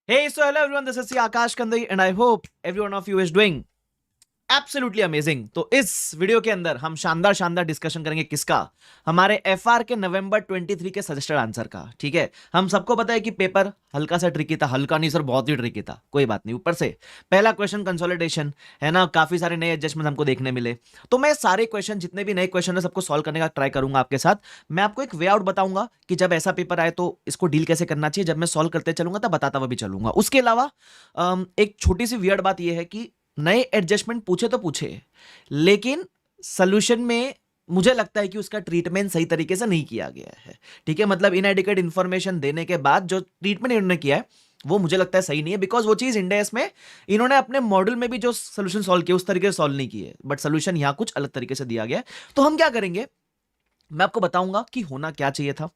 Hey, so hello everyone, this is Akash Kandai and I hope every one of you is doing absolutely amazing. तो इस video के अंदर हम शानदार शानदार डिस्कशन करेंगे किसका, हमारे एफआर के नवंबर 23 के सजेस्टेड आंसर का। ठीक है, हम सबको पता है कि पेपर हल्का सा ट्रिकी था, हल्का नहीं सर बहुत ही ट्रिकी था, कोई बात नहीं। ऊपर से पहला क्वेश्चन कंसोलिडेशन है ना, काफी सारे नए एडजस्टमेंट हमको देखने मिले। तो मैं सारे क्वेश्चन, जितने भी नए क्वेश्चन है, सबको सॉल्व करने का ट्राई करूंगा आपके साथ। मैं आपको एक वे आउट बताऊंगा कि जब ऐसा पेपर आए तो इसको डील कैसे करना चाहिए। जब मैं सॉल्व करते चलूंगा तब बताता हुआ भी चलूंगा। उसके अलावा एक छोटी सी वियर्ड बात यह है कि नए एडजस्टमेंट पूछे तो पूछे, लेकिन सोल्यूशन में मुझे लगता है कि उसका ट्रीटमेंट सही तरीके से नहीं किया गया है। ठीक है, मतलब इनएडिक्वेट इंफॉर्मेशन देने के बाद जो ट्रीटमेंट इन्होंने किया है वो मुझे लगता है सही नहीं है, बिकॉज वो चीज इंडेस में इन्होंने अपने मॉड्यूल में भी जो सोल्यूशन सॉल्व किया उस तरीके से सॉल्व नहीं किए, बट सोल्यूशन यहां कुछ अलग तरीके से दिया गया है। तो हम क्या करेंगे, मैं आपको बताऊंगा कि होना क्या चाहिए था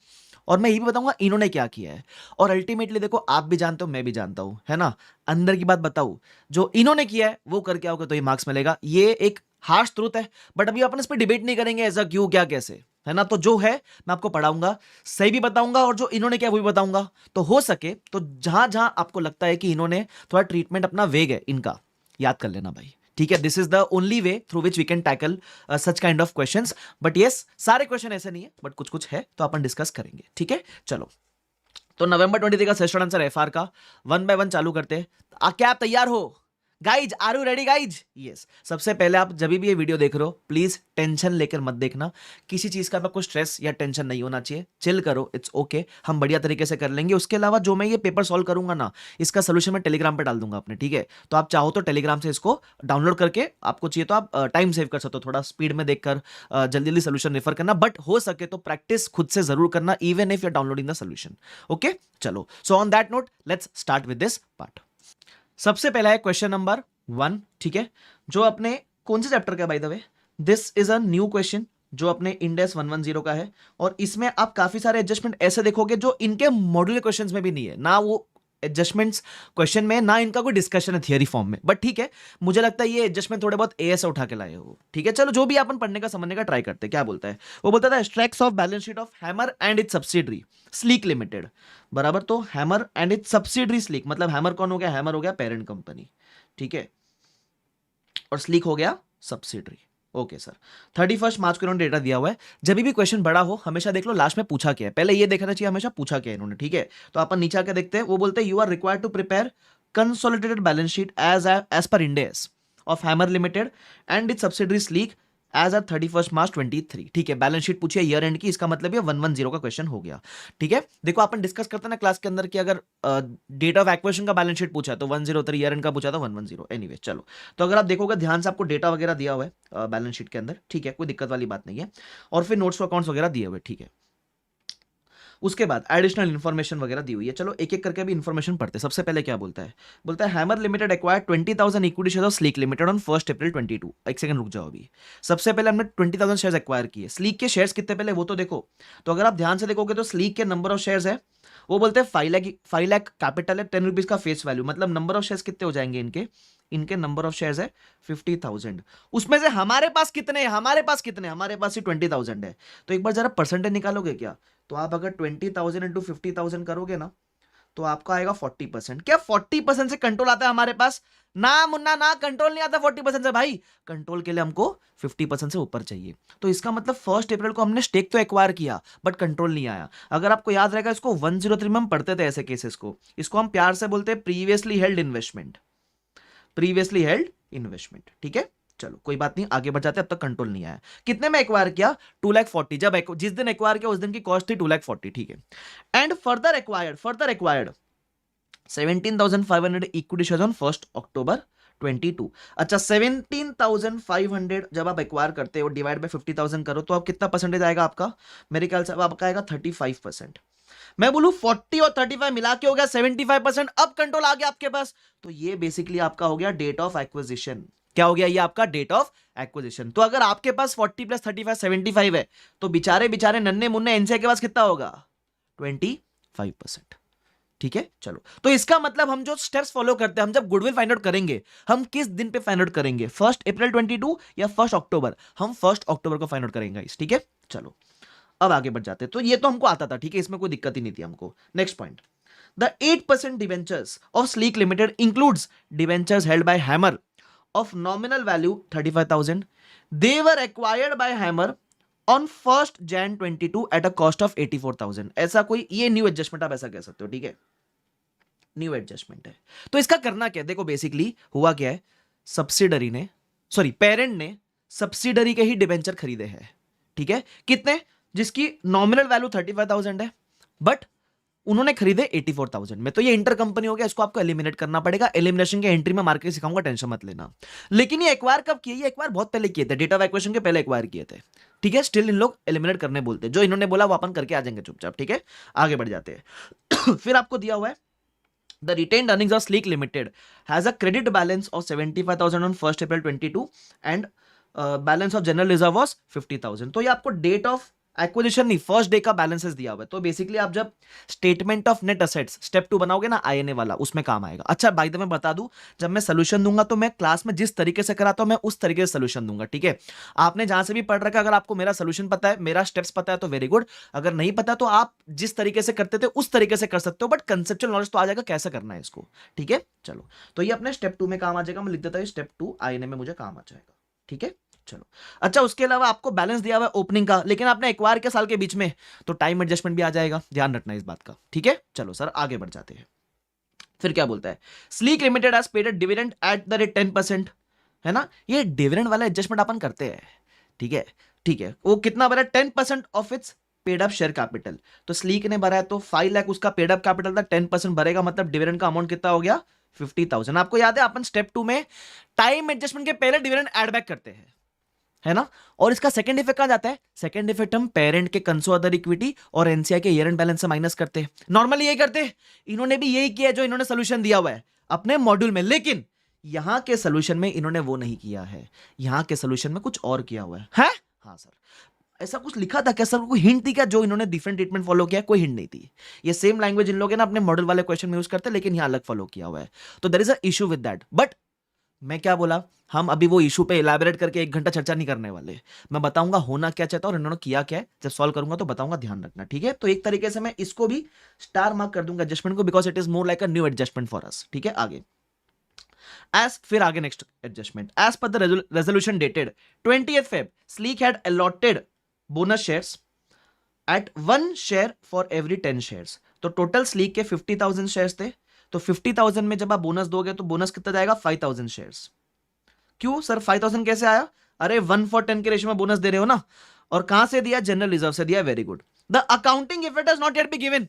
और मैं ये भी बताऊंगा इन्होंने क्या किया है। और अल्टीमेटली देखो, आप भी जानते हो मैं भी जानता हूं, है ना, अंदर की बात बताऊं, जो इन्होंने किया है वो करके आओगे तो ये मार्क्स मिलेगा। ये एक हार्श ट्रूथ है, बट अभी अपन इस पर डिबेट नहीं करेंगे ऐसा क्यों क्या कैसे, है ना। तो जो है मैं आपको पढ़ाऊंगा, सही भी बताऊंगा और जो इन्होंने किया वो भी बताऊंगा। तो हो सके तो जहां जहां आपको लगता है कि इन्होंने थोड़ा ट्रीटमेंट अपना वेग है इनका, याद कर लेना भाई। ठीक है, this is the only way through which we can tackle such kind of questions. But yes, सारे क्वेश्चन ऐसे नहीं है, बट कुछ कुछ है तो अपन डिस्कस करेंगे। ठीक है, चलो। तो नवंबर 23 का सेशन आंसर एफआर का 1 बाय 1 चालू करते हैं। क्या आप तैयार हो guys? Are you ready guys? Yes. सबसे पहले आप जब भी ये वीडियो देख रहे हो प्लीज टेंशन लेकर मत देखना, किसी चीज का आपको स्ट्रेस या टेंशन नहीं होना चाहिए। चिल करो, इट्स ओके, हम बढ़िया तरीके से कर लेंगे। उसके अलावा जो मैं ये पेपर सॉल्व करूंगा ना, इसका सोल्यूशन मैं टेलीग्राम पे डाल दूंगा अपने। ठीक है, तो आप चाहो तो टेलीग्राम से इसको डाउनलोड करके, आपको चाहिए तो आप टाइम सेव कर सकते हो, थोड़ा स्पीड में देखकर जल्दी जल्दी सोल्यूशन रेफर करना। बट हो सके तो प्रैक्टिस खुद से जरूर करना, even if you are downloading the solution. Okay, चलो। So on that note let's start with this part. सबसे पहला है क्वेश्चन नंबर 1। ठीक है, जो अपने कौन से चैप्टर का, by the way this is a new question जो अपने इंडेक्स 110 का है। और इसमें आप काफी सारे एडजस्टमेंट ऐसे देखोगे जो इनके मॉड्यूलर क्वेश्चंस में भी नहीं है, ना वो एडजस्टमेंट्स क्वेश्चन में, ना इनका कोई डिस्कशन है थियरी फॉर्म में। बट ठीक है, मुझे लगता है ये एडजस्टमेंट थोड़े बहुत एएस उठा के लाए हो। ठीक है, चलो जो भी अपन पढ़ने का समझने का ट्राई करते हैं। क्या बोलता है वो, बोलता था extracts of balance sheet of hammer and its subsidiary sleek limited, बराबर। तो hammer and its subsidiary sleek, मतलब हैमर कौन हो गया, हैमर हो गया पेरेंट कंपनी। ठीक है, और स्लीक हो गया सब्सिडरी। ओके सर, 31 मार्च को इन्होंने डेटा दिया हुआ है। जब भी क्वेश्चन बड़ा हो हमेशा देख लो लास्ट में पूछा क्या है, पहले ये देखना चाहिए हमेशा पूछा क्या है इन्होंने। ठीक है, तो अपन नीचे आके देखते हैं। वो बोलते हैं you are required to prepare consolidated balance sheet as per Ind AS of Hammer Limited and its subsidiary Sleek as of 31 March 23। ठीक है, बैलेंस शीट पूछिए ईयर एंड की, इसका मतलब ये 110 का क्वेश्चन हो गया। ठीक है, देखो अपन डिस्कस करते हैं ना क्लास के अंदर कि अगर डेट ऑफ एक्विजिशन का बैलेंस शीट पूछा तो 103, ईयर एंड का पूछा तो 110। एनीवे चलो, तो अगर आप देखोगे ध्यान से, आपको डेटा वगैरह दिया हुआ है बैलेंस शीट के अंदर। ठीक है, कोई दिक्कत वाली बात नहीं है। और फिर नोट्स अकाउंट्स वगैरह दिए हुए। ठीक है, उसके बाद एडिशनल इन्फॉर्मेशन वगैरह दी हुई है। चलो एक एक करके भी इन्फॉर्मेशन पढ़ते हैं। सबसे पहले क्या बोलता है, बोलता है hammer limited acquired 20,000 equity shares of sleek limited on 1 अप्रैल 22। एक सेकंड रुक जाओ अभी। सबसे पहले हमने 20,000 शेयर्स एक्वायर किए। स्लीक के शेयर्स कितने पहले वो तो देखो। तो अगर आप ध्यान से देखोगे तो स्लीक के नंबर ऑफ शेयर्स है, वो बोलते हैं 5 लाख कैपिटल है, 10 रुपीज का फेस वैल्यू, मतलब नंबर ऑफ शेयर्स कितने हो जाएंगे इनके, इनके नंबर ऑफ शेयर्स है 50,000। उसमें से हमारे पास कितने, हमारे पास कितने, हमारे पास ही 20,000 है। तो एक बार जरा परसेंटेज निकालोगे क्या, तो आप अगर 20,000 इंटू 50,000 करोगे ना, तो आपका आएगा 40%। क्या 40% से कंट्रोल आता है हमारे पास? ना मुन्ना ना, कंट्रोल नहीं आता 40% से भाई। कंट्रोल के लिए हमको 50% से ऊपर चाहिए। तो इसका मतलब 1 अप्रैल को हमने स्टेक तो एक्वायर किया बट कंट्रोल नहीं आया। अगर आपको याद रहेगा, इसको 103 में हम पढ़ते थे ऐसे केसेस को, इसको हम प्यार से बोलते हैं previously held investment, previously held investment. ठीक है, चलो कोई बात नहीं, आगे बढ़ जाते हैं। अब तक कंट्रोल नहीं आया। कितने में एक्वायर किया, 2,40,000। जब जिस दिन एक्वायर किया उस दिन की कॉस्ट थी 2,40,000। ठीक है, and further acquired 17,500 equity shares on 1 अक्टूबर 22। अच्छा, 17,500 जब आप एक्वायर करते हो डिवाइड बाय 50,000 करो तो आप कितना परसेंटेज आएगा आपका, मेरे ख्याल से आपका आएगा 35%। मैं बोलूं 40 और 35 मिला के हो गया 75%। अब कंट्रोल आ गया आपके पास। तो ये बेसिकली आपका हो गया डेट ऑफ एक्विजिशन। क्या हो गया, ये आपका डेट ऑफ एक्विजिशन। तो अगर आपके पास 40 प्लस 35 75 है, तो बेचारे बेचारे नन्हे मुन्ने एनसीआई के पास कितना होगा, 25%। ठीक है, चलो। तो इसका मतलब हम जो स्टेप्स फॉलो करते हैं, हम जब गुडविल फाइंड आउट करेंगे, हम किस दिन पे फाइंड आउट करेंगे, 1 अप्रैल 22 या 1 अक्टूबर? हम 1 अक्टूबर को फाइंड आउट करेंगे इस। ठीक है, चलो अब आगे बढ़ जाते हैं। तो ये तो हमको आता था, ठीक है, इसमें कोई दिक्कत ही नहीं थी हमको। Next point, The 8% debentures of Sleek Limited includes debentures held by Hammer of nominal value 35,000. They were acquired by Hammer on 1st Jan 22 at a cost of 84,000. ऐसा कोई ये न्यू एडजस्टमेंट आप ऐसा कह सकते हो, ठीक है, न्यू एडजस्टमेंट है। तो इसका करना क्या है, देखो बेसिकली हुआ क्या है, सब्सिडरी ने पेरेंट ने सब्सिडरी के ही डिबेंचर खरीदे हैं, ठीक है, कितने, जिसकी नॉमिनल वैल्यू 35,000 है, बट उन्होंने खरीदे 84,000 में। तो ये इंटर कंपनी हो गया, इसको आपको एलिमिनेट करना पड़ेगा। एलिमिनेशन के एंट्री में मार्केट सिखाऊंगा, टेंशन मत लेना। लेकिन ये एक्वायर कब किए, ये एक्वायर बहुत पहले किए थे, डेटा ऑफ एक्विजिशन के पहले एक्वायर किए थे, ठीक है। स्टिल इन लोग एलिमिनेट करने बोलते हैं, जो इन्होंने बोला वो अपन करके आ जाएंगे चुपचाप, ठीक है। आगे बढ़ जाते हैं। फिर आपको दिया हुआ है The retained earnings of Sleek Limited has a credit balance of 75,000 on 1st April 22 and balance of general reserve was 50,000. तो ये आपको डेट ऑफ एक्विजिशन नहीं, फर्स्ट डे का बैलेंसेस दिया हुआ है। तो बेसिकली आप जब statement of net assets step 2 बनाओगे ना, आईएनए वाला, उसमें काम आएगा। अच्छा बाय द वे मैं बता दूं, जब मैं सोल्यूशन दूंगा तो मैं क्लास में जिस तरीके से कराता हूं मैं उस तरीके से सोल्यूशन दूंगा, ठीक है। आपने जहां से भी पढ़ रखा, अगर आपको मेरा सोल्यूशन पता है, मेरा स्टेप्स पता है तो वेरी गुड, अगर नहीं पता तो आप जिस तरीके से करते थे उस तरीके से कर सकते हो, बट कंसेप्चुअल नॉलेज तो आ जाएगा कैसे करना है इसको, ठीक है। चलो, तो ये अपने स्टेप 2 में काम आ जाएगा, मैं लिख देता हूं स्टेप 2 आईएनए में मुझे काम आ जाएगा, ठीक है। चलो, अच्छा उसके अलावा आपको बैलेंस दिया हुआ है ओपनिंग का, लेकिन आपने एक्वायर के साल के बीच में, तो टाइम एडजस्टमेंट भी आ जाएगा, ध्यान रखना इस बात का, ठीक है। चलो सर आगे बढ़ जाते हैं। फिर क्या बोलता है, sleek limited has paid a dividend at the rate 10%, है ना, ये डिविडेंड वाला एडजस्टमेंट अपन करते हैं, ठीक है, ठीक है। वो कितना भरा, 10% of its paid up share capital. तो स्लीक ने भरा है तो 5 लाख उसका पेड अप कैपिटल था, 10% भरेगा, मतलब डिविडेंड का अमाउंट कितना हो गया, 50,000। आपको याद है अपन स्टेप 2 में टाइम एडजस्टमेंट के पहले डिविडेंड एड बैक करते हैं, है ना। और इसका सेकंड इफेक्ट कहां जाता है, सेकंड इफेक्ट हम पेरेंट के कंसो अदर इक्विटी और एनसीआई के ईयर एंड बैलेंस से माइनस करते हैं। नॉर्मली यही करते हैं, इन्होंने भी यही किया जो इन्होंने सोल्यूशन दिया हुआ है अपने मॉड्यूल में, लेकिन यहां के सोल्यूशन में इन्होंने वो नहीं किया है, यहां के सोल्यूशन में कुछ और किया हुआ है? हाँ सर, ऐसा कुछ लिखा था क्या सर, कोई हिंट थी क्या जो इन्होंने डिफरेंट ट्रीटमेंट फॉलो किया? कोई हिंट नहीं थी, ये सेम लैंग्वेज इन लोग है ना अपने मॉडल वाले क्वेश्चन में यूज करते हैं, लेकिन यहां अलग फॉलो किया हुआ है, तो there is a issue with that. But मैं क्या बोला, हम अभी वो इशू पे इलैबोरेट करके 1 घंटा चर्चा नहीं करने वाले, मैं बताऊंगा होना क्या चाहता और इन्होंने किया क्या है, जब सॉल्व करूंगा तो बताऊंगा, ध्यान रखना, ठीक है। तो एक तरीके से मैं इसको भी स्टार मार्क कर दूंगा एडजस्टमेंट को, because it is more like a new adjustment for us, ठीक है। आगे फिर आगे next adjustment, as per the resolution dated 20th Feb, Sleek had allotted bonus shares at 1 share for every 10 shares. तो total Sleek के 50,000 shares थे, तो 50,000 में जब आप बोनस दोगे तो बोनस कितना जाएगा, 5,000 शेयर्स। क्यों सर 5,000 कैसे आया, अरे 1/10 के रेशियो में बोनस दे रहे हो ना, और कहां से दिया, जनरल रिजर्व से दिया, very good. The accounting effect has not yet be given.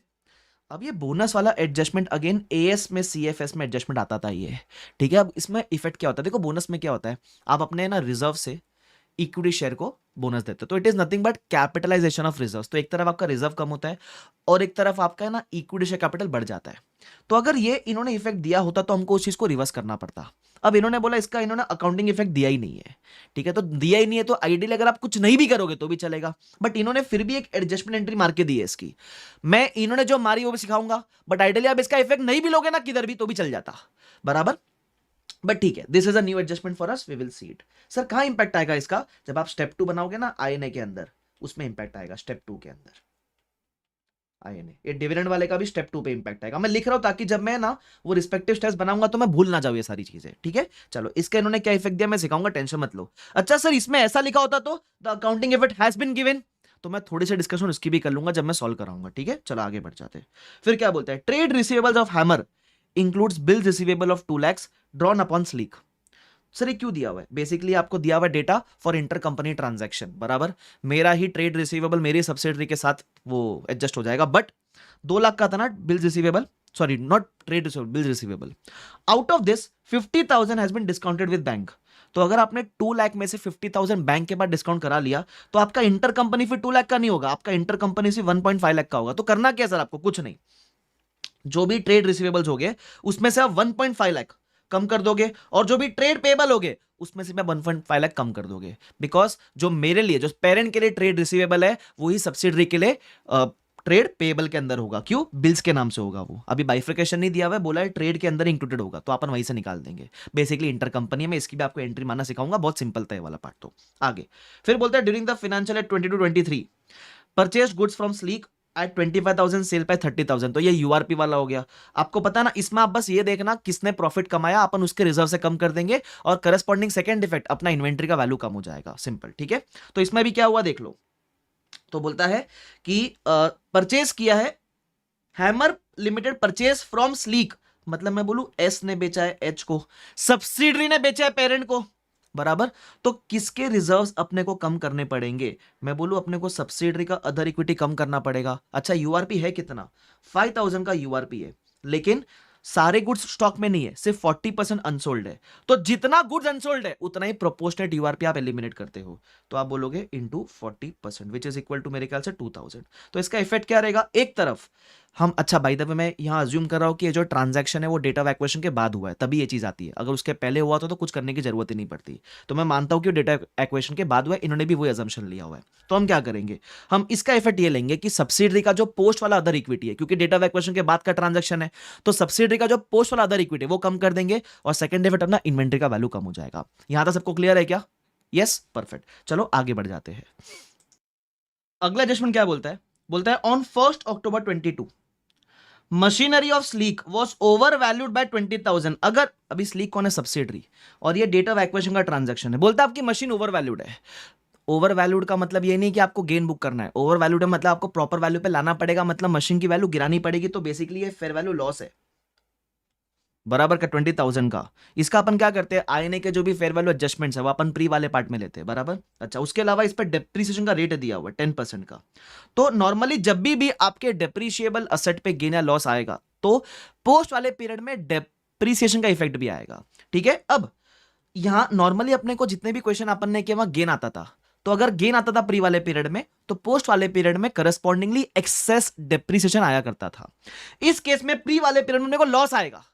अब ये बोनस वाला एडजस्टमेंट अगेन एएस में सीएफएस में एडजस्टमेंट आता था ये, ठीक है। अब इसमें इफेक्ट क्या होता है, देखो बोनस में क्या होता है, आप अपने ना रिजर्व से इक्विटी शेयर को बोनस देते हो, तो it is nothing but capitalisation of reserve. तो एक तरफ आपका रिजर्व कम होता है और एक तरफ आपका है ना इक्विटी शेयर कैपिटल बढ़ जाता है। तो अगर ये इन्होंने इफेक्ट दिया होता तो हमको उस चीज को रिवर्स करना पड़ता। अब इन्होंने बोला इसका इन्होंने अकाउंटिंग इफेक्ट दिया ही नहीं है, ठीक है। तो दिया ही नहीं है तो आइडियली अगर आप कुछ नहीं भी करोगे तो भी चलेगा, बट इन्होंने फिर भी एक एडजस्टमेंट एंट्री मार के दी है इसकी। मैं इन्होंने जो मारी वो भी सिखाऊंगा, बट आइडियली आप इसका इफेक्ट नहीं भी लोगे ना किधर भी तो भी चल जाता, बराबर। बट ठीक है, this is a new adjustment for us, we will see it. Sir कहां इंपैक्ट आएगा इसका, जब आप स्टेप 2 बनाओगे ना आईएनए के अंदर, उसमें इंपैक्ट आएगा स्टेप 2 के अंदर आईएनए। ये डिविडेंड वाले का भी स्टेप 2 पे इंपैक्ट आएगा। मैं लिख रहा हूं ताकि जब मैं ना वो रिस्पेक्टिव स्टेप्स बनाऊंगा तो मैं भूल ना जाऊं ये सारी चीजें, ठीक है। चलो, इसका इन्होंने क्या इफेक्ट दिया मैं सिखाऊंगा, टेंशन मत लो। अच्छा सर इसमें ऐसा लिखा होता तो the accounting effect has been given, तो मैं थोड़ी सी डिस्कशन उसकी भी कर लूंगा जब मैं सॉल्व कराऊंगा, ठीक है। चलो आगे बढ़ जाते हैं। फिर क्या बोलते हैं, trade receivables of hammer includes bill receivable of 2 lakhs drawn upon sleek. Sir ये क्यों दिया हुआ है, बेसिकली आपको दिया हुआ है data for inter company transaction, बराबर। मेरा ही ट्रेड रिसीवेबल मेरी सब्सिडरी के साथ वो एडजस्ट हो जाएगा, बट 2 लाख का था ना bill receivable, sorry not trade receivable, bill receivable. Out of this 50,000 has been discounted with bank. तो अगर आपने 2 लाख में से 50,000 बैंक के बाद डिस्काउंट करा लिया तो आपका इंटर कंपनी फिर 2 लाख का नहीं होगा, आपका इंटर कंपनी से 1.5 लाख का होगा। तो करना क्या सर आपको, कुछ नहीं, जो भी ट्रेड रिसीवेबल्स हो गए उसमें से आप 1.5 लाख कम कर दोगे, और जो भी ट्रेड पेबल हो गए उसमें से मैं 1.5 लाख कम कर दोगे, बिकॉज जो मेरे लिए, जो पेरेंट के लिए ट्रेड रिसीवेबल है वही सब्सिडरी के लिए ट्रेड पेबल के अंदर होगा। क्यों, बिल्स के नाम से होगा वो, अभी बाइफिकेशन नहीं दिया हुआ है, बोला है ट्रेड के अंदर इंक्लूडेड होगा, तो अपन वहीं से निकाल देंगे। बेसिकली इंटर कंपनी में इसकी भी आपको एंट्री मारना सिखाऊंगा, बहुत सिंपल था ये वाला पार्ट। तो आगे फिर बोलता है during the financial year 22-23 purchase goods from Sleek at 25,000 sale पे 30,000, तो ये यूआरपी वाला हो गया। आपको पता है ना, इसमें आप बस ये देखना किसने प्रॉफिट कमाया, अपन उसके रिजर्व से कम कर देंगे और करस्पॉन्डिंग सेकंड इफेक्ट अपना इन्वेंट्री का वैल्यू कम हो जाएगा, सिंपल। ठीक है, तो इसमें भी क्या हुआ देख लो। तो बोलता है कि परचेज किया है, hammer limited purchase from sleek, मतलब मैं बोलूं एस ने बेचा है एच को, सब्सिडरी ने बेचा है पेरेंट को, बराबर। तो किसके रिजर्व्स अपने को कम करने पड़ेंगे, मैं बोलूं अपने को सब्सिडरी का अदर इक्विटी कम करना पड़ेगा। अच्छा यूआरपी है कितना, 5,000 का यूआरपी है, लेकिन सारे गुड्स स्टॉक में नहीं है, सिर्फ 40% अनसोल्ड है। तो जितना गुड्स अनसोल्ड है उतना ही प्रोपोर्शनेट यूआरपी आप एलिमिनेट करते हो, तो आप बोलोगे into 40%, which is equal to मेरे ख्याल से 2,000। तो इसका इफेक्ट क्या रहेगा, एक तरफ हम, अच्छा बाय द वे मैं यहां अज्यूम कर रहा हूं कि ये जो ट्रांजैक्शन है वो डेटा ऑफ एक्विजिशन के बाद हुआ है, तभी ये चीज आती है। अगर उसके पहले हुआ तो कुछ करने की जरूरत ही नहीं पड़ती। तो मैं मानता हूं कि डेटा एक्विजिशन के बाद हुआ है, इन्होंने भी वही अजम्पशन लिया हुआ है। तो हम क्या करेंगे, हम इसका इफेक्ट ये लेंगे कि सब्सिडरी का जो पोस्ट वाला अदर इक्विटी है, क्योंकि डेटा ऑफ एक्विजिशन के बाद का ट्रांजैक्शन है, तो सब्सिडरी का जो पोस्ट वाला अदर इक्विटी वो कम कर देंगे और सेकंड इफेक्ट अपना इन्वेंट्री का वैल्यू कम हो जाएगा। यहां तक सबको क्लियर है क्या? Yes, perfect. चलो आगे बढ़ जाते हैं। अगला एडजस्टमेंट क्या बोलता है, बोलता है on 1 October 22 machinery of sleek was over valued bye 20,000। अगर अभी स्लीक कौन है, सब्सिडरी, और ये डेटा ऑफ एक्विजिशन का ट्रांजैक्शन है, बोलता है आपकी मशीन ओवर वैल्यूड है। ओवर वैल्यूड का मतलब ये नहीं कि आपको गेन बुक करना है, ओवर वैल्यूड है मतलब आपको प्रॉपर वैल्यू पे लाना पड़ेगा, मतलब मशीन की वैल्यू गिरानी पड़ेगी। तो बेसिकली ये फेयर वैल्यू लॉस है, बराबर का 20,000 का। इसका अपन क्या करते हैं, आईएनए के जो भी फेयर वैल्यू एडजस्टमेंट्स है वो अपन प्री वाले पार्ट में लेते हैं, बराबर। अच्छा, उसके अलावा इस पर डेप्रीसिएशन का रेट दिया हुआ है 10% का। तो नॉर्मली जब भी आपके डेप्रीशिएबल असेट पे गेन या लॉस आएगा तो पोस्ट वाले पीरियड में डेप्रीसिएशन का इफेक्ट भी आएगा। ठीक है, अब यहां नॉर्मली अपने को जितने भी क्वेश्चन अपन ने किया वहां गेन आता था, तो अगर गेन आता था प्री वाले पीरियड में तो पोस्ट वाले पीरियड में करस्पॉन्डिंगली एक्सेस डेप्रीसिएशन आया करता था। इस केस में प्री वाले पीरियड में अपने को लॉस आएगा,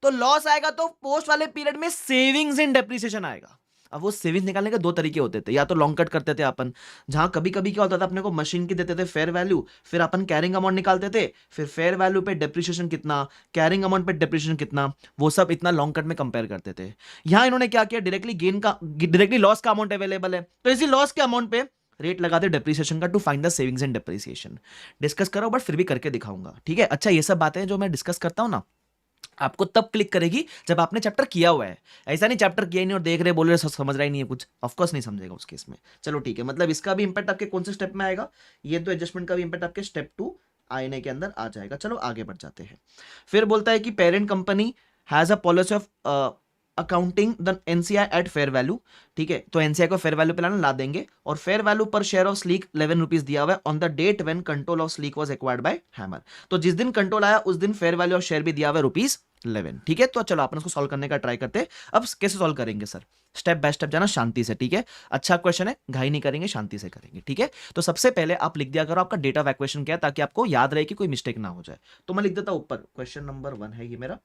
तो लॉस आएगा तो पोस्ट वाले पीरियड में सेविंग्स इन डेप्रिसिएशन आएगा। अब वो सेविंग्स निकालने के दो तरीके होते थे, या तो लॉन्ग कट करते थे अपन, जहां कभी कभी क्या होता था अपने को मशीन की देते थे फेयर वैल्यू, फिर अपन कैरिंग अमाउंट निकालते थे, फिर फेयर वैल्यू पे डेप्रिसिएशन कितना, कैरिंग अमाउंट पे डेप्रिसिएशन कितना, वो सब इतना लॉन्ग कट में कंपेयर करते थे। यहां इन्होंने क्या किया, डायरेक्टली लॉस का अमाउंट अवेलेबल है, तो इसी लॉस के अमाउंट पे रेट लगाते डेप्रिसिएशन का to find the savings and depreciation. Discuss करो बट फिर भी करके दिखाऊंगा, ठीक है। अच्छा, ये सब बातें जो मैं डिस्कस करता हूं ना आपको तब क्लिक करेगी जब आपने चैप्टर किया हुआ है। ऐसा नहीं चैप्टर किया ही नहीं और देख रहे बोल रहे समझ रहा ही नहीं है कुछ, ऑफकोर्स नहीं समझेगा उस केस में। चलो ठीक है, मतलब इसका भी इंपैक्ट आपके कौन से स्टेप में आएगा, ये तो एडजस्टमेंट का भी इंपैक्ट आपके स्टेप 2 आईएनए के अंदर आ जाएगा। चलो आगे बढ़ जाते हैं। फिर बोलता है कि parent company has a policy of accounting the NCI at fair value. ठीक है, तो एनसीआई को फेयर वैल्यू पे ला देंगे, और fair value per share of Sleek 11 rupees दिया हुआ है on the date when control of Sleek was acquired by Hammer. तो जिस दिन कंट्रोल आया उस दिन फेयर वैल्यू ऑफ शेयर भी दिया हुआ है ₹11। ठीक है, तो चलो अपन उसको सॉल्व करने का ट्राई करते हैं। अब कैसे सॉल्व करेंगे सर, स्टेप बाय स्टेप जाना शांति से, ठीक है। अच्छा क्वेश्चन है, घाई नहीं करेंगे, शांति से करेंगे, ठीक है। तो सबसे पहले आप लिख दिया करो आपका डेटा ऑफ एक्वेशन क्या है, ताकि आपको याद रहे कि कोई मिस्टेक ना हो जाए। तो मैं लिख देता हूं ऊपर, क्वेश्चन नंबर 1 है ये मेरा,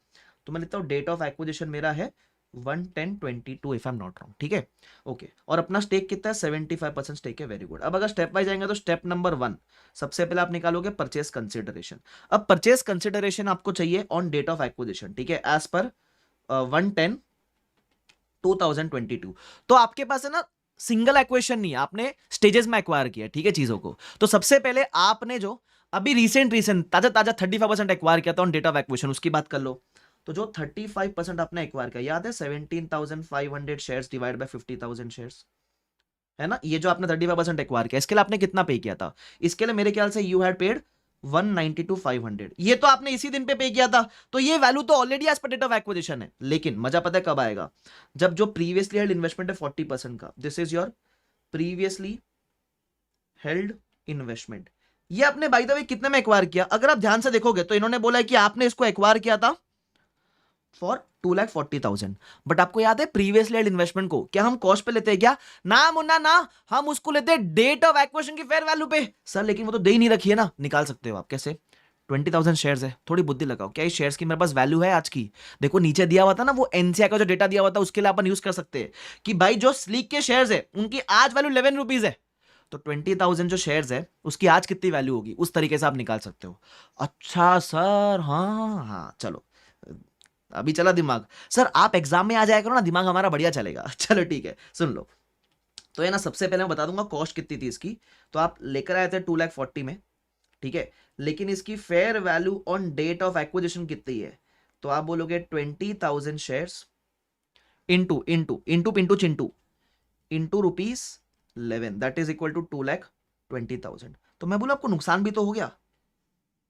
तो मैं लिखता हूं डेट ऑफ एक्विजिशन मेरा है 11022 if I am not wrong, ठीक है। ओके, और अपना स्टेक कितना है, 75% स्टेक है, वेरी गुड। अब अगर स्टेप वाइज जाएंगे तो स्टेप नंबर 1 सबसे पहले आप निकालोगे परचेस कंसिडरेशन। अब परचेस कंसिडरेशन आपको चाहिए ऑन डेट ऑफ एक्विजिशन, ठीक है, एज पर 110/2022। तो आपके पास है ना सिंगल एक्वेशन नहीं है, आपने स्टेजेस में एक्वायर किया, ठीक है, चीजों को। तो सबसे पहले आपने जो अभी रिसेंट ताजा 35% एक्वायर किया था ऑन डेट ऑफ एक्विजिशन, उसकी बात कर लो। तो जो 35% आपने एक्वायर किया, याद है 17,500 शेयर्स डिवाइड बाय 50,000 शेयर्स, है ना। ये जो आपने 35% एक्वायर किया, इसके लिए आपने कितना पे किया था, इसके लिए मेरे ख्याल से यू हैड पेड 192,500। ये तो आपने इसी दिन पे किया था, तो ये वैल्यू तो already as per date of acquisition है। लेकिन मजा पता है कब आएगा, जब जो प्रीवियसली हेल्ड इन्वेस्टमेंट है 40% का, this is your previously held investment, ये आपने बाय द वे कितने में एक्वायर किया। अगर आप ध्यान से देखोगे तो इन्होंने बोला है कि आपने इसको एक्वायर किया था फॉर 2,40,000, बट आपको याद है प्रीवियस हेल्ड इन्वेस्टमेंट को क्या हम कॉस्ट पे लेते हैं क्या, ना मुन्ना ना, हम उसको लेते हैं डेट ऑफ एक्विजिशन की फेयर वैल्यू पे। सर लेकिन वो तो दे ही नहीं रखी है ना, निकाल सकते हो आप कैसे, 20,000 शेयर्स है, थोड़ी बुद्धि लगाओ, क्या इस शेयर्स की मेरे पास वैल्यू है आज की। देखो नीचे दिया हुआ था ना वो एनसीआई का जो डेटा दिया हुआ था, उसके लिए अपन यूज कर सकते हैं कि भाई जो स्लीक के शेयर्स है उनकी आज वैल्यू 11 रुपीज है, तो 20,000 जो शेयर्स है उसकी आज कितनी वैल्यू होगी, उस तरीके से आप निकाल सकते हो। अच्छा सर, हाँ हाँ, चलो अभी चला दिमाग। सर आप एग्जाम में आ जाया करो ना, दिमाग हमारा बढ़िया चलेगा। चलो ठीक है, सुन लो। तो ये ना सबसे पहले मैं बता दूंगा कॉस्ट कितनी थी इसकी। तो आप लेकर आए थे 2,40,000 में, ठीक है, लेकिन इसकी fair value on date of acquisition कितनी है, तो आप बोलोगे 20,000 शेयर्स इंटू इंटू इंटू पिंटू चिंटू into ₹11, that is equal to 2,20,000। तो मैं बोला आपको नुकसान भी तो हो गया,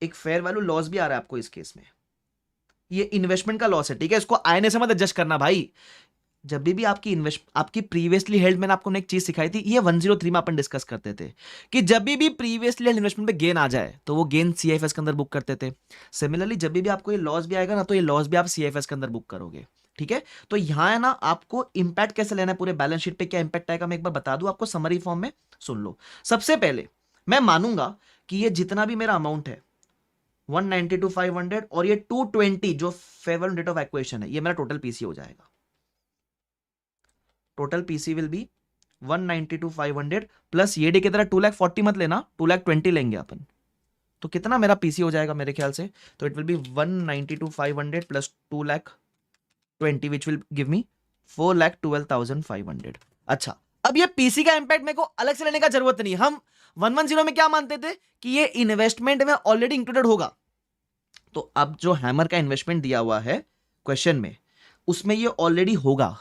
एक फेयर वैल्यू लॉस भी आ रहा है आपको इस केस में, ये इन्वेस्टमेंट का लॉस है। ठीक है, इसको आईने से मत एडजस्ट करना भाई। जब भी आपकी प्रीवियसली हेल्ड, मैंने आपको एक चीज सिखाई थी, ये 103 में अपन डिस्कस करते थे कि जब भी प्रीवियसली हेल्ड इन्वेस्टमेंट पे गेन आ जाए तो वो गेन सीआईएफएस के अंदर बुक करते थे। सिमिलरली जब भी आपको ये लॉस भी आएगा ना, तो ये लॉस भी आप सीआईएफएस के अंदर बुक करोगे। ठीक है, तो यहां है ना, आपको इंपैक्ट कैसे लेना है, पूरे बैलेंस शीट पे क्या इंपैक्ट आएगा मैं एक बार बता दूं आपको, समरी फॉर्म में सुन लो। सबसे पहले मैं मानूंगा कि ये जितना भी मेरा अमाउंट है 192,500 और ये 220 जो फेवरेबल डेट ऑफ एक्विजिशन है, ये मेरा टोटल पीसी हो जाएगा। Total PC will be 192,500 plus ये डे की तरह 240 मत लेना, 220 लेंगे अपन। तो कितना मेरा पीसी हो जाएगा मेरे ख्याल से, तो it will B 192,500 plus 220 which will give me 4,12,500। अच्छा, अब ये पीसी का इंपैक्ट मेरे को अलग से लेने का जरूरत नहीं। हम 110 में क्या मानते थे कि ये इन्वेस्टमेंट में ऑलरेडी इंक्लूडेड होगा। तो अब जो हैमर का इन्वेस्टमेंट दिया हुआ है क्वेश्चन में, उसमें ये ऑलरेडी होगा।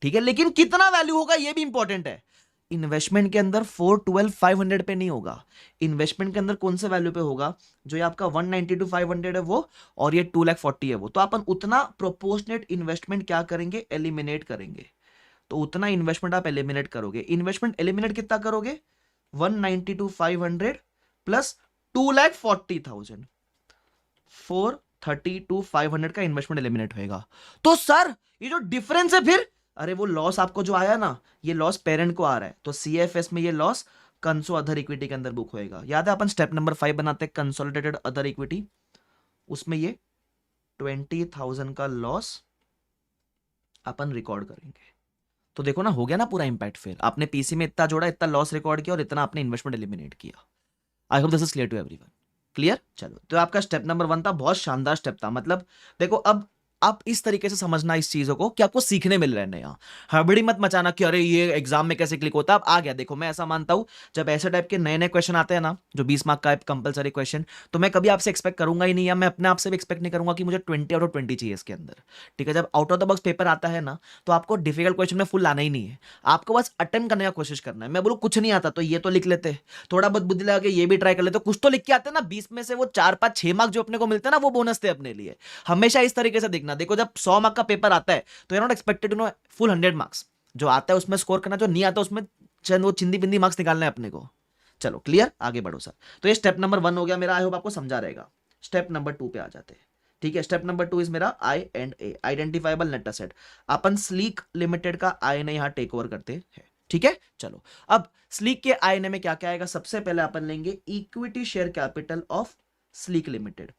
ठीक है, लेकिन कितना वैल्यू होगा ये भी इंपॉर्टेंट है। इन्वेस्टमेंट के अंदर 412,500 पे नहीं होगा, इन्वेस्टमेंट के अंदर कौन से वैल्यू पे होगा, जो ये आपका 192,500 है वो, और ये 240 है वो। तो अपन उतना प्रोपोर्शनेट इन्वेस्टमेंट क्या करेंगे, एलिमिनेट करेंगे। तो उतना इन्वेस्टमेंट आप एलिमिनेट करोगे। इन्वेस्टमेंट एलिमिनेट कितना करोगे, 192,500 प्लस 240,000, 432,500 का इन्वेस्टमेंट एलिमिनेट होएगा। तो सर ये जो डिफरेंस है फिर, अरे वो लॉस आपको जो आया ना, ये लॉस पेरेंट को आ रहा है, तो सीएफएस में ये लॉस कंसो अदर इक्विटी के अंदर बुक होएगा। याद है अपन स्टेप नंबर 5 बनाते हैं कंसोलिडेटेड अदर इक्विटी, उसमें ये 20,000 का लॉस अपन रिकॉर्ड करेंगे। तो देखो ना, हो गया ना पूरा इंपैक्ट। फिर आपने पीसी में इतना जोड़ा, इतना लॉस रिकॉर्ड किया और इतना आपने इन्वेस्टमेंट एलिमिनेट किया। I hope this is clear to everyone. Clear, चलो। तो आपका स्टेप नंबर 1 था, बहुत शानदार स्टेप था। मतलब देखो, अब आप इस तरीके से समझना इस चीजों को कि आपको सीखने मिल रहे हैं नया। हड़बड़ी मत मचाना कि अरे ये एग्जाम में कैसे क्लिक होता है। अब आ गया, देखो मैं ऐसा मानता हूं, जब ऐसे टाइप के नए नए क्वेश्चन आते हैं ना, जो 20 मार्क का कंपलसरी क्वेश्चन, तो मैं कभी आपसे एक्सपेक्ट करूंगा ही नहीं, या मैं अपने आप से भी एक्सपेक्ट नहीं करूंगा कि मुझे 20 आउट ऑफ 20 चाहिए इसके अंदर। ठीक है, जब out of the box paper आता है ना, तो आपको डिफिकल्ट क्वेश्चन में फुल आना ही नहीं है, आपको बस अटेम्प्ट करने का कोशिश करना है। मैं बोलूं कुछ नहीं आता तो ये तो लिख लेते, थोड़ा बहुत बुद्धि लगा के ये भी ट्राई कर लेते, कुछ तो लिख के आते ना। 20 में से वो 4 5 6 मार्क जो अपने को मिलते हैं ना, वो बोनस थे अपने लिए। हमेशा इस तरीके से देखना। देखो, जब 100 मार्क का पेपर आता है तो you not expected to know full 100 marks. जो आता है उसमें स्कोर करना, जो नहीं आता उसमें चंद वो चिंदी बिंदी मार्क्स निकालना है अपने को। चलो क्लियर, आगे बढ़ो सर। तो ये स्टेप नंबर 1 हो गया मेरा, आई होप आपको समझा रहेगा। स्टेप नंबर 2 पे आ जाते हैं। ठीक है, स्टेप नंबर 2 इज मेरा I&A, आइडेंटिफाइबल नेट एसेट। अपन स्लीक लिमिटेड का I&A यहां टेक ओवर करते हैं। ठीक है, चलो। अब स्लीक के I&A में क्या क्या आएगा, सबसे पहले अपन लेंगे equity share capital of sleek limited.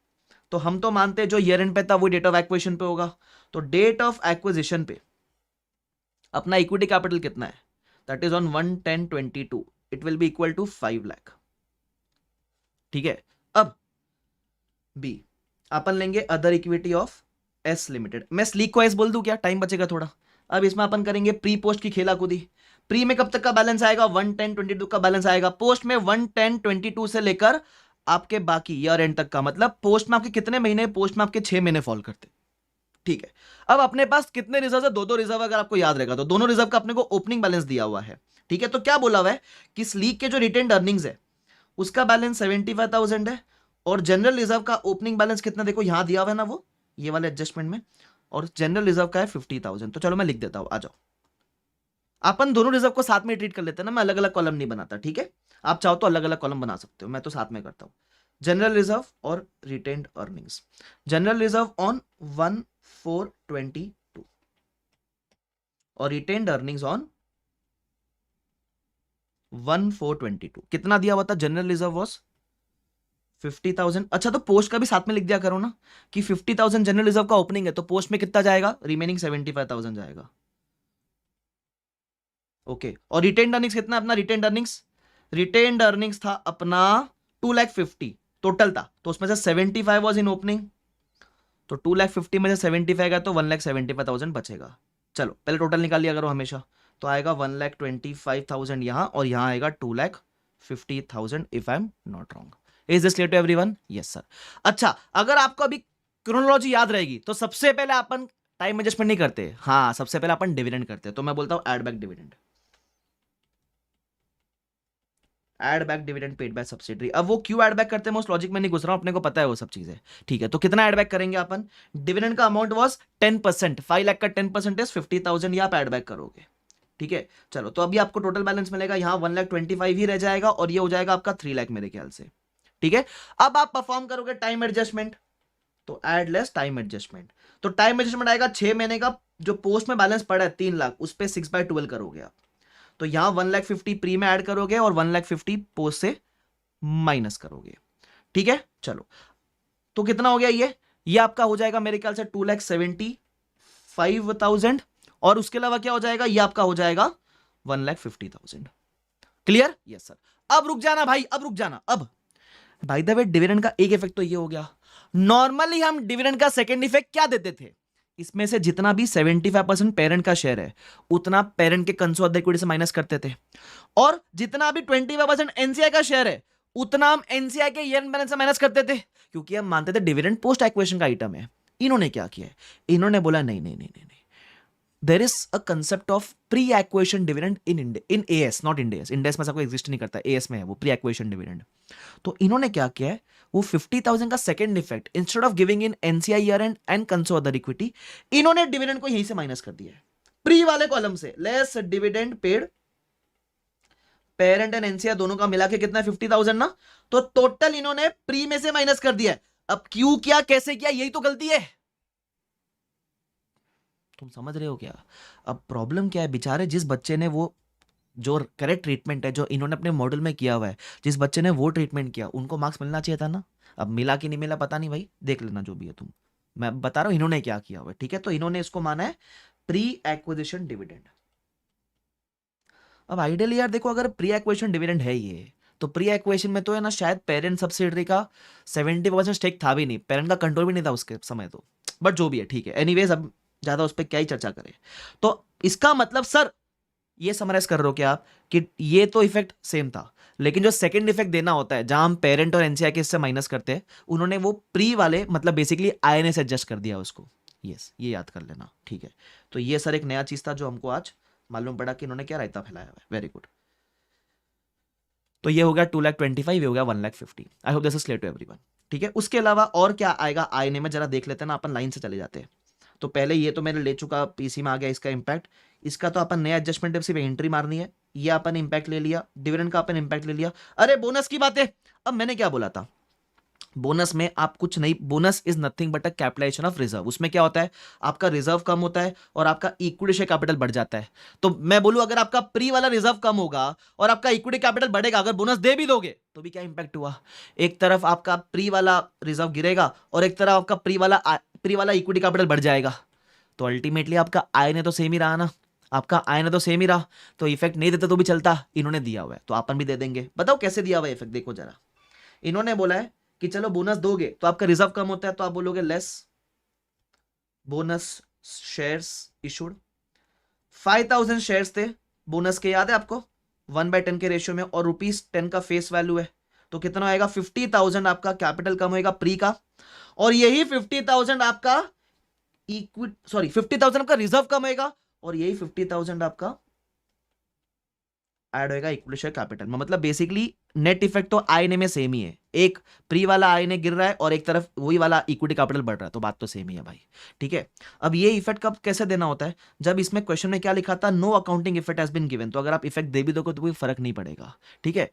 तो हम तो मानते हैं जो ईयर एंड पे था वो डेट ऑफ एक्विजिशन पे होगा। तो डेट ऑफ एक्विजिशन पे अपना इक्विटी कैपिटल कितना है, that is on 1/10/22, it will be equal to 5 lakh. ठीक है, अब बी अपन लेंगे other equity of S Limited. मैं स्लीक को एस बोल दूं क्या, टाइम बचेगा थोड़ा। अब इसमें अपन करेंगे प्री पोस्ट की खेला कूदी। प्री में कब तक का बैलेंस आएगा, 1/10/22 का बैलेंस आएगा। पोस्ट में 1/10/22 से लेकर आपके बाकी ईयर एंड तक का, मतलब पोस्ट में आपके कितने महीने, पोस्ट में आपके 6 महीने फॉल करते। ठीक है, अब अपने पास कितने रिजर्व है, दो रिजर्व। अगर आपको याद रहेगा तो दोनों रिजर्व का अपने को ओपनिंग बैलेंस दिया हुआ है। ठीक है, तो क्या बोला हुआ है कि स्लीक के जो रिटेन्ड अर्निंग्स है उसका बैलेंस 75,000 है, और जनरल रिजर्व का ओपनिंग बैलेंस कितना, देखो यहां दिया हुआ है ना, वो ये वाले एडजस्टमेंट में, और जनरल रिजर्व का है 50,000। तो चलो मैं लिख देता हूं, आ जाओ। अपन दोनों रिजर्व को साथ में ट्रीट कर लेते हैं ना, मैं अलग अलग कॉलम नहीं बनाता। ठीक है, आप चाहो तो अलग अलग कॉलम बना सकते हो, मैं तो साथ में करता हूं। जनरल रिजर्व और retained earnings. General reserve on 1/4/22 और रिटेन्ड अर्निंग्स ऑन 1/4/22। कितना दिया हुआ था, जनरल रिजर्व वॉज 50,000। अच्छा, तो पोस्ट का भी साथ में लिख दिया करो ना कि 50,000 जनरल रिजर्व का ओपनिंग है, तो पोस्ट में कितना जाएगा, रिमेनिंग 75,000 जाएगा। ओके, और रिटेन्ड अर्निंग्स कितना अपना, रिटेन्ड अर्निंग्स था अपना 2,50,000 टोटल था, तो उसमें से 75 वॉज इन ओपनिंग, तो 2,50,000 में से 75 गया तो 1,75,000 बचेगा। चलो पहले टोटल निकाल लिया करो हमेशा, तो आएगा 1,25,000 यहां, और यहां आएगा 2,50,000 if I am not wrong. Is this clear to everyone? Yes sir. अच्छा, अगर आपको अभी क्रोनोलॉजी याद रहेगी तो सबसे पहले अपन टाइम एडजस्टमेंट नहीं करते, हाँ सबसे पहले अपन डिविडेंड करते हैं। तो मैं बोलता हूं add back dividend, add back dividend paid by subsidiary. अब वो क्यों ऐड बैक करते हैं मैं उस लॉजिक में नहीं घुस रहा हूं, अपने को पता है वो सब चीजें, ठीक है। तो कितना ऐड बैक करेंगे अपन? डिविडेंड का अमाउंट वाज 10%, 5 लाख का 10% 50,000 ये आप ऐड बैक करोगे, ठीक है। चलो, तो अभी आपको टोटल बैलेंस मिलेगा यहाँ 1,25,000 ही रह जाएगा और ये हो जाएगा आपका 3 लाख मेरे ख्याल से, ठीक है। अब आप परफॉर्म करोगे टाइम एडजस्टमेंट, तो एड लेस टाइम एडजस्टमेंट। तो टाइम एडजस्टमेंट आएगा 6 महीने का, जो पोस्ट में बैलेंस पड़ा है 3 लाख, उस पर 6/12 करोगे आप। तो यहां 1,50,000 प्री में ऐड करोगे और 1,50,000 पोस्ट से माइनस करोगे, ठीक है। चलो, तो कितना हो गया ये आपका हो जाएगा मेरे ख्याल से 2,75,000 और उसके अलावा क्या हो जाएगा, ये आपका हो जाएगा 1,50,000। क्लियर? Yes sir. अब रुक जाना भाई, अब रुक जाना। अब बाय द वे डिविडेंड का एक इफेक्ट तो ये हो गया, नॉर्मली हम डिविडेंड का सेकंड इफेक्ट क्या देते थे, इसमें से जितना भी 75% पेरेंट का शेयर है उतना पेरेंट के कंसोलिडेटेड इक्विटी से माइनस करते थे, और जितना भी 25% एनसीआई का शेयर है उतना हम एनसीआई के ईयर बैलेंस से माइनस करते थे, क्योंकि हम मानते थे डिविडेंड पोस्ट एक्विजिशन का आइटम है। इन्होंने क्या किया है, इन्होंने बोला नहीं नहीं नहीं नहीं, there is a concept of pre acquisition dividend in AS, not in AS. Ind AS में सबको एग्जिस्ट नहीं करता, एएस में है वो प्री एक्विजिशन डिविडेंड। तो इन्होंने क्या किया है, वो 50,000 का second effect instead of giving in NCI year and consolidated equity, इन्होंने डिविडेंड को यहीं से माइनस कर दिया है, प्री वाले कॉलम से। Less dividend paid parent and NCI दोनों का मिला के कितना है 50,000 ना, तो टोटल इन्होंने प्री में से माइनस कर दिया है। अब क्यों किया, कैसे किया, यही तो गलती है, तुम समझ रहे हो क्या? अब प्रॉब्लम क्या है, बेचारे जिस बच्चे ने वो जो करेक्ट ट्रीटमेंट है जो इन्होंने अपने मॉडल में किया हुआ है, जिस बच्चे ने वो ट्रीटमेंट किया उनको मार्क्स मिलना चाहिए था ना। अब मिला कि नहीं मिला पता नहीं भाई, देख लेना जो भी है तुम, मैं बता रहा हूं इन्होंने क्या किया हुआ है, ठीक है। तो इन्होंने इसको माना है प्री एक्विजिशन डिविडेंड। अब आइडियली यार देखो, अगर प्री एक्विजिशन डिविडेंड है ये, तो प्री एक्विजिशन में तो है ना शायद पेरेंट सब्सिडरी का 70% स्टेक था भी नहीं, पेरेंट का कंट्रोल भी नहीं था उसके समय तो, बट जो भी है ठीक है। एनीवेज, अब ज्यादा उस पर क्या ही चर्चा करें। तो इसका मतलब सर ये समराइज कर रहे हो क्या आप कि ये तो इफेक्ट सेम था, लेकिन जो सेकंड इफेक्ट देना होता है जहां हम पेरेंट और एनसीआई के इससे माइनस करते हैं, उन्होंने वो प्री वाले मतलब बेसिकली आईएनए से एडजस्ट कर दिया उसको। यस, ये याद कर लेना, ठीक है। तो ये सर एक नया चीज था जो हमको आज मालूम पड़ा कि इन्होंने क्या रायता फैलाया हुआ है। Very good. तो ये हो गया 2,25,000, ये हो गया 1,50,000। I hope this is clear to everyone, ठीक है। उसके अलावा और क्या आएगा आईएनए में, जरा देख लेते हैं ना, अपन लाइन से चले जाते हैं। तो पहले ये तो मैंने ले चुका, पीसी में आ गया इसका इंपैक्ट। इसका तो अपन नया एडजस्टमेंट सिर्फ एंट्री मारनी है, ये अपन इंपैक्ट ले लिया, डिविडेंड का अपन इंपैक्ट ले लिया। अरे बोनस की बात है, अब मैंने क्या बोला था, बोनस में आप कुछ नहीं, bonus is nothing but a capitalisation of reserve. उसमें क्या होता है, आपका रिजर्व कम होता है और आपका इक्विटी शेयर कैपिटल बढ़ जाता है। तो मैं बोलूं अगर आपका प्री वाला रिजर्व कम होगा और आपका इक्विटी कैपिटल बढ़ेगा, अगर बोनस दे भी दोगे तो भी क्या इंपैक्ट हुआ, एक तरफ आपका प्री वाला रिजर्व गिरेगा और एक तरफ आपका प्री वाला इक्विटी कैपिटल बढ़ जाएगा। तो अल्टीमेटली आपका आय ने तो सेम ही रहा ना, आपका आय ने तो सेम ही रहा, तो इफेक्ट नहीं देते तो भी चलता, इन्होंने दिया हुआ है तो अपन भी दे देंगे। बताओ कैसे दिया हुआ है इफेक्ट, देखो जरा। इन्होंने बोला है कि चलो बोनस दोगे तो आपका रिजर्व कम होता है, तो आप बोलोगे less bonus shares issued. 5,000 shares थे बोनस के, याद है आपको, 1/10 के रेशियो में, और ₹10 का फेस वैल्यू है, तो कितना आएगा 50,000 आपका कैपिटल कम होएगा प्री का, और यही 50,000 आपका 50,000 आपका रिजर्व कम होएगा, और यही 50,000 आपका ऐड होएगा इक्विटी शेयर कैपिटल में। मतलब बेसिकली नेट इफेक्ट तो आईएनए में सेम ही है, एक प्री वाला आईएनए गिर रहा है और एक तरफ वही वाला इक्विटी कैपिटल बढ़ रहा है, तो बात तो सेम ही है भाई, ठीक है। अब ये इफेक्ट कब कैसे देना होता है, जब इसमें क्वेश्चन में क्या लिखा था, no accounting effect has been given, तो अगर आप इफेक्ट दे भी दोगे तो कोई फर्क नहीं पड़ेगा, ठीक है।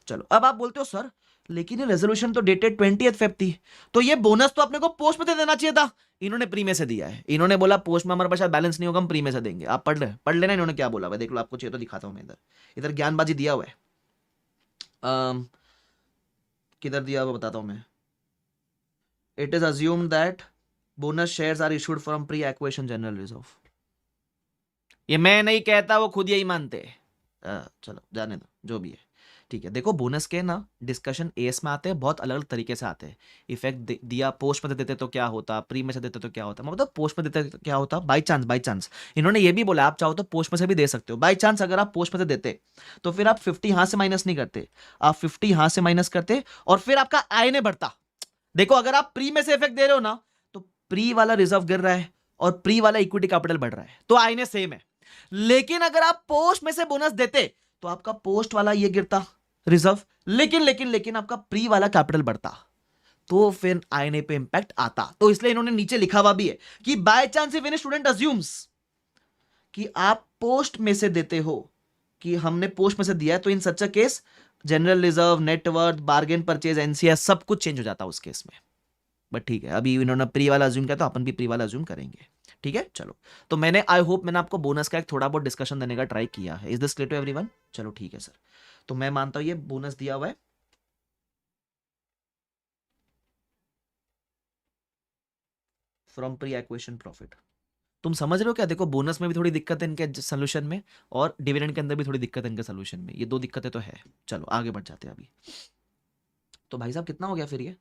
चलो, अब आप बोलते हो सर लेकिन ये रेजोल्यूशन तो डेटेड 20 फेब थी, तो ये बोनस तो अपने को पोस्ट में दे देना चाहिए था, इन्होंने प्री में से दिया है। इन्होंने बोला पोस्ट में हमारे पास बैलेंस नहीं होगा, हम प्री में से देंगे। आप पढ़ लेना इन्होंने क्या बोला हुआ, देख लो, आपको चाहिए तो दिखाता हूं मैं, इधर ज्ञानबाजी दिया हुआ है। किधर दिया हुआ बताता हूं मैं। It is assumed that bonus shares are issued from pre acquisition general reserve. ये मैं नहीं कहता, वो खुद यही मानते हैं। चलो जाने दो, जो भी है, ठीक है, देखो बोनस के ना डिस्कशन एएस में आते हैं, बहुत अलग अलग तरीके से आते हैं। इफेक्ट दिया, पोस्ट में देते तो क्या होता, प्री में से देते तो क्या होता, मतलब पोस्ट में देते तो क्या होता, बाई चांस इन्होंने ये भी बोला आप चाहो तो पोस्ट में से भी दे सकते हो। बाई चांस अगर आप पोस्ट में से देते तो फिर आप 50 यहां से माइनस नहीं करते, आप 50 यहां से माइनस करते और फिर आपका आईएनए बढ़ता। देखो अगर आप प्री में से इफेक्ट दे रहे हो ना, तो प्री वाला रिजर्व गिर रहा है और प्री वाला इक्विटी कैपिटल बढ़ रहा है, तो आईएनए सेम है। लेकिन अगर आप पोस्ट में से बोनस देते तो आपका पोस्ट वाला ये गिरता रिजर्व, लेकिन आपका प्री वाला कैपिटल बढ़ता, तो फिर आईएनए पे इंपैक्ट आता। तो इसलिए इन्होंने नीचे लिखा हुआ भी है कि by chance if any student assumes कि आप पोस्ट में से देते हो, कि हमने पोस्ट में से दिया है, तो in such a case general reserve, net worth, bargain purchase, NCR सब कुछ चेंज हो जाता है उस केस में। बट ठीक है, अभी इन्होंने प्री वाला अज्यूम किया तो अपन भी प्री वाला अज्यूम करेंगे। ठीक है, चलो। तो मैंने आई होप मैंने आपको बोनस का एक थोड़ा बहुत डिस्कशन देने का ट्राई किया है। Is this clear to everyone? चलो ठीक है सर, तो मैं मानता हूं ये बोनस दिया हुआ है। फ्रॉम प्री एक्विजिशन प्रॉफिट, तुम समझ रहे हो क्या? देखो बोनस में भी थोड़ी दिक्कत है इनके सोल्यूशन में, और डिविडेंड के अंदर भी थोड़ी दिक्कत है इनके सोल्यूशन में। ये दो दिक्कतें तो है। चलो आगे बढ़ जाते हैं अभी। तो भाई साहब कितना हो गया फिर ये?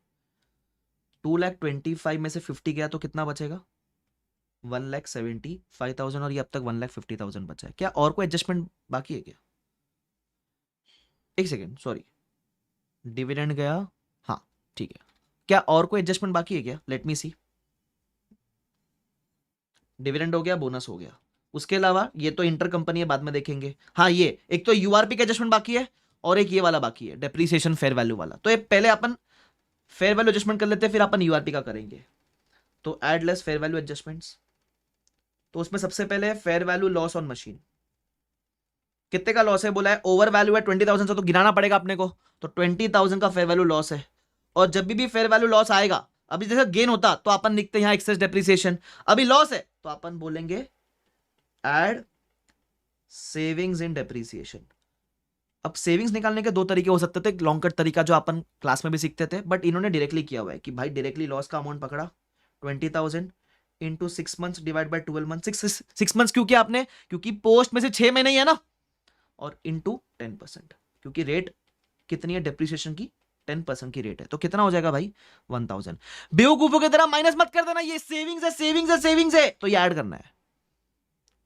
2,25,000 में से 50 गया तो कितना बचेगा? 1,75,000, और ये अब तक 1,50,000 बचा है। क्या और कोई एडजस्टमेंट बाकी है क्या? एक सेकेंड, सॉरी, डिविडेंड गया, हाँ ठीक है। क्या और कोई एडजस्टमेंट बाकी है क्या? लेट मी सी। डिविडेंड हो गया, बोनस हो गया, उसके अलावा ये तो इंटर कंपनी है, बाद में देखेंगे। हाँ, ये एक तो यूआरपी का एडजस्टमेंट बाकी है और एक ये वाला बाकी है, डेप्रीसिएशन फेयर वैल्यू वाला। तो ये पहले अपन फेयर वैल्यू एडजस्टमेंट कर लेते हैं, फिर अपन यूआरपी का करेंगे। तो add less fair value adjustments, तो उसमें सबसे पहले fair value loss on machine. कितने का लॉस है बोला है? ओवर वैल्यू है 20,000 से, तो गिराना पड़ेगा अपने को, तो 20,000 का फेयर वैल्यू लॉस है। और जब भी फेयर वैल्यू लॉस आएगा, अभी जैसे गेन होता तो अपन लिखते हैं यहां एक्सेस डेप्रीसिएशन, अभी लॉस है तो अपन बोलेंगे एड सेविंग्स इन डेप्रीसिएशन। अब सेविंग्स निकालने के दो तरीके हो सकते थे, लॉन्ग कट तरीका जो अपन क्लास में भी सीखते थे, बट इन्होंने डायरेक्टली किया हुआ है कि भाई डायरेक्टली लॉस का अमाउंट पकड़ा 20,000 into 6 months divide by 12 month. 6 months क्यों किया आपने? क्योंकि पोस्ट में से 6 महीने ही है ना, और इंटू 10%, क्योंकि रेट कितनी है डेप्रीसिएशन की? 10% की रेट है, तो कितना हो जाएगा भाई? 1,000। बेवकूफों की तरह माइनस मत कर देना, ये सेविंग्स है, सेविंग्स है, सेविंग्स है, तो ये ऐड करना है।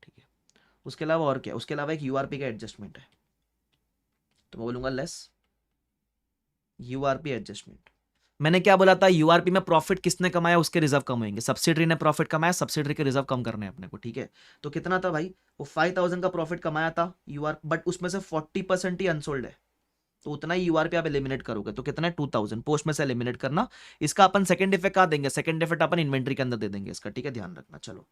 ठीक है, उसके अलावा और क्या? उसके अलावा एक यूआरपी का एडजस्टमेंट है, तो मैं बोलूंगा लेस यूआरपी एडजस्टमेंट। मैंने क्या बोला था? यूआरपी में प्रॉफिट किसने कमाया उसके रिजर्व कम होंगे, सब्सिडरी ने प्रॉफिट कमाया, सब्सिडरी के रिजर्व कम करने हैं अपने को। ठीक है, तो कितना था भाई? वो 5,000 का प्रॉफिट कमाया था यूआर, बट उसमें से 40% ही अनसोल्ड है, तो उतना ही यूआरपी आप एलिमिनेट करोगे, तो कितना है? 2,000 पोस्ट में से एलिमिनेट करना। इसका अपन सेकंड इफेक्ट कहां देंगे? सेकंड इफेक्ट अपन इन्वेंट्री के अंदर दे देंगे इसका। ठीक है, ध्यान रखना। चलो,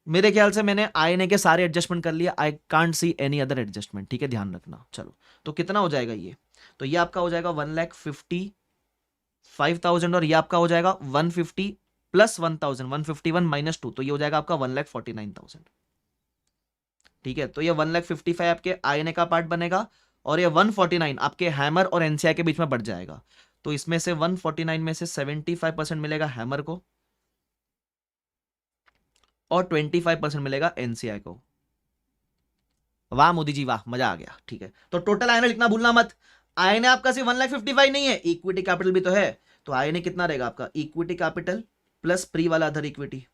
मेरे ख्याल से मैंने आईएनए के सारे एडजस्टमेंट कर लिया, I can't see any other adjustment. ठीक है, ध्यान रखना। चलो, तो कितना हो जाएगा ये? तो ये आपका हो जाएगा 1,55,000, और ये आपका हो जाएगा 150 प्लस 1,000, 151 माइनस 2, तो ये हो जाएगा आपका 1,49,000। ठीक है, तो ये 1,55,000 आपके आईएनए का पार्ट बनेगा, और ये 149 आपके हैमर और एनसीआई के बीच में बढ़ जाएगा। तो इसमें से 149 में से 75% मिलेगा हैमर को, और 25% मिलेगा एनसीआई को। वाह मोदी जी वाह, मजा आ गया। ठीक है, तो टोटल आईएनए लिखना भूलना मत। आईएनए आपका सिर्फ 1,55,000 नहीं है, इक्विटी कैपिटल भी तो है, तो आईएनए कितना रहेगा आपका? इक्विटी कैपिटल प्लस प्री वाला अदर इक्विटी।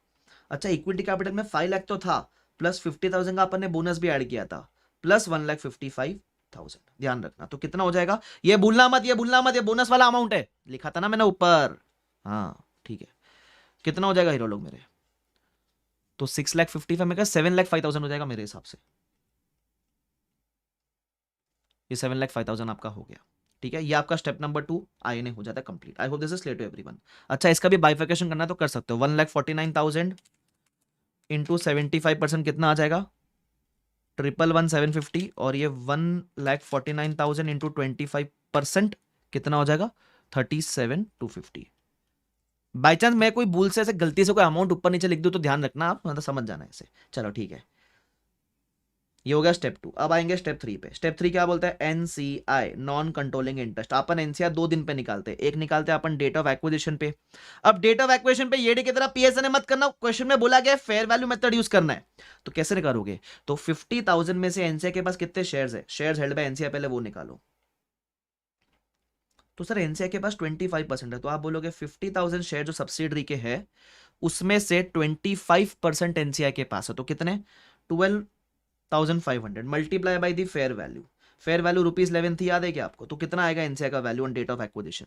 अच्छा, इक्विटी कैपिटल में 5 लाख तो था, प्लस 50,000 का अपन ने बोनस भी ऐड किया था, प्लस 1,55,000। ध्यान रखना, तो कितना हो जाएगा? ये भूलना मत, ये भूलना मत, ये बोनस वाला अमाउंट है, लिखा था ना मैंने ऊपर। हाँ ठीक है, कितना हो जाएगा हीरो लोग मेरे? तो 6,55,000 में 7,05,000 हो जाएगा मेरे हिसाब से। ये 7,05,000 आपका हो गया। ठीक है, ये आपका स्टेप नंबर 2 आईएनए हो जाता है complete. I hope this is clear to everyone. अच्छा, इसका भी बाइफिकेशन करना तो कर सकते हो। 1,49,000 इंटू 75% कितना आ जाएगा? 1,11,750, और ये 1,49,000 इंटू 25% कितना हो जाएगा? 37,250। बाई चांस मैं कोई भूल से ऐसे गलती से कोई अमाउंट ऊपर नीचे लिख दूं तो ध्यान रखना, आप मतलब समझ जाना ऐसे। चलो ठीक है, ये हो गया स्टेप 2। अब आएंगे स्टेप 3 पे। स्टेप 3 क्या बोलता है? NCI, non controlling interest. अपन एनसीआई 2 दिन पे निकालते हैं, एक निकालते हैं अपन डेट ऑफ एक्विजिशन पे। अब डेट ऑफ एक्विजिशन पे येडी की तरह पीएसएन मत करना, क्वेश्चन में बोला गया फेयर वैल्यू मेथड यूज करना है, तो कैसे करोगे? तो 50,000 में से एनसीआई के पास कितने शेयर्स है, शेयर्स हेल्ड बाय एनसीआई, पहले वो निकालो। तो सर एनसीआई के पास 25% है, तो आप बोलोगे 50,000 शेयर जो सब्सिडरी के है उसमें से 25% एनसीआई के पास है, तो कितने 12,500 multiply by the fair value. Fair value ₹11 थी, याद है क्या आपको? तो कितना आएगा एनसीआई का value on date of acquisition?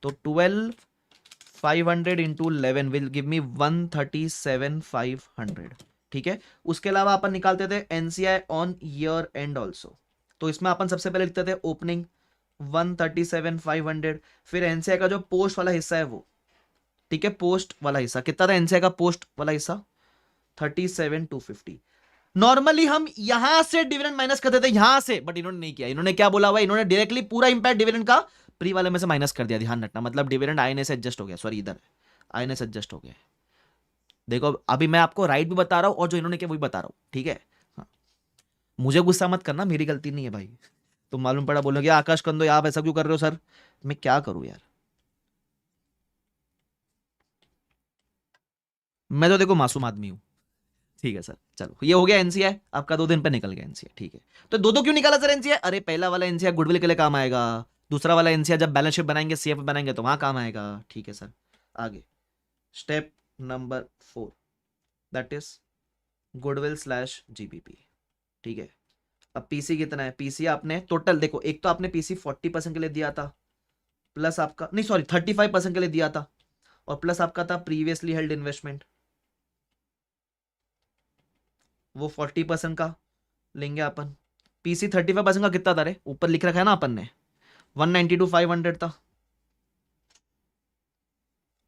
तो 12,500 इंटू 11 विल गिव मी 137,500। ठीक है, उसके अलावा अपन निकालते थे NCI on year and also, तो इसमें अपन सबसे पहले लिखते थे ओपनिंग 137,500, फिर एनसीआई का जो पोस्ट वाला हिस्सा है वो, ठीक है, पोस्ट वाला हिस्सा कितना था एनसीआई का? पोस्ट वाला हिस्सा 37,250। नॉर्मली हम यहां से डिविडेंड माइनस करते थे यहां से, बट इन्होंने नहीं किया। इन्होंने क्या बोला हुआ? इन्होंने डायरेक्टली पूरा इंपैक्ट डिविडेंड का प्री वाले में से माइनस कर दिया। ध्यान रखना, मतलब डिविडेंड आईएनए से एडजस्ट हो गया, सॉरी इधर आईएनए से एडजस्ट हो गया। देखो अभी मैं आपको राइट भी बता रहा हूं और जो इन्होंने किया वही बता रहा हूं, ठीक है? हाँ, मुझे गुस्सा मत करना, मेरी गलती नहीं है भाई। तुम मालूम पड़ा बोलोगे आकाश कंदो आप ऐसा क्यों कर रहे हो सर? मैं क्या करूं यार, मैं तो देखो मासूम आदमी हूं। ठीक है सर, चलो ये हो गया एनसीआई आपका, 2 दिन पे निकल गया एनसीआई। ठीक है, तो दो क्यों निकाला सर एनसीआई? अरे पहला वाला एनसीआई गुडविल के लिए काम आएगा, दूसरा वाला एनसीआई जब बैलेंस शीट बनाएंगे, सीएफ बनाएंगे तो वहां काम आएगा। ठीक है सर, आगे step number 4 that is goodwill slash GBP. ठीक है, अब पीसी कितना है? पीसी आपने टोटल देखो, एक तो आपने पीसी 40% के लिए दिया था, प्लस आपका नहीं सॉरी 35% के लिए दिया था, और प्लस आपका था प्रीवियसली हेल्ड इन्वेस्टमेंट, वो 40% का लेंगे अपन। पीसी 35% का कितना था रे? ऊपर लिख रखा है ना अपन ने, 192,500 था।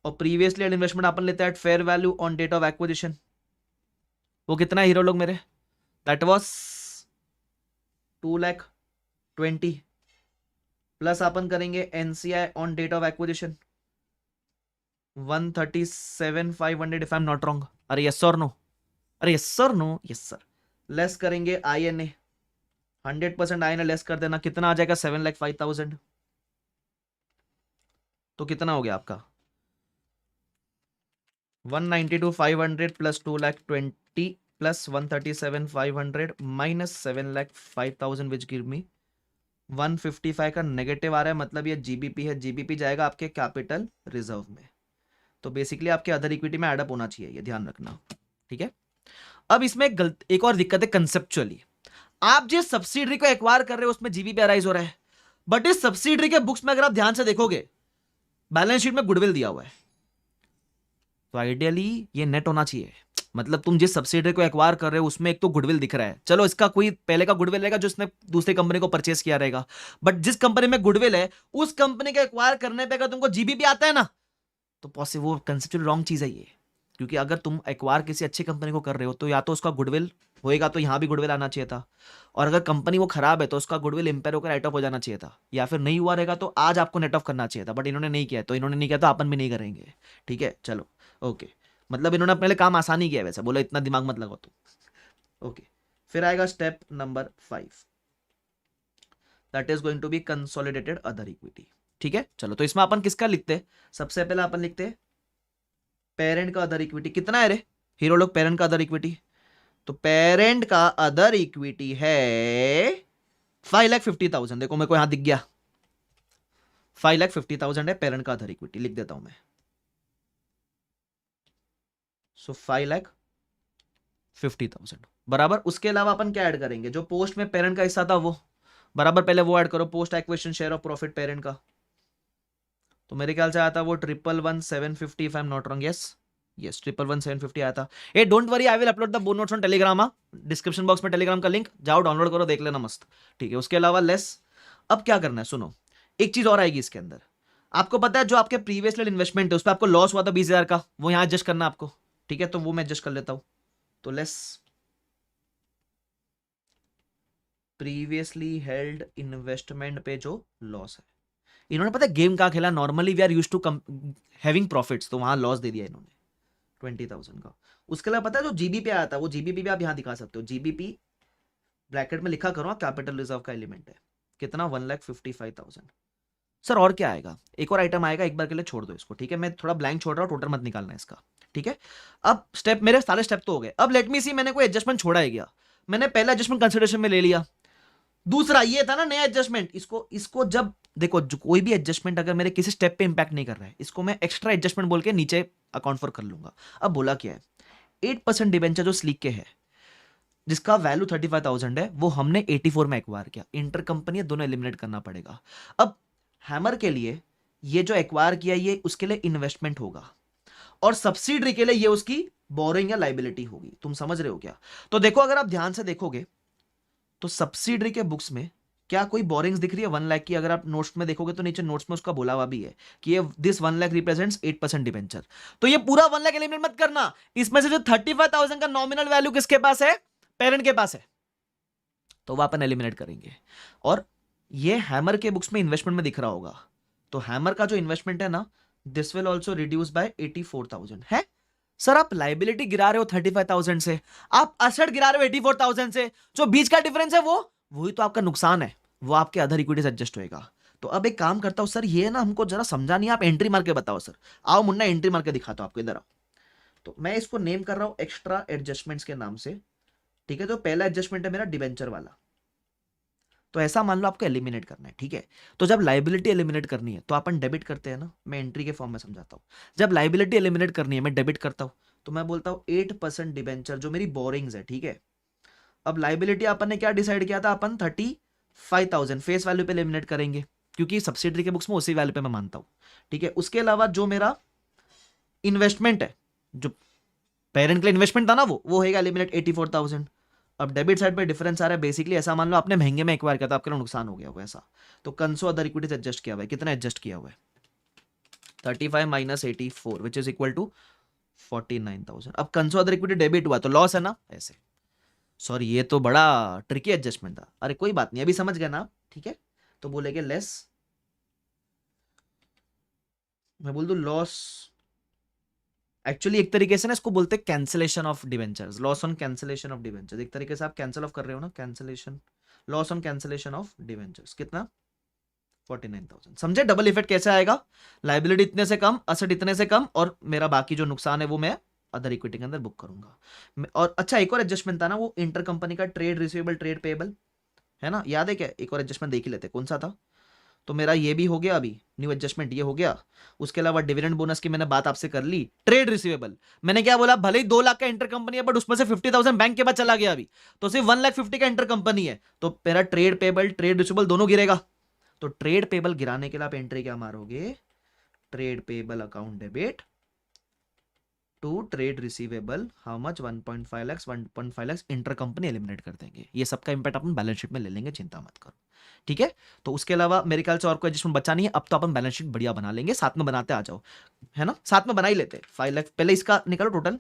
और प्रीवियसली हेल्ड इन्वेस्टमेंट अपन लेते हैं fair value on date of acquisition, वो कितना है हीरो लोग मेरे? दैट वाज 2,20,000 प्लस अपन करेंगे NCI on date of acquisition 137,500 if I am not wrong. अरे यस सर नो, अरे yes sir no, yes sir. Less करेंगे आईएनए, 100% आईएनए लेस कर देना, कितना आ जाएगा? 7,05,000। तो कितना हो गया आपका? 192,500 plus 2,20,000 plus 137,500 minus 7,05,000 which give me 155 का नेगेटिव आ रहा है, मतलब ये जीबीपी है। जीबीपी जाएगा आपके कैपिटल रिजर्व में, तो बेसिकली आपके अदर इक्विटी में एडअप होना चाहिए, ये ध्यान रखना। ठीक है, अब इसमें एक और दिक्कत है कंसेप्चुअली। आप जिस सब्सिडरी को एक्वायर कर रहे हो उसमें जीबीपी अराइज हो रहा है, बट इस सब्सिडरी के बुक्स में अगर आप ध्यान से देखोगे बैलेंस शीट में गुडविल दिया हुआ है, तो आइडियली ये नेट होना चाहिए। मतलब तुम जिस सब्सिडरी को एक्वायर कर रहे हो उसमें एक तो गुडविल दिख रहा है, चलो इसका कोई पहले का गुडविल रहेगा जो इसने दूसरी कंपनी को परचेस किया रहेगा, बट जिस कंपनी में गुडविल है उस कंपनी को एक्वायर करने पे अगर तुमको जीबीपी आता है ना, तो पॉसिबल वो कंसेप्चुअली रॉन्ग चीज है ये। क्योंकि अगर तुम एक्वायर किसी अच्छी कंपनी को कर रहे हो तो या तो उसका गुडविल होएगा, तो यहां भी गुडविल आना चाहिए था, और अगर कंपनी वो खराब है तो उसका गुडविल इंपेयर होकर राइट ऑफ हो जाना चाहिए था, या फिर नहीं हुआ रहेगा तो आज आपको नेट ऑफ करना चाहिए था, बट इन्होंने नहीं किया, तो इन्होंने नहीं किया तो अपन भी नहीं करेंगे। ठीक है, चलो ओके, मतलब इन्होंने पहले काम आसान ही किया, वैसे बोला इतना दिमाग मत लगाओ तुम। ओके, फिर आएगा step number 5 that is going to be consolidated other equity. ठीक है, चलो तो इसमें अपन किसका लिखते हैं? सबसे पहले अपन लिखते हैं पेरेंट का अदर इक्विटी। कितना है रे हीरो लोग पेरेंट का अदर इक्विटी? तो पेरेंट का अदर इक्विटी है 5,50,000। देखो मेरे को यहां दिख गया 5,50,000 है पेरेंट का अदर इक्विटी, लिख देता हूं मैं। सो 5,50,000 बराबर। उसके अलावा अपन क्या ऐड करेंगे? जो पोस्ट में पेरेंट का हिस्सा था वो बराबर, पहले वो ऐड करो, post acquisition share of profit parent का। तो मेरे ख्याल से आया था वो 1,11,750 if I am not wrong. Yes yes 1,11,750 आया था। Uh don't worry, I will upload the bone notes on Telegram. Description box में टेलीग्राम का लिंक, जाओ डाउनलोड करो, देख लेना मस्त। ठीक है, उसके अलावा लेस। अब क्या करना है सुनो, एक चीज और आएगी इसके अंदर। आपको पता है जो आपके प्रीवियस इन्वेस्टमेंट है उस पर आपको लॉस हुआ था 20,000 का, वो यहां एडजस्ट करना आपको। ठीक है, तो वो मैं एडजस्ट कर लेता हूं। तो लेस प्रीवियसली हेल्ड इन्वेस्टमेंट पे जो लॉस है, इन्होंने पता है गेम का खेला। Normally we are used to having profits, तो वहां लॉस दे दिया इन्होंने 20,000 का। उसके अलावा पता है जो जीबीपी आया था, वो जीबीपी भी आप यहां दिखा सकते हो। जीबीपी ब्रैकेट में लिखा करो, कैपिटल रिजर्व का एलिमेंट है। कितना? 1,55,000। सर और क्या आएगा? एक और आइटम आएगा, एक बार के लिए छोड़ दो इसको। ठीक है, मैं थोड़ा ब्लैंक छोड़ रहा हूं, टोटल मत निकालना इसका। ठीक है, अब स्टेप मेरे सारे स्टेप तो हो गए। अब लेट मी सी, मैंने कोई एडजस्टमेंट छोड़ा है क्या? मैंने पहला एडजस्टमेंट कंसिडरेशन में ले लिया। दूसरा ये था ना नया एडजस्टमेंट, इसको जब देखो जो कोई भी एडजस्टमेंट अगर मेरे किसी स्टेप पे इंपैक्ट नहीं कर रहा है, इसको मैं एक्स्ट्रा एडजस्टमेंट बोल के नीचे अकाउंट फॉर कर लूंगा। अब बोला क्या है, 8% डिबेंचर जो स्लीक के है, जिसका वैल्यू 35,000 है, वो हमने 84 में एक्वायर किया। इंटर कंपनी है, दोनों एलिमिनेट करना पड़ेगा। अब हैमर के लिए ये जो एक्वायर किया ये उसके लिए इन्वेस्टमेंट होगा, और सब्सिडरी के लिए ये उसकी बोरिंग या लाइबिलिटी होगी। तुम समझ रहे हो क्या? तो देखो अगर आप ध्यान से देखोगे तो सब्सिडरी के बुक्स में क्या कोई बोरिंग्स दिख रही है 1 लाख की? अगर आप नोट्स में देखोगे तो नीचे नोट्स में उसका बोला हुआ भी है कि ये दिस 1 लाख रिप्रेजेंट्स 8% डिबेंचर। तो ये पूरा 1 लाख एलिमिनेट मत करना, इसमें से जो 35,000 का नॉमिनल वैल्यू किसके पास है? पेरेंट के पास है, तो वह अपन एलिमिनेट करेंगे। और ये हैमर के बुक्स में इन्वेस्टमेंट में दिख रहा होगा, तो हैमर का जो इन्वेस्टमेंट है ना, this will also reduce by 84,000 है। सर आप लाइबिलिटी गिरा रहे हो 35,000 से, आप असेट गिरा रहे हो 84,000 से, जो बीच का डिफरेंस है वो वही तो आपका नुकसान है, वो आपके अदर इक्विटी से एडजस्ट होएगा। तो अब एक काम करता हूं सर, ये ना हमको जरा समझा नहीं, आप एंट्री मार के बताओ सर। आओ मुन्ना एंट्री मार के दिखाता हूं आपको, इधर आओ। तो मैं इसको नेम कर रहा हूं एक्स्ट्रा एडजस्टमेंट्स के नाम से, ठीक है। तो पहला एडजस्टमेंट है मेरा डिबेंचर वाला, तो ऐसा मान लो आपको एलिमिनेट करना है, ठीक है। तो जब लाइबिलिटी एलिमिनेट करनी है तो अपन डेबिट करते हैं ना, मैं एंट्री के फॉर्म में समझाता हूं। जब लाइबिलिटी एलिमिनेट करनी है मैं डेबिट करता हूं, तो मैं बोलता हूं 8% डिबेंचर जो मेरी बोरिंग्स है, ठीक है। अब लाइबिलिटी अपन ने क्या डिसाइड किया था, अपन 35,000 फेस वैल्यू पे एलिमिनेट करेंगे, क्योंकि सब्सिडरी के बुक्स में उसी वैल्यू पे मैं मानता हूं, ठीक है। उसके अलावा जो मेरा इन्वेस्टमेंट है, जो पेरेंट के लिए इन्वेस्टमेंट था ना, वो होएगा एलिमिनेट 84,000। अब डेबिट साइड पे डिफरेंस आ रहा है, बेसिकली ऐसा मान लो आपने महंगे में एक्वायर किया था, आपके लिए नुकसान हो गया होगा ऐसा। तो कंसो अदर इक्विटीज एडजस्ट किया हुआ है, कितना एडजस्ट किया हुआ है? 35 minus 84 which is equal to 49,000। अब कंसो अदर इक्विटी डेबिट हुआ तो लॉस है ना, ऐसे। सॉरी ये तो बड़ा ट्रिकी एडजस्टमेंट था, अरे कोई बात नहीं, अभी समझ गए ना आप, ठीक है। तो बोलेंगे लेस, मैं बोल दूं लॉस, एक्चुअली एक तरीके से ना इसको बोलते हैं cancellation of debentures, loss on cancellation of debentures. एक तरीके से आप कैंसिल ऑफ कर रहे हो ना, cancellation, loss on cancellation of debentures. कितना? 49,000। समझे डबल इफेक्ट कैसे आएगा? लाइबिलिटी इतने से कम, असेट इतने से कम, और मेरा बाकी जो नुकसान है वो मैं अदर इक्विटी के अंदर बुक करूंगा। और अच्छा एक और एडजस्टमेंट था ना, वो इंटर कंपनी का ट्रेड रिसीवेबल ट्रेड पेएबल है ना, याद है क्या? एक और एडजस्टमेंट देख ही लेते, कौन सा था? तो मेरा ये भी हो गया, अभी न्यू एडजस्टमेंट ये हो गया। उसके अलावा डिविडेंड बोनस की मैंने बात आपसे कर ली। ट्रेड रिसीवेबल मैंने क्या बोला, भले ही 2 लाख का इंटर कंपनी है, बट उसमें से 50,000 बैंक के पास चला गया अभी, तो सिर्फ 1,50,000 का इंटर कंपनी है, तो मेरा ट्रेड पेबल ट्रेड रिसीवेबल दोनों गिरेगा। तो ट्रेड पेबल गिराने के लिए आप एंट्री क्या मारोगे? Trade payable account debit to trade receivable how much 1.5 lakh, 1.5 lakh inter company eliminate कर देंगे। ये सबका इंपैक्ट अपन बैलेंस शीट में ले लेंगे, चिंता मत करो, ठीक है। तो उसके अलावा मेरे ख्याल से और कोई एडजस्टमेंट बचा नहीं है। अब तो अपन बैलेंस शीट बढ़िया बना लेंगे, साथ में बनाते आ जाओ, है ना, साथ में बना ही लेते। 5 लाख पहले इसका निकालो total,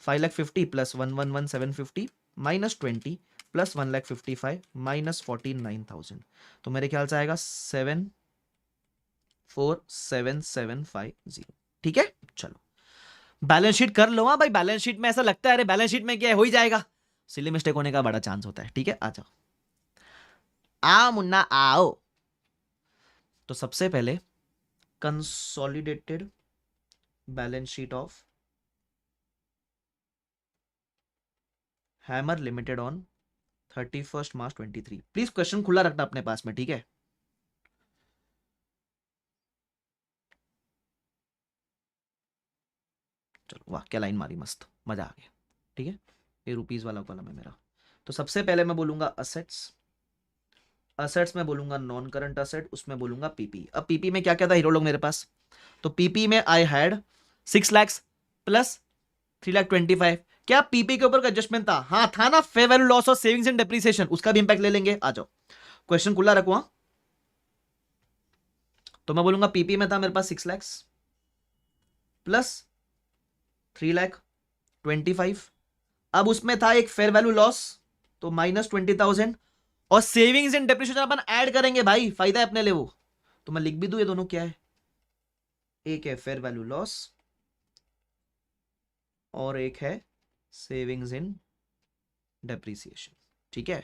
5,50,000 plus 1,11,750 minus 20 plus 1,55,000 minus 49,000, तो मेरे ख्याल से आएगा 747,750, ठीक है। चलो बैलेंस शीट कर लो। हाँ भाई, बैलेंस शीट में ऐसा लगता है अरे बैलेंस शीट में क्या है, हो ही जाएगा, सिली मिस्टेक होने का बड़ा चांस होता है, ठीक है। आ जाओ, आओ मुन्ना आओ। तो सबसे पहले consolidated balance sheet of Hammer limited on 31 March 23। Please question खुला रखना अपने पास में, ठीक है। चलो वाह क्या लाइन मारी, मस्त मजा आ गया, ठीक है। ये रुपीज वाला कॉलम है मेरा। तो सबसे पहले मैं बोलूंगा असेट्स, असेट्स में बोलूंगा नॉन करंट असेट, उसमें बोलूंगा पीपी। अब पीपी में क्या क्या था हीरो लोग मेरे पास, तो पीपी में आई हैड 6 लाख प्लस 3,25,000। क्या पीपी के ऊपर का एडजस्टमेंट था? हाँ था ना, फेयर वैल्यू लॉस और सेविंग्स एंड डेप्रिसिएशन, उसका भी इंपैक्ट ले लेंगे। आ जाओ क्वेश्चन खुला रखो। तो मैं बोलूंगा पीपी में था मेरे पास 6 लाख प्लस 3,25,000। अब उसमें था एक फेयर वैल्यू लॉस, तो माइनस 20,000, और savings and depreciation upon add करेंगे भाई, फायदा है अपने लिए वो। तो मैं लिख भी दूं ये दोनों क्या है, एक है फेयर वैल्यू लॉस और एक है सेविंग्स इन डेप्रिसिएशन, ठीक है।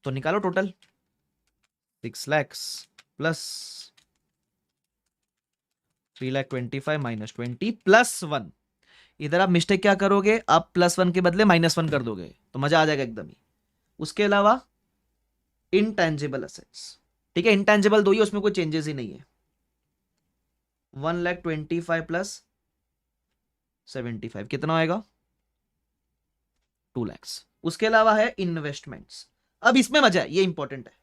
तो निकालो total, 6 lakh plus 3,25,000 minus 20 plus 1। इधर आप मिस्टेक क्या करोगे, आप +1 के बदले -1 कर दोगे, तो मजा आ जाएगा एकदम ही। उसके अलावा इनटेंजिबल असेट्स, ठीक है, इंटेंजिबल दो ही, उसमें कोई चेंजेस ही नहीं है। 1,25,000 प्लस 75 कितना आएगा? 2 लाख। उसके अलावा है इन्वेस्टमेंट्स। अब इसमें मजा है, ये इंपॉर्टेंट है,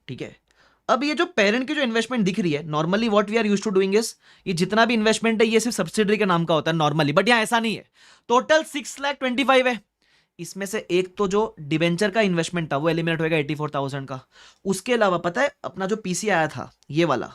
ठीक है। अब ये जो पेरेंट की जो इन्वेस्टमेंट दिख रही है, normally what we are used to doing is, ये जितना भी इन्वेस्टमेंट है ये सिर्फ सब्सिडरी के नाम का होता है नॉर्मली, बट यहां ऐसा नहीं है। टोटल 6,25,000 है। इसमें से एक तो जो डिबेंचर का इन्वेस्टमेंट था वो एलिमिनेट होएगा 84,000 का। उसके अलावा पता है अपना जो पीसी आया था ये वाला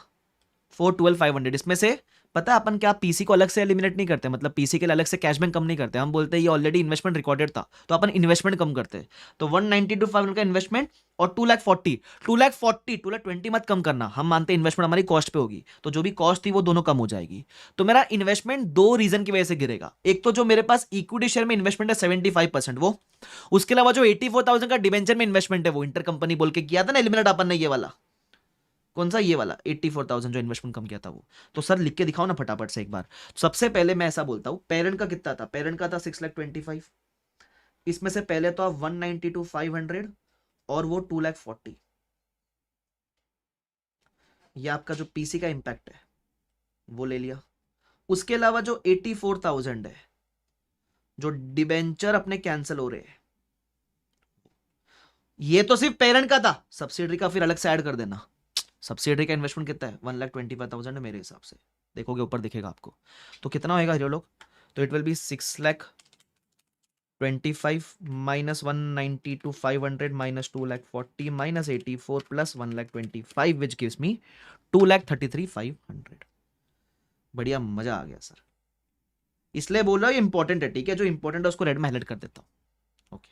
412,500, इसमें से पता है अपन क्या पीसी को अलग से एलिमिनेट नहीं करते, मतलब पीसी के लिए अलग से कैशबैक कम नहीं करते, हम बोलते हैं ये ऑलरेडी इन्वेस्टमेंट रिकॉर्डेड था तो अपन इन्वेस्टमेंट कम करते हैं। तो 192,500 का इन्वेस्टमेंट और 2,20 मत कम करना, हम मानते हैं इन्वेस्टमेंट हमारी कॉस्ट पे होगी, तो जो भी कॉस्ट थी वो दोनों कम हो जाएगी। तो मेरा इन्वेस्टमेंट दो रीजन की वजह से गिरेगा, एक तो जो मेरे पास इक्विटी शेयर में इन्वेस्टमेंट है 75% वो, उसके अलावा जो 84,000 का डिबेंचर में इन्वेस्टमेंट है वो इंटर कंपनी बोल के किया था ना एलिमिनेट अपन ने, ये वाला कौन सा, ये वाला 84,000 जो इन्वेस्टमेंट कम किया था वो। तो सर लिख के दिखाओ ना फटाफट से एक बार। सबसे पहले मैं ऐसा बोलता हूं, पेरेंट का कितना था? पेरेंट का था 6,25,000, इसमें से पहले तो आप 192,500 और वो 2,40,000, ये आपका जो पीसी का इंपैक्ट है वो ले लिया। उसके अलावा जो 84,000 है जो डिबेंचर अपने कैंसिल हो रहे हैं, ये तो सिर्फ पेरेंट का था, सब्सिडरी का फिर अलग से ऐड कर देना। सब्सिडरी का इन्वेस्टमेंट कितना है? 1,25,000 है मेरे हिसाब से, देखोगे ऊपर दिखेगा आपको। तो कितना होएगा हीरो लोग? तो it will B 6,25,000 minus 192,500 minus 2,40,000 minus 84 plus 1,25,000 which gives मी 2,33,500। बढ़िया, मजा आ गया सर, इसलिए बोल रहा हूँ ये इंपॉर्टेंट है, ठीक है, जो इंपॉर्टेंट है उसको रेड में हाईलाइट कर देता हूँ। ओके,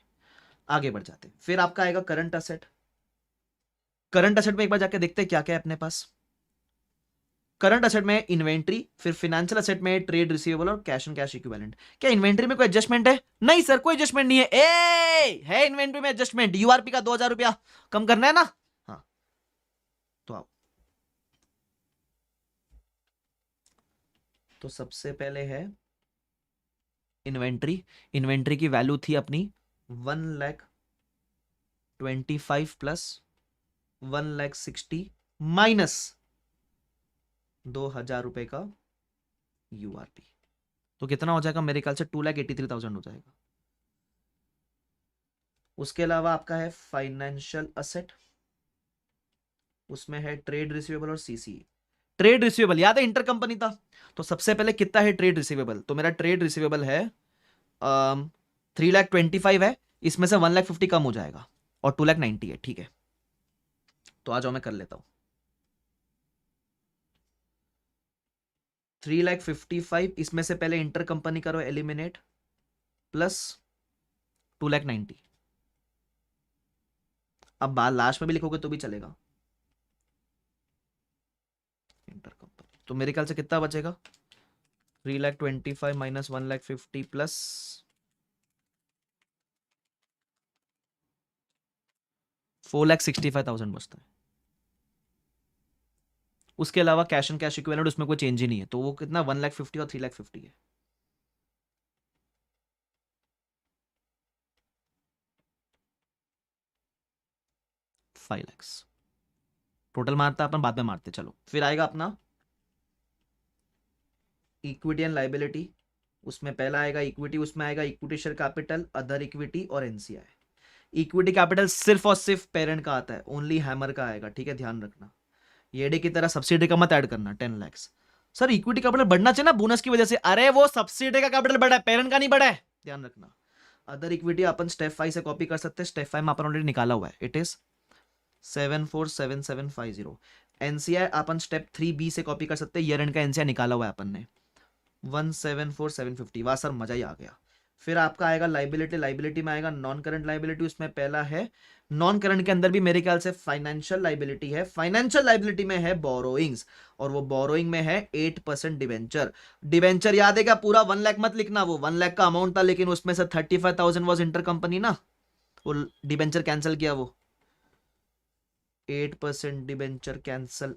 आगे बढ़ जाते हैं। फिर आपका आएगा करंट असेट। करंट असेट में एक बार जाके देखते हैं क्या क्या है अपने पास। करंट असेट में इन्वेंट्री, फिर फाइनेंशियल असेट में ट्रेड रिसीवेबल और कैश एंड कैश इक्विवेलेंट। क्या इन्वेंट्री में कोई एडजस्टमेंट है? नहीं सर, कोई एडजस्टमेंट नहीं है। है इन्वेंट्री में एडजस्टमेंट, यूआरपी का 2,000 रुपया कम करना है ना। हाँ, तो आओ, तो सबसे पहले है इन्वेंट्री। इन्वेंट्री की वैल्यू थी अपनी 1,25,000 प्लस 1,60,000 माइनस 2,000 रुपए का यूआरपी। तो कितना हो जाएगा? मेरे ख्याल से 2,83,000 हो जाएगा। उसके अलावा आपका है फाइनेंशियल असेट, उसमें है ट्रेड रिसीवेबल और सीसी। ट्रेड रिसीवेबल याद है इंटर कंपनी था, तो सबसे पहले कितना है ट्रेड रिसीवेबल? तो मेरा ट्रेड रिसीवेबल है 3,25,000 है, इसमें से 1,50,000 कम हो जाएगा और 2,90,000 है, ठीक है। तो आ जाओ मैं कर लेता हूं। 3,55,000 इसमें से पहले इंटर कंपनी करो एलिमिनेट, प्लस 2,90,000। अब बात लास्ट में भी लिखोगे तो भी चलेगा, इंटर कंपनी। तो मेरे ख्याल से कितना बचेगा? 3,25,000 माइनस 1,50,000 प्लस 4,65,000 बचता है। उसके अलावा कैश एंड कैश इक्विवेलेंट उसमें कोई चेंज ही नहीं है, तो वो कितना 1,50,000 और 3,50,000 है। $5 टोटल मारता है अपन, बाद में मारते। चलो फिर आएगा अपना इक्विटी एंड लाइबिलिटी। उसमें पहला आएगा इक्विटी, उसमें आएगा equity share capital, other equity और एनसीआई। इक्विटी कैपिटल सिर्फ और सिर्फ पेरेंट का आता है, ओनली हैमर का आएगा, ठीक है, ध्यान रखना। ये डे की तरह सब्सिडी का मत ऐड करना 10 लाख। सर इक्विटी कैपिटल बढ़ना चाहिए ना बोनस की वजह से, अरे वो सब्सिडी का कैपिटल बढ़ा है, पेरेंट का नहीं बढ़ा है, ध्यान रखना। अदर इक्विटी अपन स्टेप 5 से कॉपी कर सकते हैं, स्टेप 5 में अपन ऑलरेडी निकाला हुआ है, it is 747750। NCI upon step 3B से कॉपी कर सकते हैं, ईयर एंड का एनसीआई निकाला हुआ है अपन ने 174,750। वाह सर मजा ही आ गया। फिर आपका आएगा लाइबिलिटी। लाइबिलिटी में आएगा नॉन करंट लाइबिलिटी, उसमें पहला है नॉन करंट के अंदर भी मेरे ख्याल से फाइनेंशियल लाइबिलिटी है। फाइनेंशियल लाइबिलिटी में है बोरोइंग्स, और वो बोरोइंग में है 8% डिवेंचर। डिवेंचर याद है क्या? पूरा 1 लाख मत लिखना, वो 1 लाख का अमाउंट था, लेकिन उसमें से 35,000 वॉज इंटर कंपनी ना, वो डिवेंचर कैंसिल किया, वो 8% डिवेंचर कैंसिल,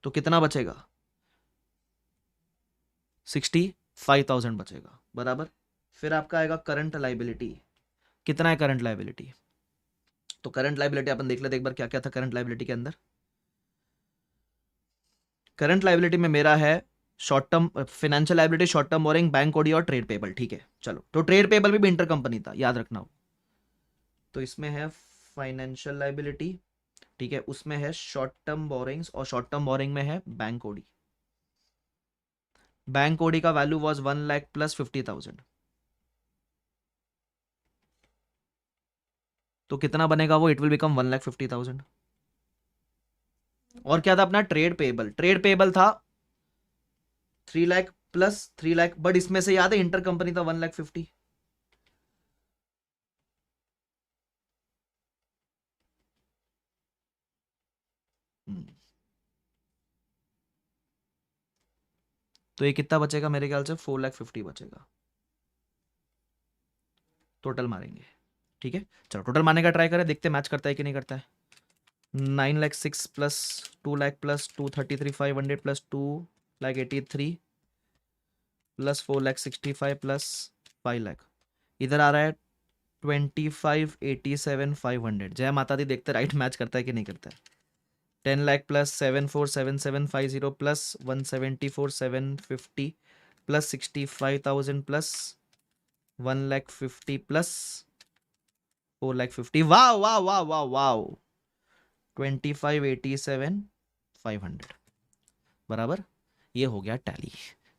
तो कितना बचेगा? 65,000 बचेगा, बराबर। फिर आपका आएगा करंट लाइबिलिटी। कितना है करंट लाइबिलिटी? तो करंट लायबिलिटी अपन देख लेते एक बार क्या क्या था करंट लायबिलिटी के अंदर। करंट लायबिलिटी में मेरा है short term financial liability, short term borrowing, bank OD और ट्रेड पेबल। ठीक है चलो, तो ट्रेड पेबल भी इंटर कंपनी था, याद रखना हो। तो इसमें है फाइनेंशियल लायबिलिटी, ठीक है, उसमें है शॉर्ट टर्म बोरिंग्स और शॉर्ट टर्म बोरिंग में है बैंक ओडी। बैंक ओडी का वैल्यू वाज 1 लाख प्लस 50,000। तो कितना बनेगा वो, इट विल बिकम 1,50,000। और क्या था अपना ट्रेड पेबल, ट्रेड पेबल था 3 लाख प्लस 3 लाख, बट इसमें से याद है इंटर कंपनी था 1,50,000। तो ये कितना बचेगा मेरे ख्याल से 4,50,000 बचेगा, टोटल मारेंगे। ठीक है चलो टोटल मारने का ट्राई करें, देखते मैच करता है कि नहीं करता है। 9,06,000 plus 2 lakh plus 233,500 plus 2,83,000 plus 4,65,000 plus 5 lakh, इधर आ रहा है 25,87,500। जय माता दी, देखते राइट मैच करता है कि नहीं करता है। 10 lakh plus 74,77,50 plus 174,750 plus 65,000 plus 1,50,000 plus 4,50,000। वाह वाह वाह वाह वाह, 25,87,500 बराबर, ये हो गया टैली।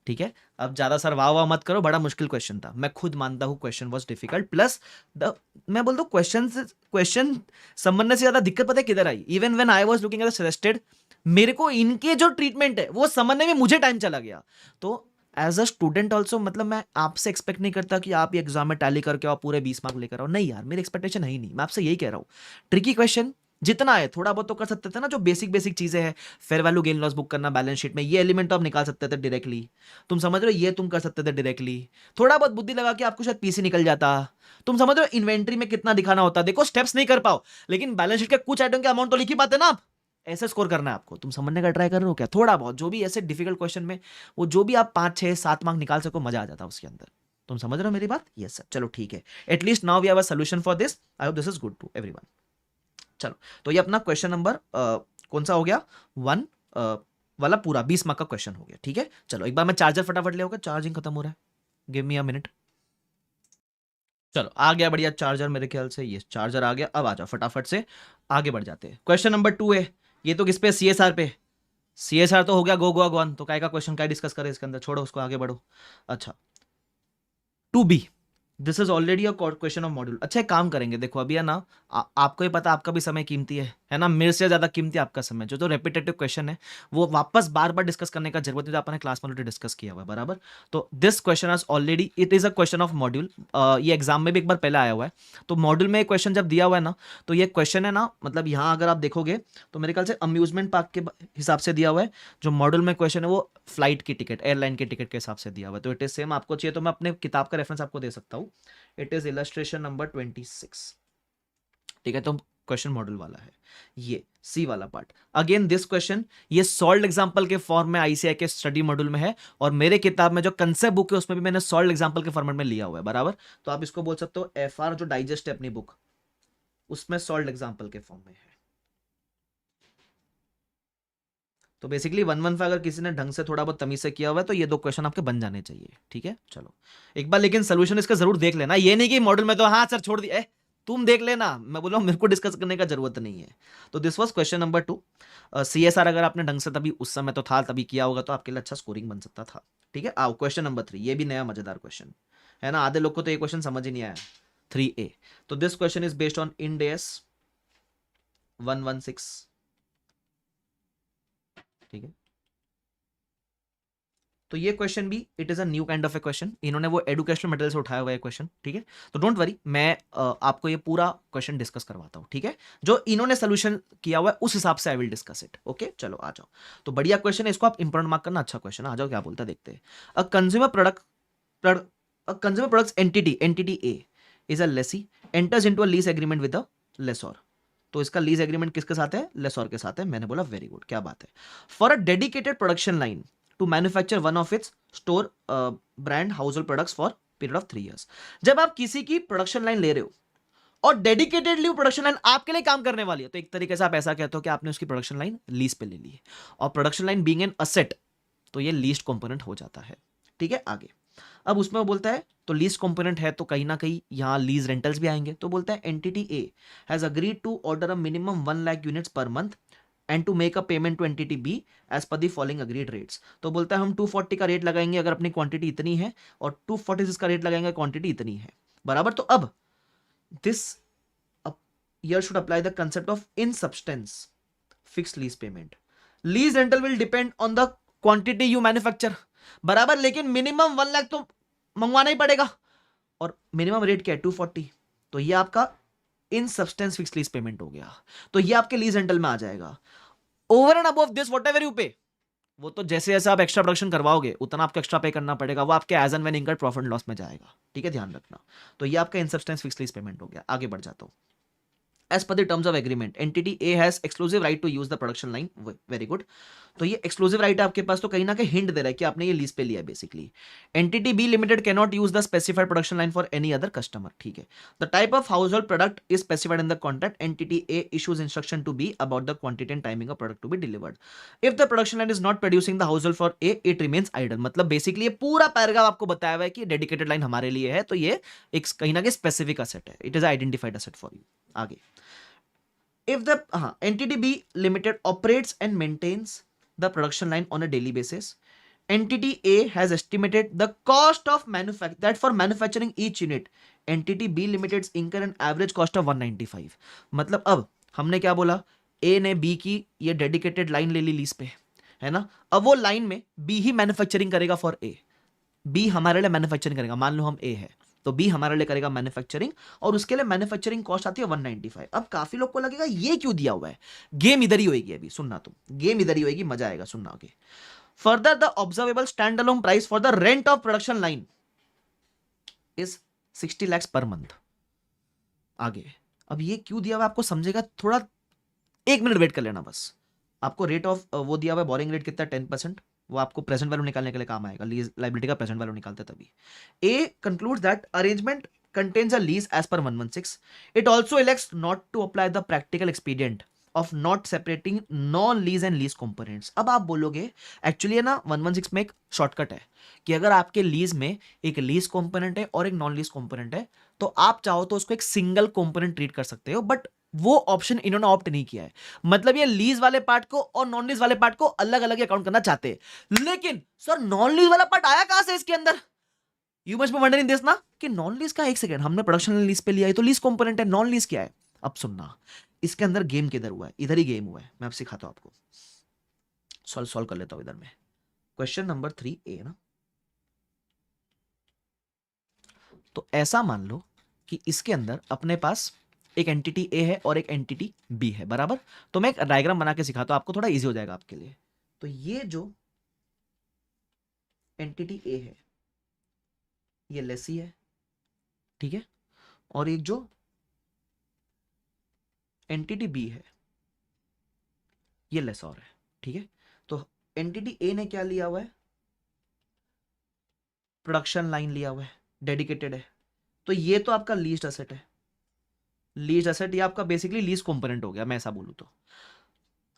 ठीक है, अब ज्यादा सर वाह वाह मत करो, बड़ा मुश्किल क्वेश्चन था, मैं खुद मानता हूं क्वेश्चन वाज डिफिकल्ट, प्लस मैं बोलता हूं क्वेश्चन समझने से ज्यादा दिक्कत पता है किधर आई, even when I was looking at the suggested, मेरे को इनके जो ट्रीटमेंट है वो समझने में मुझे टाइम चला गया। तो एज अ स्टूडेंट ऑल्सो, मतलब मैं आपसे एक्सपेक्ट नहीं करता कि आप ये एग्जाम में टैली करके आप पूरे 20 मार्क लेकर आओ, नहीं यार, मेरी एक्सपेक्टेशन है ही नहीं। मैं आपसे यही कह रहा हूँ, ट्रिकी क्वेश्चन जितना है थोड़ा बहुत तो कर सकते थे ना, जो बेसिक बेसिक चीजें हैं, fair value gain loss book करना बैलेंस शीट में, ये एलिमेंट तो आप निकाल सकते थे डायरेक्टली, तुम समझ रहे हो, ये तुम कर सकते थे डायरेक्टली, थोड़ा बहुत बुद्धि लगा के आपको शायद पीसी निकल जाता, तुम समझ रहे हो इन्वेंट्री में कितना दिखाना होता, देखो स्टेप्स नहीं कर पाओ, लेकिन बैलेंस शीट के कुछ आइटम के अमाउंट तो लिख ही पाते ना आप, ऐसे स्कोर करना है आपको, तुम समझने का ट्राई कर रहे हो क्या, थोड़ा बहुत जो भी ऐसे डिफिकल्ट क्वेश्चन में वो जो भी आप 5 6 7 मार्क निकाल सको, मजा आ जाता है उसके अंदर, तुम समझ रहे हो मेरी बात, यस सर, चलो ठीक है, at least now we have a solution for this, I hope this is good to everyone. चलो, तो ये अपना क्वेश्चन नंबर कौन सा हो गया, 1 वाला पूरा 20 मार्क का क्वेश्चन हो गया। ठीक है चलो, एक बार मैं चार्जर फटाफट ले होगा, चार्जिंग खत्म हो रहा है, गिव मी अ मिनट। चलो आ गया बढ़िया चार्जर, मेरे ख्याल से ये चार्जर आ गया, अब आ जाओ फटाफट से आगे बढ़ जाते हैं। क्वेश्चन नंबर 2 है, ये तो किस पे, सीएसआर पे, सीएसआर तो हो गया गो गोवा गॉन, तो काय का क्वेश्चन क्या डिस्कस करें इसके अंदर, छोड़ो उसको, आगे बढ़ो। अच्छा 2B, this is already a question of module. अच्छा एक काम करेंगे, देखो अभी है ना, आपको ही पता आपका भी समय कीमती है ना, मेरे से ज्यादा कीमती आपका समय, जो तो रेपिटेटिव क्वेश्चन है वो वापस बार बार डिस्कस करने का जरूरत नहीं, तो आपने क्लास में ऑलरेडी डिस्कस किया हुआ है बराबर। तो this question is already, it is a question of module, ये एग्जाम में भी एक बार पहले आया हुआ है, तो मॉड्यूल में क्वेश्चन जब दिया हुआ है ना, तो ये क्वेश्चन है ना, मतलब यहाँ अगर आप देखोगे तो मेरे ख्याल से अम्यूजमेंट पार्क के हिसाब से दिया हुआ है, जो मॉड्यूल में क्वेश्चन है वो फ्लाइट की टिकट, एयरलाइन की टिकट के हिसाब से दिया हुआ है, तो इट इज सेम, आपको चाहिए तो मैं अपने किताब का रेफरेंस आपको दे सकता हूँ, इट इज इलस्ट्रेशन नंबर 26। ठीक है, तो क्वेश्चन मॉडल वाला है ये सी वाला पार्ट। अगेन दिस क्वेश्चन ये सॉल्व एग्जांपल के फॉर्म में आईसीआई के स्टडी मॉड्यूल में है, और मेरे किताब में जो कंसेप्ट बुक है उसमें भी मैंने सॉल्व एग्जांपल के फॉर्मेट में लिया हुआ है बराबर। तो आप इसको बोल सकते हो एफआर जो डाइजेस्ट है अपनी बुक, उसमें सॉल्व एग्जांपल के फॉर्म में है। तो बेसिकली 115 अगर किसी ने ढंग से थोड़ा बहुत तमीज से किया हुआ है तो ये 2 क्वेश्चन आपके बन जाने चाहिए। ठीक है चलो, एक बार लेकिन सोल्यूशन इसका जरूर देख लेना, ये नहीं कि मॉडल में तो हाँ सर छोड़ दिया, तुम देख लेना, मैं बोल रहा हूँ मेरे को डिस्कस करने का जरूरत नहीं है। तो this was question number 2। CSR अगर आपने ढंग से तभी उस समय तो था तभी किया होगा तो आपके लिए अच्छा स्कोरिंग बन सकता था। ठीक है, आओ क्वेश्चन नंबर 3, ये भी नया मजेदार क्वेश्चन है ना, आधे लोग को तो ये क्वेश्चन समझ ही नहीं आया। 3A, तो this question is based on Ind AS 116। ठीक है, तो ये क्वेश्चन भी it is a new kind of a question, इन्होंने वो एजुकेशनल मटेरियल से उठाया हुआ है क्वेश्चन। ठीक है, तो डोंट वरी, मैं आपको ये पूरा क्वेश्चन डिस्कस करवाता हूँ। ठीक है, जो इन्होंने सोल्यूशन किया हुआ है उस हिसाब से आई विल डिस्कस इट। ओके चलो आ जाओ, तो बढ़िया क्वेश्चन है, इसको आप इंपॉर्टेंट मार्क करना, अच्छा क्वेश्चन, आ जाओ क्या बोलता है देखते हैं। A consumer products entity A is a lessee enters into a lease agreement with a lessor. तो इसका लीज एग्रीमेंट किसके साथ है, लेसोर के साथ है। मैंने बोला वेरी गुड, क्या बात है। For a dedicated production line to manufacture one of its store brand household products for period of 3 years। जब आप किसी की प्रोडक्शन लाइन ले रहे हो और डेडिकेटेडली प्रोडक्शन लाइन आपके लिए काम करने वाली है, तो एक तरीके से आप ऐसा कहते हो कि आपने उसकी प्रोडक्शन लाइन लीज पे ले ली है, और production line being an asset, तो ये लीज्ड कंपोनेंट हो जाता है। ठीक है, आगे अब उसमें वो बोलता है, तो लीज कंपोनेंट है तो कहीं ना कहीं यहां लीज रेंटल्स भी आएंगे। तो बोलता है entity A has agreed to order a minimum 1 lakh units per month and to make a payment to entity B as per the following agreed rates. तो बोलता है हम 240 का रेट लगाएंगे अगर अपनी क्वांटिटी इतनी है, और 246 का रेट लगाएंगे क्वांटिटी इतनी है, बराबर। तो अब this here should apply the concept of in substance fixed lease payment. Lease rental will depend on the quantity you manufacture, बराबर, लेकिन मिनिमम 1 लाख तो मंगवाना ही पड़ेगा, और मिनिमम रेट क्या है 240, तो ये आपका in substance fix lease payment हो गया, तो ये आपके लीज रेंटल में आ जाएगा। Over and above this whatever you पे, वो तो जैसे जैसे आप एक्स्ट्रा प्रोडक्शन करवाओगे उतना आपको एक्स्ट्रा पे करना पड़ेगा, वो आपके as and when incurred profit and loss में जाएगा। ठीक है, ध्यान रखना। तो ये आपका in substance fix lease payment हो गया। आगे बढ़ जाता हूं। As per the terms of agreement, entity A has exclusive right to use the production line. Very good. तो ये एक्सक्लूसिव राइट है आपके पास, तो कहीं ना कहीं हिंट दे रहा है कि आपने ये लीज पे लिया है basically. Entity B limited can not use the specified production line for any other customer. ठीक है, the type of household product is specified in the contract. Entity A issues instruction to B about the quantity and timing of product to be delivered. If the production line is not producing the household for A, it remains idle. मतलब basically ये पूरा paragraph आपको बताया हुआ है कि dedicated line हमारे लिए है, तो ये एक कहीं ना कहीं स्पेसिफिक असेट है, it is identified asset for you. आगे, if the entity B limited operates and maintains the production line on a daily basis, entity A has estimated the cost of that for manufacturing each unit, entity B limited's incur an average cost of 195। मतलब अब हमने क्या बोला, A ने B की ये dedicated line ले ली lease पे, है ना। अब वो लाइन में B ही मैन्युफैक्चरिंग करेगा फॉर A, B हमारे लिए मैन्युफैक्चरिंग करेगा, मान लो हम A है तो बी हमारे लिए करेगा मैन्युफैक्चरिंग, और उसके लिए मैन्युफैक्चरिंग कॉस्ट आती है 195। अब काफी लोग को लगेगा ये क्यों दिया हुआ है, गेम इधर ही होगी, अभी सुनना तुम, गेम इधर ही होगी, मजा आएगा, सुनना आगे। Further the observable stand alone price for the rent of production line is 60 lakhs per month. आगे, अब ये क्यों दिया हुआ आपको समझेगा, थोड़ा 1 मिनट वेट कर लेना बस। आपको रेट ऑफ वो दिया हुआ है, बोरिंग रेट कितना 10%, वो आपको प्रेजेंट वैल्यू निकालने के लिए काम आएगा, लीज लायबिलिटी का प्रेजेंट वैल्यू निकालते तभी। A concludes that arrangement contains a lease as per 116। It also elects not to apply the practical expedient of not separating non lease and lease components. अब आप बोलोगे एक्चुअली है ना 116 में एक शॉर्टकट है कि अगर आपके लीज में एक लीज कंपोनेंट है और एक नॉन लीज कंपोनेंट है, तो आप चाहो तो उसको एक सिंगल कंपोनेंट ट्रीट कर सकते हो, बट वो ऑप्शन इन्होंने ऑप्ट नहीं किया है। मतलब ये लीज वाले पार्ट को और नॉन लीज वाले पार्ट को अलग अलग अकाउंट करना चाहते हैं, लेकिन सर नॉन लीज वाला पार्ट आया कहां से इसके अंदर, you must be wondering this ना, कि नॉन लीज का, एक सेकंड, हमने प्रोडक्शन लीज पे लिया है तो लीज कंपोनेंट है, नॉन लीज क्या है। अब सुनना, इसके अंदर गेम किधर हुआ है, इधर ही गेम हुआ है, मैं अब सिखाता हूं आपको, सॉल्व कर लेता हूं इधर में। क्वेश्चन नंबर 3 ए ना, तो ऐसा मान लो कि इसके अंदर अपने पास एक एंटिटी ए है और एक एंटिटी बी है, बराबर। तो मैं एक डायग्राम बना के सिखाता हूं आपको, थोड़ा इजी हो जाएगा आपके लिए। तो ये जो एंटिटी ए है ये लेसी है, ठीक है, और एक जो एंटिटी बी है ये लेसॉर है, ठीक है। तो एंटिटी ए ने क्या लिया हुआ है, प्रोडक्शन लाइन लिया हुआ है, डेडिकेटेड है, तो ये तो आपका लीज्ड एसेट है, लीज एसेट, ये आपका बेसिकली लीज कंपोनेंट हो गया, मैं ऐसा बोलूं तो।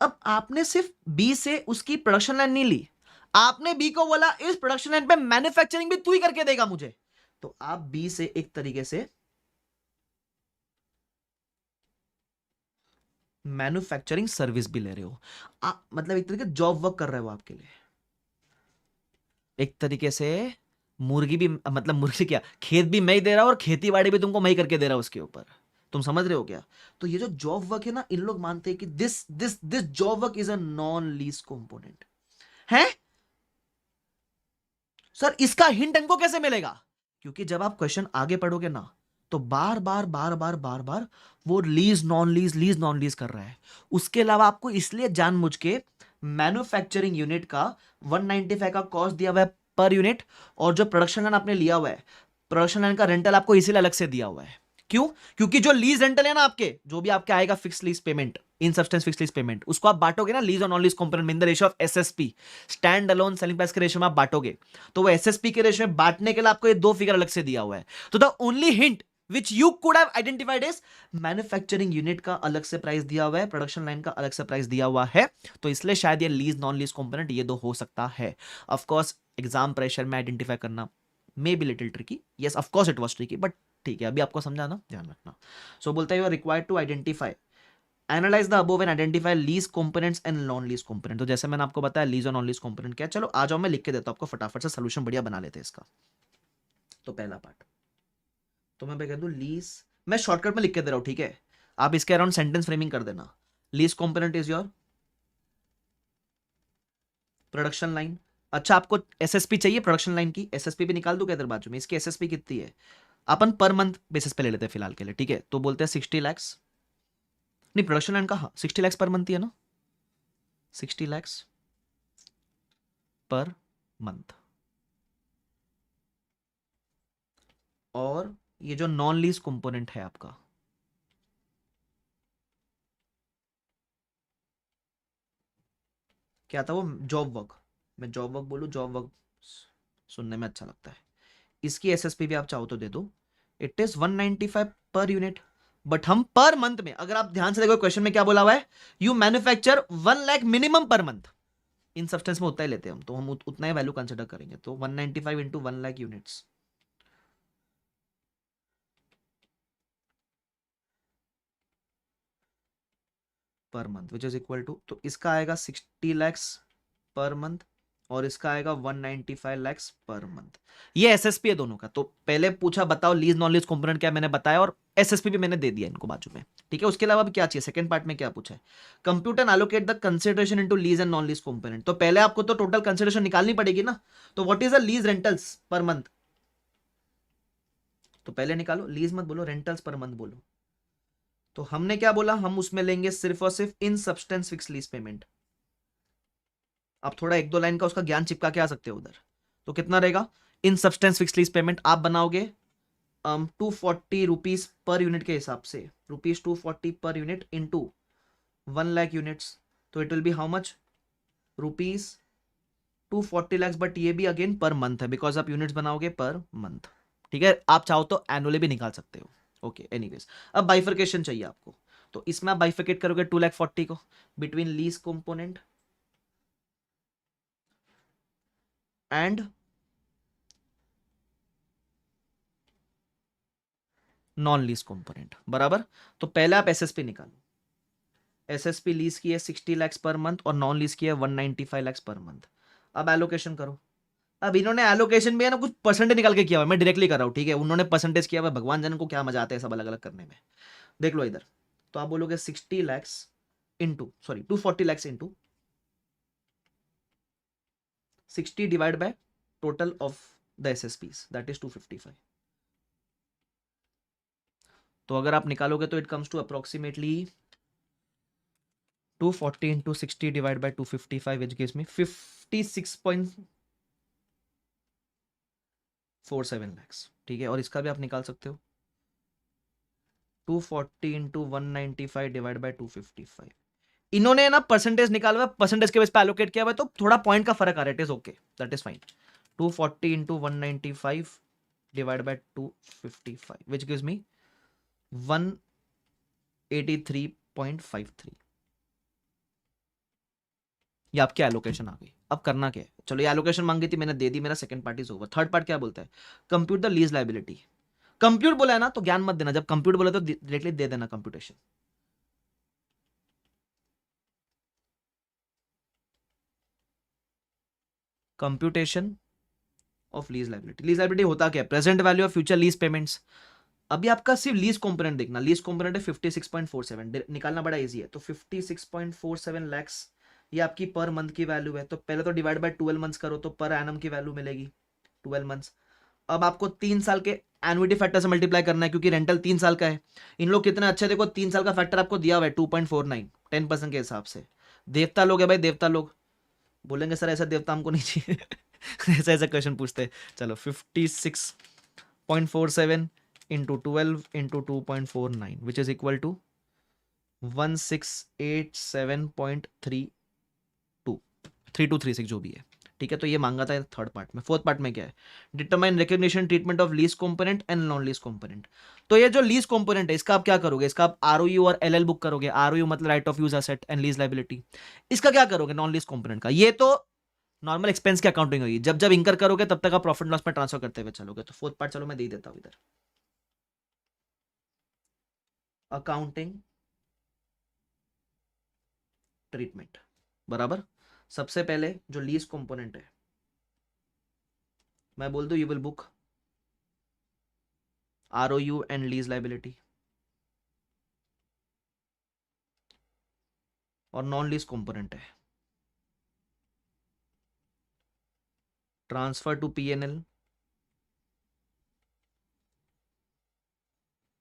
अब आपने सिर्फ बी से उसकी प्रोडक्शन लाइन नहीं ली, आपने बी को बोला इस प्रोडक्शन लाइन पे मैन्युफैक्चरिंग भी तू ही करके देगा मुझे, तो आप बी से एक तरीके से मैन्युफैक्चरिंग सर्विस भी ले रहे हो, मतलब एक तरीके जॉब वर्क कर रहे हो आपके लिए, एक तरीके से मुर्गी भी, मतलब मुर्गी क्या, खेत भी मैं ही दे रहा हूं और खेती बाड़ी भी तुमको मैं ही करके दे रहा हूं उसके ऊपर, तुम समझ रहे हो क्या। तो ये जो जॉब वर्क है ना, इन लोग मानते हैं कि this this this job work is a non lease component है। सर इसका हिंट हमको कैसे मिलेगा, क्योंकि जब आप क्वेश्चन आगे पढ़ोगे ना, तो बार बार बार बार बार बार वो लीज नॉन लीज कर रहा है। उसके अलावा आपको इसलिए जानबूझ के मैन्युफैक्चरिंग यूनिट का 195 का कॉस्ट दिया हुआ है पर यूनिट, और जो प्रोडक्शन लाइन आपने लिया हुआ है, प्रोडक्शन लाइन का रेंटल आपको इसीलिए अलग से दिया हुआ है। क्यों, क्योंकि जो लीज रेंटल है ना आपके, जो भी आपके आएगा फिक्स लीज पेमेंट, इन सब्सटेंस फिक्स लीज पेमेंट, उसको आप बांटोगे ना लीज और non lease component in the ratio of SSP, stand alone selling price के रेशियो में आप बांटोगे, तो वो एसएसपी के रेशियो में बांटने के लिए आपको ये दो फिगर अलग से दिया हुआ है। तो the only hint which you could have identified is manufacturing unit का अलग से प्राइस दिया हुआ है, प्रोडक्शन लाइन का अलग से प्राइस दिया हुआ है, तो इसलिए शायद ये लीज नॉन लीज कंपोनेंट ये दो हो सकता है. ऑफ कोर्स एग्जाम प्रेशर में आइडेंटिफाई करना may be little tricky. Yes of course it was tricky, but ठीक है, अभी आपको समझा ना, ध्यान रखना. सो बोलता है you are required to identify analyse the above and identify lease components and non lease component. तो जैसे मैंने आपको बताया लीज और नॉन लीज कंपोनेंट क्या है, चलो आ जाओ मैं लिख के देता हूं आपको, फटाफट से सोल्यूशन बढ़िया बना लेते हैं इसका. तो पहला पार्ट तो मैं कह दूं लीज, मैं शॉर्टकट में लिख के दे रहा हूं, ठीक है, आप इसके अराउंड सेंटेंस फ्रेमिंग कर देना. Lease component is your production line. अच्छा आपको एसएसपी चाहिए प्रोडक्शन लाइन की, एसएसपी भी निकाल दूं क्या इधर बाजू में, इसकी एसएसपी कितनी है, अपन पर मंथ बेसिस पे ले लेते हैं फिलहाल के लिए, ठीक है. तो बोलते हैं 60 लाख्स, नहीं प्रोडक्शन लाइन का, हाँ 60 लाख्स पर मंथ ही है ना, 60 लाख्स पर मंथ. और ये जो नॉन लीज कंपोनेंट है आपका, क्या था वो, जॉब वर्क. मैं जॉब वर्क बोलूं, जॉब वर्क सुनने में अच्छा लगता है. इसकी एसएसपी भी आप चाहो तो दे दो. It is 195 per unit, but हम पर मंथ में, अगर आप ध्यान से देखो क्वेश्चन में क्या बोला हुआ है, you manufacture 1 lakh minimum per month. In substance में उतना ही लेते हैं हम, तो हम उतना ही वैल्यू कंसिडर करेंगे. तो 195 into 1 lakh units per month which is equal to, तो इसका आएगा 60 लैक्स पर मंथ और इसका आएगा 195 लैक्स पर मंथ. ये एसएसपी है दोनों का. तो पहले पूछा बताओ लीज नॉन लीज कंपोनेंट क्या, मैंने बताया, और एसएसपी भी मैंने दे दिया इनको बाजू में, ठीक है. उसके अलावा भी क्या चाहिए, सेकंड पार्ट में क्या पूछा है, compute and allocate the consideration into lease and non lease component. तो पहले आपको तो टोटल कंसिडरेशन निकालनी पड़ेगी ना. तो what is the lease rentals per month, तो पहले निकालो, लीज मत बोलो, रेंटल्स पर मंथ बोलो. तो हमने क्या बोला, हम उसमें लेंगे सिर्फ और सिर्फ इन सब्सटेंस फिक्स लीज पेमेंट. आप थोड़ा एक दो लाइन का उसका ज्ञान चिपका के आ सकते हो उधर. तो कितना रहेगा, इन सब्सटेंस फिक्स लीज पेमेंट आप बनाओगे 240 रुपीज पर यूनिट के हिसाब से, rupees 240 per unit into 1 lakh units. तो it will be how much, rupees 240 lakh, but ये भी अगेन पर मंथ है बिकॉज आप यूनिट्स बनाओगे पर मंथ, ठीक है. आप चाहो तो एनुअली भी निकाल सकते हो. ओके एनीवेज, अब बाइफर्केशन चाहिए आपको. तो इसमें आप बाइफर्केट करोगे 2,40,000 को between lease component and non lease component, बराबर. तो पहले आप एसएसपी निकालो. एसएसपी लीज की है 60 लाख पर मंथ और नॉन लीज की है 195 लाख पर मंथ. अब एलोकेशन करो. अब इन्होंने एलोकेशन भी है ना कुछ परसेंटेज निकाल के किया हुआ है, मैं डायरेक्टली कर रहा हूं, ठीक है. उन्होंने परसेंटेज किया हुआ है, भगवान जाने को क्या मजा आता है सब अलग अलग करने में. देख लो इधर, तो आप बोलोगे 60 lakhs into, sorry 240 lakhs into 60 divide by total of the SSPs that is 255. तो अगर आप निकालोगे तो it comes to approximately 240 into 60 divide by 255 which gives me 56.47 lakhs, ठीक है. और इसका भी आप निकाल सकते हो 240 इंटू 195 डिवाइड बाय 255. इन्होंने ना परसेंटेज निकाला हुआ, परसेंटेज के बेस पे एलोकेट किया हुआ है, तो थोड़ा पॉइंट का फर्क आ रहा है. It is okay, that is fine. 240 into 195 divide by 255 which gives मी 183.53. ये आपकी एलोकेशन आ गई. अब करना क्या है, चलो ये एलोकेशन मांगी थी मैंने दे दी, मेरा second part is over. Third part क्या बोलता है, compute the lease liability. Compute बोला है ना तो ज्ञान मत देना, जब कंप्यूट बोला तो डायरेक्टली दे देना computation. Computation of lease liability. Lease liability होता क्या है, present value of future lease payments. अभी आपका सिर्फ लीज कंपोनेंट देखना, लीज कंपोनेंट है 56.47, निकालना बड़ा इजी है. तो 56.47 लैक्स ये आपकी पर मंथ की वैल्यू है. तो पहले तो डिवाइड बाय 12 मंथ्स करो तो पर एनम की वैल्यू मिलेगी 12 मंथ्स. अब आपको 3 साल के एनुइटी फैक्टर से मल्टीप्लाई करना है क्योंकि रेंटल 3 साल का है. इन लोग कितने अच्छे, देखो 3 साल का फैक्टर आपको दिया हुआ है 2.49, 10% के हिसाब से. देवता लोग है भाई, देवता लोग बोलेंगे सर ऐसा देवता हमको नहीं चाहिए. ऐसा ऐसा क्वेश्चन पूछते हैं. चलो 56.47 into 12 into 2.49 which is equal to 1687.32 3236 जो भी है, ठीक है, तो ये मांगा था थर्ड पार्ट में। फोर्थ पार्ट में क्या है, determine recognition treatment of lease component and non lease component. तो ये जो लीज कंपोनेंट है इसका आप क्या करोगे, इसका आप आरओयू और एलएल बुक करोगे। आरओयू मतलब right of use asset and lease liability. इसका क्या करोगे, नॉन लीज कंपोनेंट का। ये तो नॉर्मल एक्सपेंस की अकाउंटिंग होगी, जब जब इंकर करोगे तब तक आप प्रॉफिट लॉस में ट्रांसफर करते हुए चलोगे। तो फोर्थ पार्ट चलो मैं दे ही देता हूं इधर, अकाउंटिंग ट्रीटमेंट। बराबर, सबसे पहले जो लीज कंपोनेंट है मैं बोल दूं, you will book ROU and lease liability. और नॉन लीज कंपोनेंट है transfer to PnL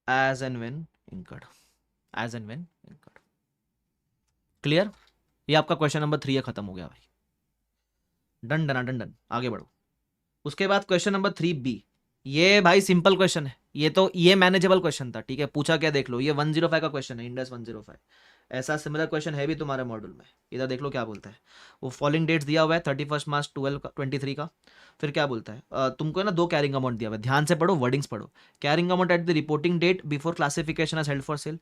as and when incurred, as and when incurred. Clear, ये आपका क्वेश्चन नंबर 3 है, खत्म हो गया भाई। डन डन डन डन, आगे बढ़ो। उसके बाद क्वेश्चन नंबर 3B। ये भाई सिंपल क्वेश्चन है, ये तो ये मैनेजेबल क्वेश्चन था। ठीक है, पूछा क्या देख लो, ये 105 का क्वेश्चन है, इंडेक्स 105। ऐसा सिमिलर क्वेश्चन है भी तुम्हारे मॉड्यूल में, इधर देख लो क्या बोलता है। वो फॉलोइंग डेट्स दिया हुआ है 31 मार्च 12/23 का। फिर क्या बोलता है, तुमको है ना 2 कैरिंग अमाउंट दिया हुआ है, ध्यान से पढ़ो, वर्डिंग्स पढ़ो। Carrying amount at the reporting date before classification as held for sale,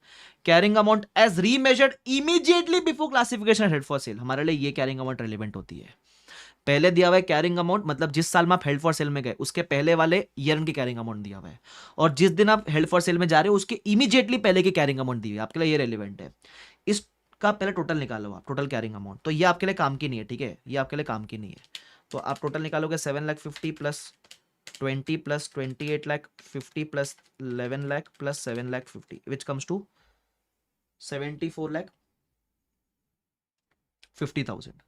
carrying amount as remeasured immediately before classification held for sale. हमारे लिए ये कैरिंग अमाउंट रेलिवेंट होती है। पहले दिया हुआ है कैरिंग अमाउंट, मतलब जिस साल में आप हेल्ड फॉर सेल में गए उसके पहले वाले ईयर की कैरिंग अमाउंट दिया हुआ है, और जिस दिन आप हेल्ड फॉर सेल में जा रहे हो उसके इमीडिएटली पहले की कैरिंग अमाउंट दी हुई है। आपके लिए ये रेलिवेंट है। इसका पहले टोटल निकालो आप, टोटल कैरिंग अमाउंट। तो ये आपके लिए काम की नहीं है, ठीक है, ये आपके लिए काम की नहीं है। तो आप टोटल निकालोगे 7,50,000 plus 20 plus 28 lakh 50 plus 11 lakh plus 7,50,000 which comes to 74,50,000।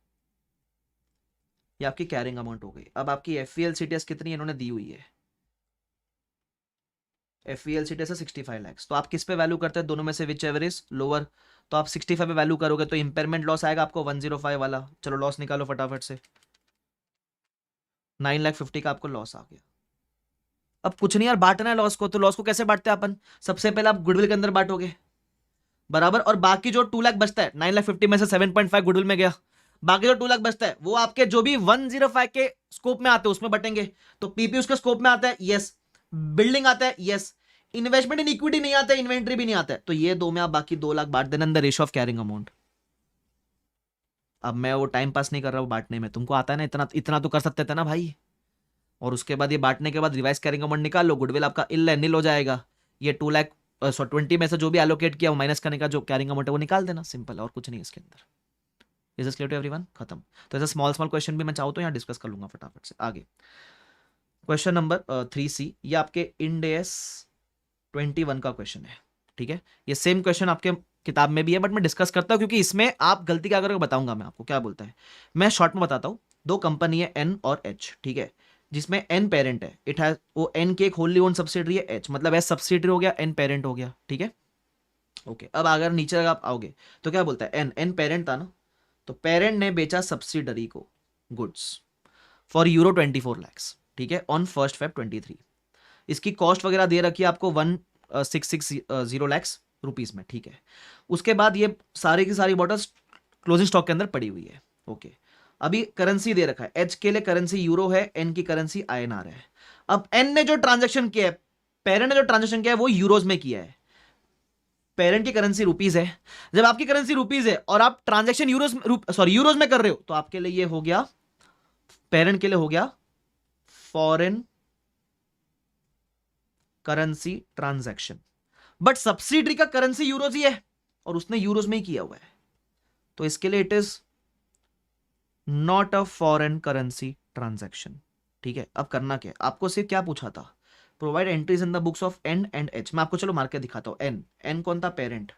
ये आपकी कैरिंग अमाउंट हो गई। अब आपकी एफईएलसीटीएस कितनी इन्होंने दी हुई है, एफईएलसीटीएस है 65 लाख। तो आप किस पे वैल्यू करते हैं दोनों में से, विच एवर इज लोअर। तो आप 65 पे वैल्यू करोगे तो इंपेयरमेंट लॉस आएगा आपको 105 वाला। चलो लॉस निकालो फटाफट से, 9,50,000 का आपको लॉस आ गया। अब कुछ नहीं यार, बांटना है लॉस को। तो लॉस को कैसे बांटते हैं अपन, सबसे पहले आप गुडविल के अंदर बांटोगे, बराबर। और बाकी जो 2 लाख बचता है, 9,50,000 में से 7.5 गुडविल में गया, बाकी जो 2 लाख बचता है वो आपके जो भी 105 के स्कोप में आते हैं उसमें बटेंगे। तो पीपी उसके स्कोप में आता है, यस। बिल्डिंग आता है, यस। इन्वेस्टमेंट इन इक्विटी नहीं आता है, इन्वेंट्री भी नहीं आता है। तो ये दो में आप बाकी 2 लाख बांट देना in the ratio of carrying amount. अब मैं वो टाइम पास नहीं कर रहा हूं बांटने में, तुमको आता है ना, इतना इतना तो कर सकते थे ना भाई। और उसके बाद ये बांटने के बाद रिवाइज कैरिंग अमाउंट निकाल लो, गुडविल आपका निल हो जाएगा। ये 2 लाख 20 में से जो भी एलोकेट किया वो माइनस करने का जो कैरिंग अमाउंट है वो निकाल देना, सिंपल, और कुछ नहीं इसके अंदर। Is this clear to everyone, खत्म। तो ऐसा स्मॉल स्मॉल क्वेश्चन भी मैं चाहूँ तो यहाँ डिस्कस कर लूंगा फटाफट से। आगे क्वेश्चन नंबर 3C, ये आपके इंड AS 21 का क्वेश्चन है। ठीक है, ये सेम क्वेश्चन आपके किताब में भी है, बट मैं डिस्कस करता हूं क्योंकि इसमें आप गलती क्या करोगे बताऊंगा मैं आपको क्या बोलता है। मैं शॉर्ट में बताता हूं, 2 कंपनी है N और H, ठीक है, जिसमें N पेरेंट है, इट हैज, वो N की एक होल्ली ओन सब्सिडरी है, H मतलब S सब्सिडरी हो गया, N पेरेंट हो गया, ठीक है। ओके, अब अगर नीचे आप आओगे तो क्या बोलता है, N पेरेंट था ना, तो पेरेंट ने बेचा सब्सिडरी को गुड्स फॉर €24 lakhs, ठीक है, ऑन 1 Feb 23। इसकी कॉस्ट वगैरह दे रखी है आपको 1,660 lakhs रुपीज में, ठीक है। उसके बाद ये सारी की सारी बॉटल्स क्लोजिंग स्टॉक के अंदर पड़ी हुई है। ओके, अभी करेंसी दे रखा है, एच के लिए करेंसी यूरो है, एन की करेंसी INR है। अब एन ने जो ट्रांजेक्शन किया है, पेरेंट ने जो ट्रांजेक्शन किया है वो यूरोज में किया है, पेरेंट की करेंसी रुपीज है। जब आपकी करेंसी रुपीज है और आप ट्रांजेक्शन यूरोज में कर रहे हो तो आपके लिए ये हो गया, पेरेंट के लिए हो गया foreign currency transaction. But subsidiary का करेंसी यूरोज ही है और उसने यूरोज में ही किया हुआ है, तो इसके लिए it is not a foreign currency transaction. ठीक है, अब करना क्या है आपको, सिर्फ क्या पूछा था, provide entries in the books of N and H। मैं आपको चलो मार्क के दिखाता हूं। N कौन था, पेरेंट,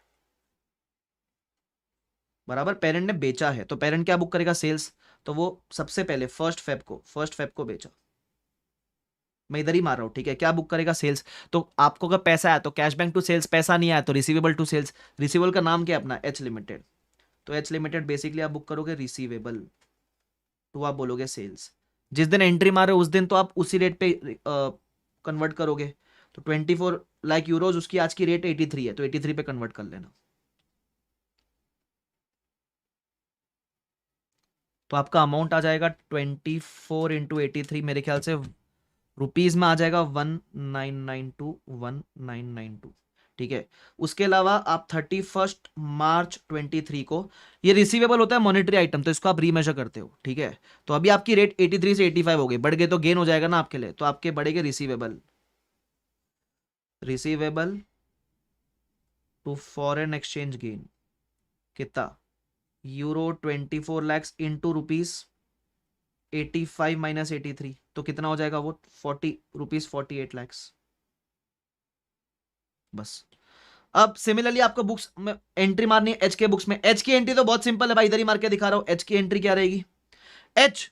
बराबर, पेरेंट ने बेचा है तो पेरेंट क्या बुक करेगा, सेल्स। तो वो सबसे पहले 1 फेब को बेचा, मैं इधर ही मार रहा हूं, ठीक है, क्या बुक करेगा, सेल्स। तो आपको अगर पैसा आया तो कैश बैंक टू सेल्स, पैसा नहीं आया तो रिसीवेबल टू सेल्स। रिसीवेबल का नाम क्या है अपना, H लिमिटेड। तो H लिमिटेड बेसिकली आप बुक करोगे रिसीवेबल, तो आप बोलोगे सेल्स। जिस दिन एंट्री मारे उस दिन तो आप उसी रेट पे कन्वर्ट करोगे। तो 24 लाख यूरोज, उसकी आज की रेट 83 है, तो 83 पे कन्वर्ट कर लेना। तो आपका अमाउंट आ जाएगा 24 इंटू 83, मेरे ख्याल से रुपीज में आ जाएगा 1992, ठीक है। उसके अलावा आप 31 मार्च 23 को, ये रिसीवेबल होता है मॉनेटरी आइटम, तो इसको आप रीमेजर करते हो, ठीक है। तो अभी आपकी रेट 83 से 85 हो गई, बढ़ गए तो गेन हो जाएगा ना आपके लिए, तो आपके बढ़ेंगे receivable to foreign exchange gain कितना, euro 24 lakhs into rupees 85 minus 83, तो कितना हो जाएगा वो, 40 रुपीज 48 लैक्स। बस अब सिमिलरली आपको बुक्स में एंट्री मारनी है, एच के बुक्स में। एच की एंट्री तो बहुत सिंपल है भाई, इधर ही मार के दिखा रहा हूं। एच की एंट्री क्या रहेगी, एच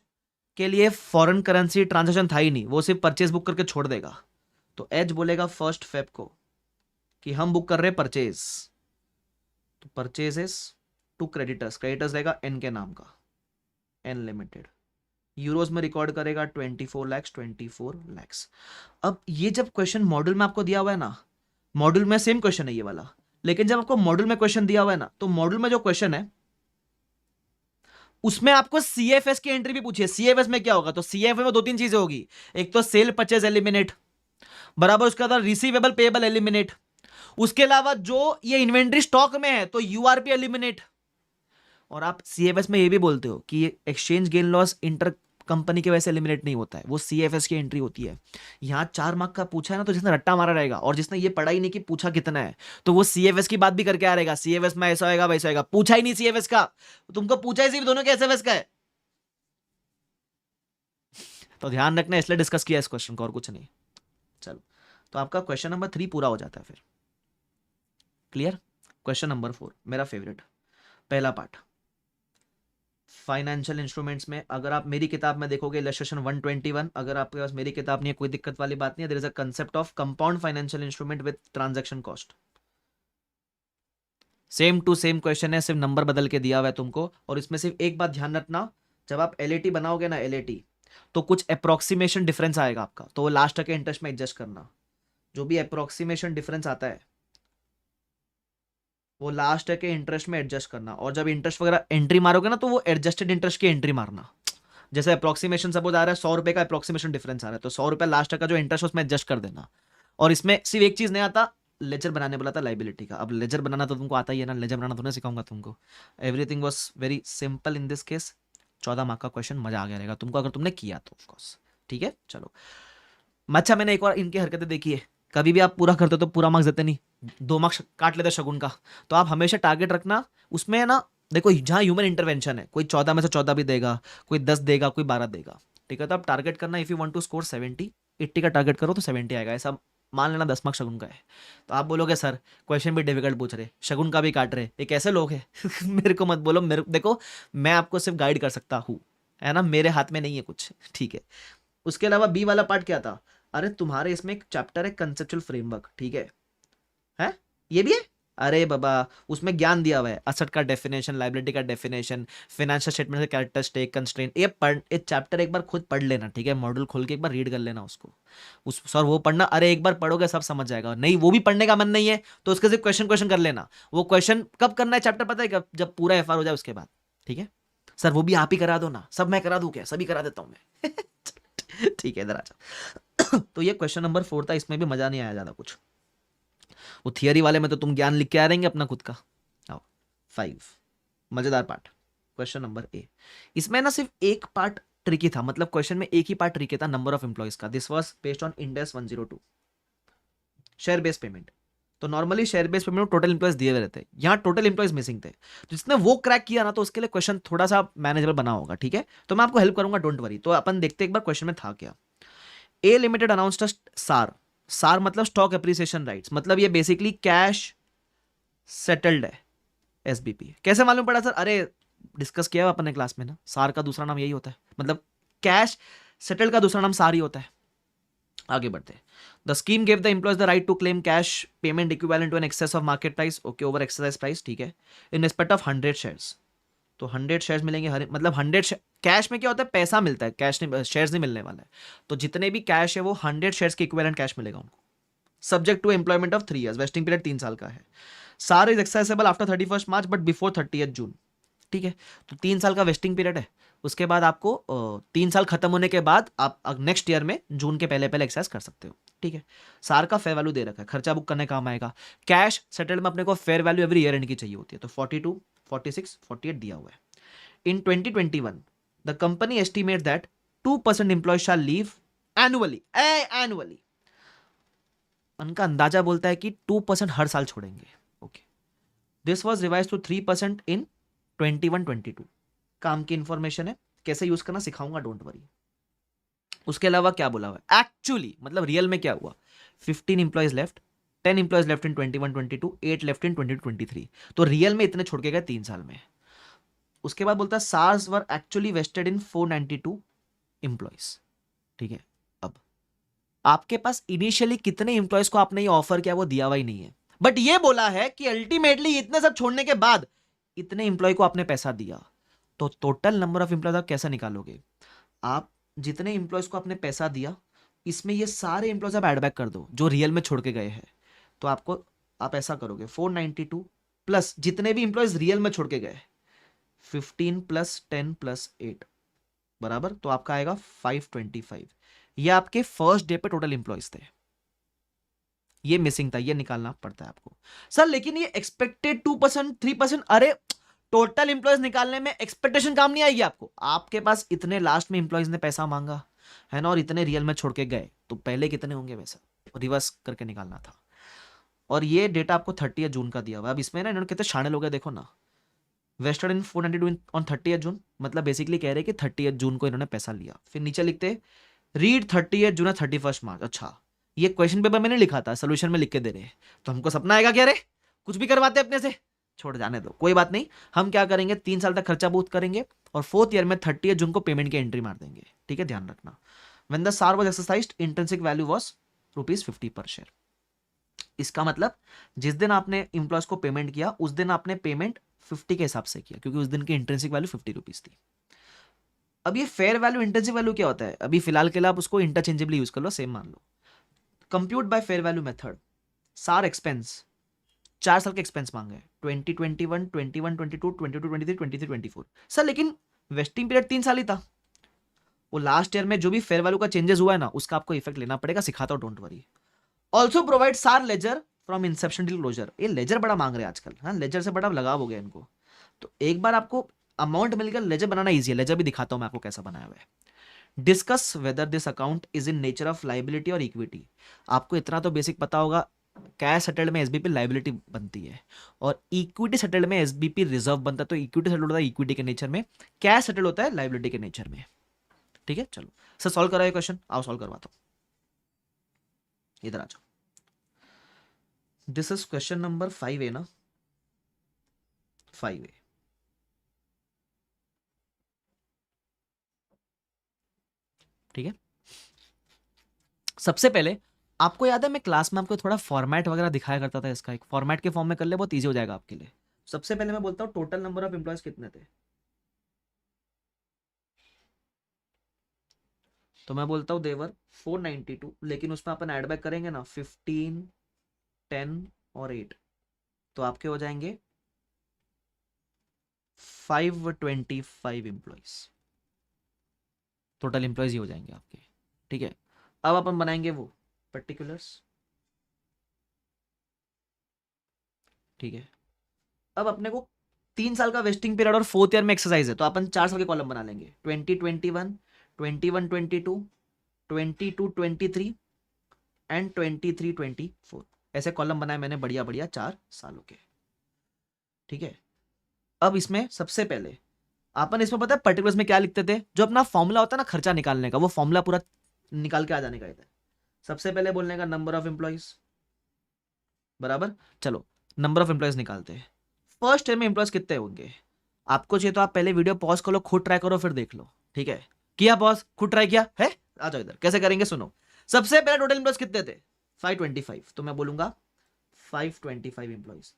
के लिए फॉरेन करेंसी ट्रांजैक्शन था ही नहीं, वो सिर्फ परचेज बुक करके छोड़ देगा। तो एच बोलेगा 1 फेब को कि हम बुक कर रहे हैं परचेज, तो परचेजेस टू क्रेडिटर्स, क्रेडिटर्स रहेगा एन के नाम का, एन लिमिटेड। यूरोज में रिकॉर्ड करेगा 24 लैक्स। अब ये जब क्वेश्चन मॉड्यूल में आपको दिया हुआ है ना, मॉड्यूल में सेम क्वेश्चन है ये वाला, लेकिन जब आपको मॉड्यूल में क्वेश्चन दिया हुआ है ना, तो मॉड्यूल में जो क्वेश्चन है उसमें आपको सीएफएस की एंट्री भी पूछी है। सीएफएस में क्या होगा, तो सीएफएस में 2-3 चीजें होगी, एक तो सेल परचेज एलिमिनेट बराबर, उसके बाद रिसीवेबल पेएबल एलिमिनेट, उसके अलावा जो ये इन्वेंट्री स्टॉक में है तो यूआरपी एलिमिनेट। और आप सीएफएस में ये भी बोलते हो कि exchange gain loss inter company के वैसे एलिमिनेट नहीं होता है, वो सीएफएस की एंट्री होती है। यहां 4 मार्क का पूछा है ना, तो जिसने रट्टा मारा रहेगा और जिसने ये पढ़ा ही नहीं कि पूछा कितना है, तो वो सीएफएस की बात भी करके आ रहेगा, सीएफएस में ऐसा होगा वैसा होगा, पूछा ही नहीं सीएफएस का, तुमको पूछा ही सिर्फ दोनों के एसएफएस का है। तो ध्यान रखना, इसलिए डिस्कस किया इस क्वेश्चन को, और कुछ नहीं। चलो, तो आपका क्वेश्चन नंबर 3 पूरा हो जाता है फिर। क्लियर। क्वेश्चन नंबर 4 मेरा फेवरेट, पहला पार्ट फाइनेंशियल इंस्ट्रूमेंट्स में। अगर आप मेरी किताब में देखोगे इलस्ट्रेशन 121, अगर आपके पास मेरी किताब नहीं है कोई दिक्कत वाली बात नहीं है। There is a concept of compound financial instrument with transaction cost, same to same question है, सिर्फ नंबर बदल के दिया हुआ है तुमको। और इसमें सिर्फ एक बात ध्यान रखना, जब आप एलएटी बनाओगे ना, एलएटी, तो कुछ अप्रोक्सीमेशन डिफरेंस आएगा आपका, तो वो लास्ट के इंटरेस्ट में एडजस्ट करना। जो भी अप्रोक्सीमेशन डिफरेंस आता है वो लास्ट के इंटरेस्ट में एडजस्ट करना। और जब इंटरेस्ट वगैरह एंट्री मारोगे ना, तो वो एडजस्टेड इंटरेस्ट की एंट्री मारना। जैसे अप्रोक्सीमेशन सपोज आ रहा है 100 रुपए का अप्रोक्सीमेशन डिफरेंस आ रहा है, तो 100 रुपए लास्ट का जो इंटरेस्ट उसमें एडजस्ट कर देना। और इसमें सिर्फ एक चीज नहीं आता, लेजर बनाने बोला था लाइबिलिटी का। अब लेजर बनाना तो तुमको आता ही है ना, लेजर बनाना तो नहीं सिखाऊंगा तुमको। Everything was very simple in this case. 14 mark का क्वेश्चन, मजा आ गया रहेगा तुमको अगर तुमने किया तो ऑफकोर्स, ठीक है। चलो, अच्छा मैंने एक और इनकी हरकतें देखी है, कभी भी आप पूरा करते हो तो पूरा मार्क्स देते नहीं, 2 मार्क्स काट लेते शगुन का। तो आप हमेशा टारगेट रखना उसमें ना, देखो जहां ह्यूमन इंटरवेंशन है, कोई 14 में से 14 भी देगा, कोई 10 देगा, कोई 12 देगा, ठीक है। तो आप टारगेट करना, if you want to score 70, 80 का टारगेट करो तो 70 आएगा, ऐसा मान लेना। 10 मार्क्स शगुन का है। तो आप बोलोगे सर क्वेश्चन भी डिफिकल्ट पूछ रहे, शगुन का भी काट रहे, ये कैसे लोग हैं? मेरे को मत बोलो, मेरे देखो मैं आपको सिर्फ गाइड कर सकता हूँ, है ना, मेरे हाथ में नहीं है कुछ, ठीक है। उसके अलावा बी वाला पार्ट क्या था, अरे तुम्हारे इसमें एक चैप्टर है कंसेप्चुअल फ्रेमवर्क, ठीक है ये भी है। अरे बाबा, उसमें ज्ञान दिया हुआ है, असेट का डेफिनेशन, लायबिलिटी का डेफिनेशन, फाइनेंशियल स्टेटमेंट का कैरेक्टरिस्टिक, कंस्ट्रेंट, ये चैप्टर एक बार खुद पढ़ लेना, ठीक है। मॉड्यूल खोल के एक बार रीड कर लेना उसको, उस सर वो पढ़ना, अरे एक बार पढ़ोगे सब समझ जाएगा। नहीं वो भी पढ़ने का मन नहीं है तो उसके सिर्फ क्वेश्चन कर लेना। वो क्वेश्चन कब करना है चैप्टर पता है कब, जब पूरा एफआर हो जाए उसके बाद, ठीक है। सर वो भी आप ही करा दो ना, सब मैं करा दूं क्या, सभी करा देता हूं मैं। ठीक है, इधर आ जाओ। तो ये क्वेश्चन नंबर 4 था, इसमें भी मजा नहीं आया ज्यादा कुछ। वो थियरी वाले में तो तुम ज्ञान लिख के आ रहेंगे अपना खुद का। आओ 5 मजेदार पार्ट, क्वेश्चन नंबर ए। इसमें ना सिर्फ एक पार्ट ट्रिकी था, मतलब क्वेश्चन में एक ही पार्ट ट्रिकी था, नंबर ऑफ एम्प्लॉइज का। This was based on Ind AS 102 share based payment. तो नॉर्मली शेयर बेस्ड पेमेंट में टोटल एम्प्लॉइज दिए हुए रहते हैं, यहाँ टोटल एम्प्लॉइज मिसिंग थे। तो जिसने वो क्रैक किया ना, तो उसके लिए क्वेश्चन थोड़ा सा मैनेजेबल बना होगा, ठीक है। तो मैं आपको हेल्प करूंगा, डोंट वरी। तो अपन देखते एक बार क्वेश्चन में था क्या। ए लिमिटेड अनाउंस्ड सार, सार मतलब स्टॉक एप्रिसिएशन राइट्स, मतलब ये बेसिकली कैश सेटल्ड है, एसबीपी। कैसे मालूम पड़ा सर, अरे डिस्कस किया अपन ने क्लास में ना, सार का दूसरा नाम यही होता है, मतलब कैश सेटल्ड का दूसरा नाम सार ही होता है। आगे बढ़ते हैं। The scheme give the employees the right to claim cash payment equivalent to an excess of market price, okay, over exercise price, ठीक है, इन रिस्पेक्ट ऑफ 100 शेयर्स। तो 100 शेयर्स मिलेंगे, मतलब 100 कैश में क्या होता है, पैसा मिलता है, कैश नहीं, शेयर्स नहीं मिलने वाला है। तो जितने भी कैश है वो 100 शेयर्स के इक्विवेलेंट कैश मिलेगा उनको, subject to employment of 3 years, vesting period 3 साल का है। SAR is accessible after 31 March but before 30th June, ठीक है। तो 3 साल का वेस्टिंग पीरियड है, उसके बाद आपको 3 साल खत्म होने के बाद आप नेक्स्ट ईयर में जून के पहले पहले एक्सरसाइज कर सकते हो। ठीक है, सार का फेयर वैल्यू दे रखा है, खर्चा बुक करने काम आएगा। कैश सेटल्ड में अपने को fair value every year end की चाहिए होती है, तो 42, 46, 48 दिया हुआ है। In 2021 the company estimate that 2% employ shall leave annually. Annually उनका अंदाजा बोलता है कि 2% हर साल छोड़ेंगे। Okay, this was revise to 3% in 21-22। काम की इंफॉर्मेशन है, कैसे यूज करना सिखाऊंगा, डोंट वरी। उसके अलावा क्या बोला हुआ है एक्चुअली, मतलब रियल में क्या हुआ, 15 employees left, 10 employees left in 21-22, 8 left in 2023। तो रियल में इतने छोड़ के गए 3 साल में। उसके बाद बोलता है SARs were actually vested in 492 employees. ठीक है, अब आपके पास इनिशियली कितने इंप्लॉइज को आपने ये ऑफर किया वो दिया हुआ ही नहीं है, बट ये बोला है कि अल्टीमेटली इतने सब छोड़ने के बाद इतने इंप्लॉय को आपने पैसा दिया। तो टोटल नंबर ऑफ इंप्लॉयज आप कैसे निकालोगे, आप जितने इंप्लॉयज को आपने पैसा दिया इसमें ये सारे इंप्लॉयज आप एड बैक कर दो जो रियल में छोड़ के गए हैं। तो आपको आप ऐसा करोगे 492 प्लस जितने भी इंप्लॉयज रियल में छोड़ के गए, 15 प्लस 10 प्लस 8 बराबर, तो आपका आएगा 525। ये आपके फर्स्ट डे पे टोटल इंप्लॉयज थे, ये मिसिंग था, ये निकालना पड़ता है आपको। सर लेकिन ये एक्सपेक्टेड 2%, 3%, अरे टोटल इंप्लॉयज निकालने में एक्सपेक्टेशन काम नहीं आएगी आपको। आपके पास इतने लास्ट में इंप्लॉयज ने पैसा मांगा है ना, और इतने रियल में छोड़ के गए, तो पहले कितने होंगे वैसा रिवर्स करके निकालना था। और ये डेटा आपको 30 जून का दिया हुआ है। अब इसमें ना इन्होंने कितने शाणे लोग हैं देखो ना, वेस्टेड इन 492 ऑन 30 जून, मतलब बेसिकली कह रहे हैं कि 30 जून को इन्होंने पैसा लिया। फिर नीचे लिखते रीड 30 जून 31 मार्च। अच्छा, ये क्वेश्चन पेपर में नहीं लिखा था, सोल्यूशन में लिख के दे रहे हैं, तो हमको सपना आएगा क्या रे, कुछ भी करवाते अपने से, छोड़ जाने दो, कोई बात नहीं। हम क्या करेंगे, 3 साल तक खर्चा बूथ करेंगे और 4th ईयर में 30 जून को पेमेंट की एंट्री मार देंगे। ठीक है, ध्यान रखना। व्हेन द सार was exercised intrinsic value was ₹50 पर शेयर। इसका मतलब जिस दिन आपने इंप्लॉयज को पेमेंट किया उस दिन आपने पेमेंट 50 के हिसाब से किया, क्योंकि उस दिन की इंट्रिंसिक वैल्यू ₹50 थी। अब ये फेयर वैल्यू इंट्रिंसिक वैल्यू क्या होता है, अभी फिलहाल के लिए आप उसको इंटरचेंजेबली यूज कर लो, सेम मान लो। Compute by fair value method, SAR expense 4 साल के एक्सपेंस मांगे 2021, 21, 22, 22, 23, 23, 24। सर लेकिन वेस्टिंग पीरियड 3 साल ही था, वो लास्ट ईयर में जो भी फेयर वैल्यू का चेंजेस हुआ है ना उसका आपको इफेक्ट लेना पड़ेगा, सिखाता हूं, don't worry. Also provide SAR ledger from inception till closure. ये लेजर बड़ा मांग रहे हैं आजकल, हाँ लेजर से बड़ा लगाव हो गया इनको। तो एक बार आपको अमाउंट मिल गया, लेजर बनाना ईजी है, लेजर भी दिखाता हूं मैं आपको कैसा बनाया हुआ है। Discuss whether this account is in nature of liability और इक्विटी। आपको इतना तो बेसिक पता होगा, कैश सेटल्ड में एसबीपी लाइबिलिटी बनती है और इक्विटी सेटल्ड में एसबीपी रिजर्व बनता है। तो इक्विटी सेटल्ड होता है इक्विटी के नेचर में, कैश सेटल्ड होता है लाइबिलिटी के नेचर में। ठीक है, चलो सर सॉल्व कराओ क्वेश्चन, आओ सॉल्व करवाता हूं, इधर आ जाओ। This is question number 5A ना, 5A। ठीक है, सबसे पहले आपको याद है मैं क्लास में आपको थोड़ा फॉर्मेट वगैरह दिखाया करता था, इसका एक फॉर्मेट के फॉर्म में कर ले, बहुत ईजी हो जाएगा आपके लिए। सबसे पहले मैं बोलता हूँ टोटल नंबर ऑफ एम्प्लॉयज कितने थे, तो मैं बोलता हूँ देवर 492, लेकिन उसमें अपन एड बैक करेंगे ना 15, 10 और 8, तो आपके हो जाएंगे 525 एम्प्लॉयज, टोटल एम्प्लॉयज ही हो जाएंगे आपके। ठीक है, अब अपन बनाएंगे वो पर्टिकुलर्स। ठीक है, अब अपने को 3 साल का वेस्टिंग पीरियड और 4th ईयर में एक्सरसाइज है, तो अपन 4 साल के कॉलम बना लेंगे 2021, 21, 22, 22, 23 एंड 23, 24। ऐसे कॉलम बनाए मैंने बढ़िया बढ़िया 4 सालों के। ठीक है, अब इसमें सबसे पहले अपन इसमें पता है पर्टिकुलर्स में क्या लिखते थे, जो अपना फॉर्मूला होता है ना खर्चा निकालने का, वो फॉर्मूला पूरा निकाल के आ जाने का इधर। सबसे पहले बोलने का नंबर ऑफ एम्प्लॉयज बराबर, चलो नंबर ऑफ एम्प्लॉयज निकालते हैं। फर्स्ट ईयर में एम्प्लॉयज कितने होंगे, आपको चाहिए तो आप पहले वीडियो पॉज कर लो, खुद ट्राई करो फिर देख लो। ठीक है, किया पॉज, खुद ट्राई किया है, आ जाओ इधर, कैसे करेंगे सुनो। सबसे पहले टोटल एम्प्लॉयज कितने थे 525, तो मैं बोलूंगा 525 एम्प्लॉयज।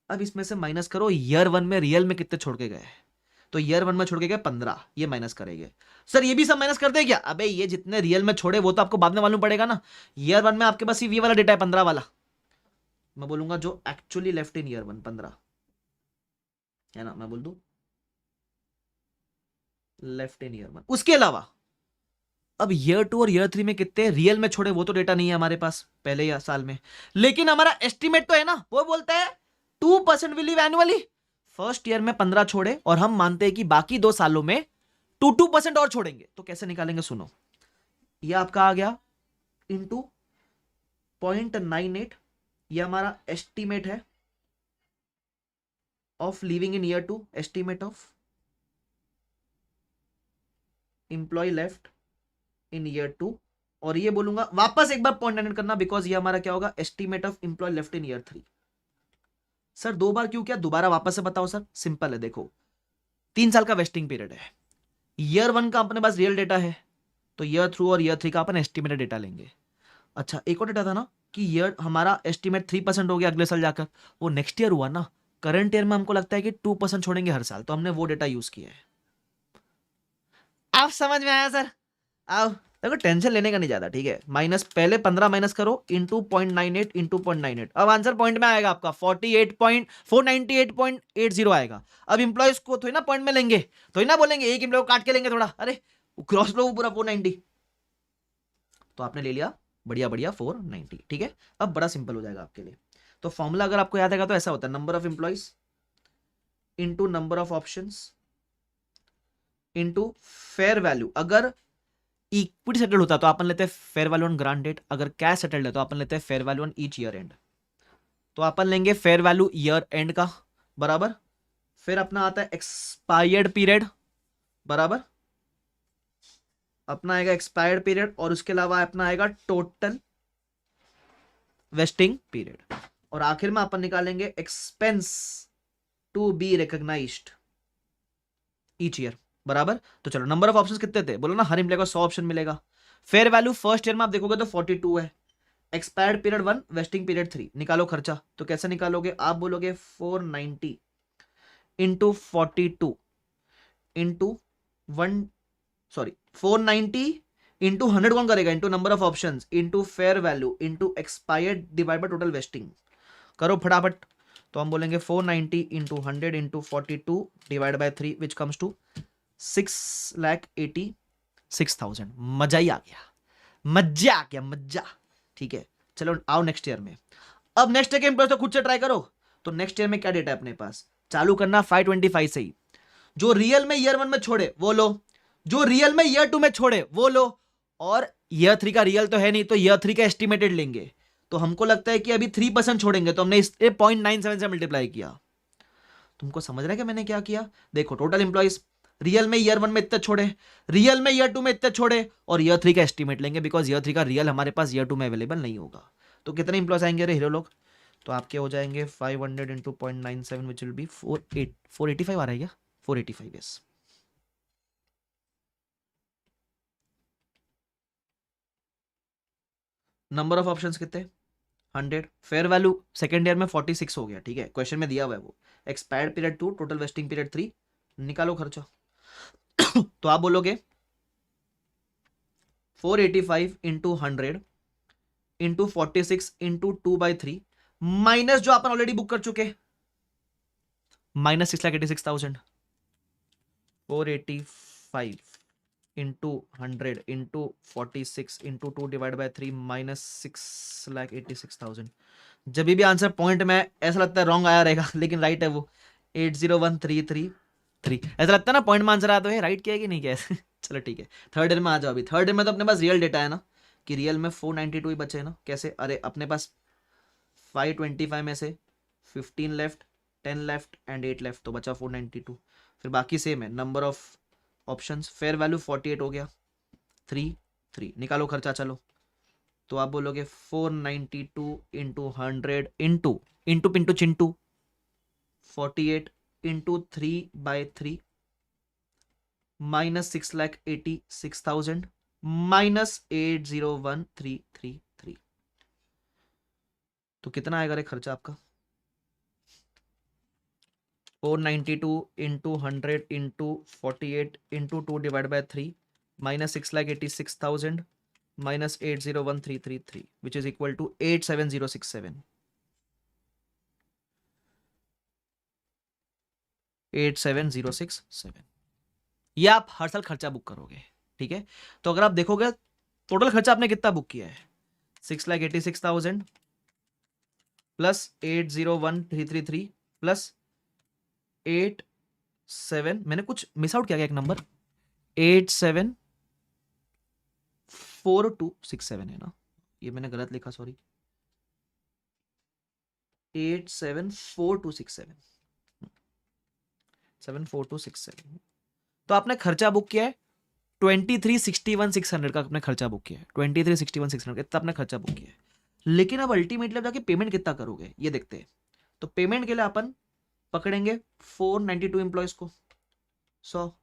अब इसमें से माइनस करो ईयर 1 में रियल में कितने छोड़ के गए, तो ईयर 1 में छोड़ के गए 15, ये माइनस करेंगे। सर ये भी सब माइनस कर दे क्या, अबे ये जितने रियल में छोड़े वो तो आपको बाद में मालूम पड़ेगा ना। ईयर 1 में आपके पास ये वाला डेटा है 15 वाला, मैं बोलूंगा जो एक्चुअली लेफ्ट इन ईयर 1 15 है ना, मैं बोल दूं लेफ्ट इन ईयर 1। उसके अलावा अब ईयर 2 और ईयर 3 में कितने रियल में छोड़े वो तो डेटा नहीं है हमारे पास पहले या साल में, लेकिन हमारा एस्टिमेट तो है ना, वो बोलता है 2% will leave annually. First year में 15 छोड़े और हम मानते हैं कि बाकी 2 सालों में 2% और छोड़ेंगे, तो कैसे निकालेंगे सुनो। ये आपका आ गया इंटू 0.98, ये हमारा एस्टिमेट है of living in year 2, estimate of employ left in year 2, और ये बोलूंगा वापस एक बार 0.98 करना बिकॉज ये हमारा क्या होगा, estimate of employ left in year 3। Sir 2 बार क्यों किया, दोबारा वापस से बताओ सर। सिंपल है, देखो 3 साल का वेस्टिंग पीरियड है, ईयर 1 का अपने पास रियल डेटा है, तो ईयर 2 और ईयर 3 का अपन एस्टिमेटेड डेटा लेंगे। अच्छा एक और डेटा था ना कि ईयर हमारा एस्टिमेट 3% हो गया अगले साल जाकर, वो नेक्स्ट ईयर हुआ ना, करंट ईयर में हमको लगता है कि 2% छोड़ेंगे हर साल, तो हमने वो डेटा यूज किया है। आप समझ में आया सर? आओ देखो टेंशन लेने का नहीं ज्यादा, ठीक है। माइनस पहले 15 माइनस करो इंटू 0.98 इंटू 0.98, अब आंसर पॉइंट में आएगा आपका 498.80 आएगा। अब इंप्लॉइज को थोड़ी ना पॉइंट में लेंगे, थोड़ी ना बोलेंगे एक इंप्लॉय को काट के लेंगे थोड़ा, अरे क्रॉस लो पूरा 490, तो आपने ले लिया बढ़िया बढ़िया 490, ठीक है। अब बड़ा सिंपल हो जाएगा आपके लिए। तो फॉर्मूला अगर आपको याद आएगा तो ऐसा होता है, number of employees into number of options into fair value. अगर इक्विटी सेटल्ड होता तो अपन लेते हैं fair value on grant date, अगर कैश सेटल्ड है तो अपन लेते हैं fair value on each year end. तो अपन लेंगे फेयर वैल्यू ईयर एंड का बराबर, फिर अपना आता है एक्सपायर्ड पीरियड बराबर, अपना आएगा एक्सपायर्ड पीरियड, और उसके अलावा अपना आएगा टोटल वेस्टिंग पीरियड, और आखिर में अपन निकालेंगे expense to be recognised each year बराबर। तो चलो नंबर ऑफ ऑप्शंस कितने थे, बोलो ना हर एम्प्लॉय को 100 ऑप्शन मिलेगा। फेयर वैल्यू फर्स्ट ईयर में आप देखोगे तो 42 है, एक्सपायर्ड पीरियड 1, वेस्टिंग पीरियड 3, निकालो खर्चा। तो कैसे निकालोगे, आप बोलोगे 490 इंटू 42 इंटू 1, सॉरी 490 इंटू 100 कौन करेगा, into number of options into fair value into expired divide by total vesting, करो फटाफट। तो हम बोलेंगे 490 into 100 into 42 divide by 3 which comes to 6,86,000। मजा ही आ गया, मजा आ गया मजा, ठीक है। चलो आओ नेक्स्ट ईयर में, अब नेक्स्ट ईयर के एम्प्लॉय तो खुद से ट्राई करो। तो नेक्स्ट ईयर में क्या डेटा है अपने पास, चालू करना 525 से ही, जो रियल में ईयर 1 में छोड़े वो लो, जो रियल में ईयर 2 में छोड़े वो लो, और ईयर 3 का रियल तो है नहीं तो ईयर 3 का एस्टिमेटेड लेंगे। तो हमको लगता है कि अभी 3% छोड़ेंगे, तो हमने इस 0.97 से मल्टीप्लाई किया। तुमको समझ रहा है कि मैंने क्या किया, देखो टोटल एम्प्लॉइज रियल में ईयर 1 में इतने छोड़े, रियल में ईयर 2 में इतने छोड़े, और ईयर 3 का एस्टिमेट लेंगे बिकॉज ईयर 3 का रियल हमारे पास ईयर 2 में अवेलेबल नहीं होगा। तो कितने एम्प्लॉयज आएंगे रे हीरो लोग, तो आपके हो जाएंगे 500 इंटू 0.97 विच विल बी 485 आ रहा है क्या, 485 यस। नंबर ऑफ ऑप्शंस कितने 100, फेयर वैल्यू सेकेंड ईयर में 46 हो गया, ठीक है, क्वेश्चन में दिया हुआ है वो। Expired period 2, total wasting period 3, निकालो खर्चा। तो आप बोलोगे 485 इंटू 100 इंटू 46 इंटू 2/3 माइनस जो अपन ऑलरेडी बुक कर चुके, minus 6,86,000, 485 into 100 into 46 into 2 divide by 3 minus 6,86,000। जब भी आंसर पॉइंट में ऐसा लगता है रॉन्ग आया रहेगा लेकिन राइट है वो 801,333, ऐसा लगता है ना पॉइंट में आंसर आया तो है राइट किया है कि नहीं किया है। चलो ठीक है, थर्ड ईयर में आ जाओ। अभी थर्ड ईयर में तो अपने पास रियल डेटा है ना, कि रियल में 492 ही बचे हैं ना, कैसे, अरे अपने पास 525 में से 15 लेफ्ट, 10 लेफ्ट एंड 8 लेफ्ट, तो बचा 492, फिर बाकी सेम है। Number of options, fair value 48 हो गया, 3 3, निकालो खर्चा चलो। तो आप बोलोगे 492 इंटू 100 इंटू इंटू पिंटू चिंटू 48 इंटू 3/3 माइनस 6,86,000 माइनस 801,333। तो कितना आएगा रे खर्चा आपका, 492 into 100 into 48 into 2 divide by 3 minus 6,86,000 minus 801,333 which is equal to 87067, 87067। ये आप हर साल खर्चा बुक करोगे, ठीक है। तो अगर आप देखोगे टोटल खर्चा आपने कितना बुक किया है, 6,86,000 प्लस 801,333 प्लस 87, मैंने कुछ मिस आउट किया गया एक नंबर, 874267 है ना, ये मैंने गलत लिखा, सॉरी, 874267 74267। तो आपने खर्चा बुक किया है 2361,600 का, आपने खर्चा बुक किया है 2361,600, इतना आपने खर्चा बुक किया है। लेकिन अब अल्टीमेटली आप जाके पेमेंट कितना करोगे ये देखते हैं। तो पेमेंट के लिए अपन पकड़ेंगे 492 एम्प्लॉयज को 100,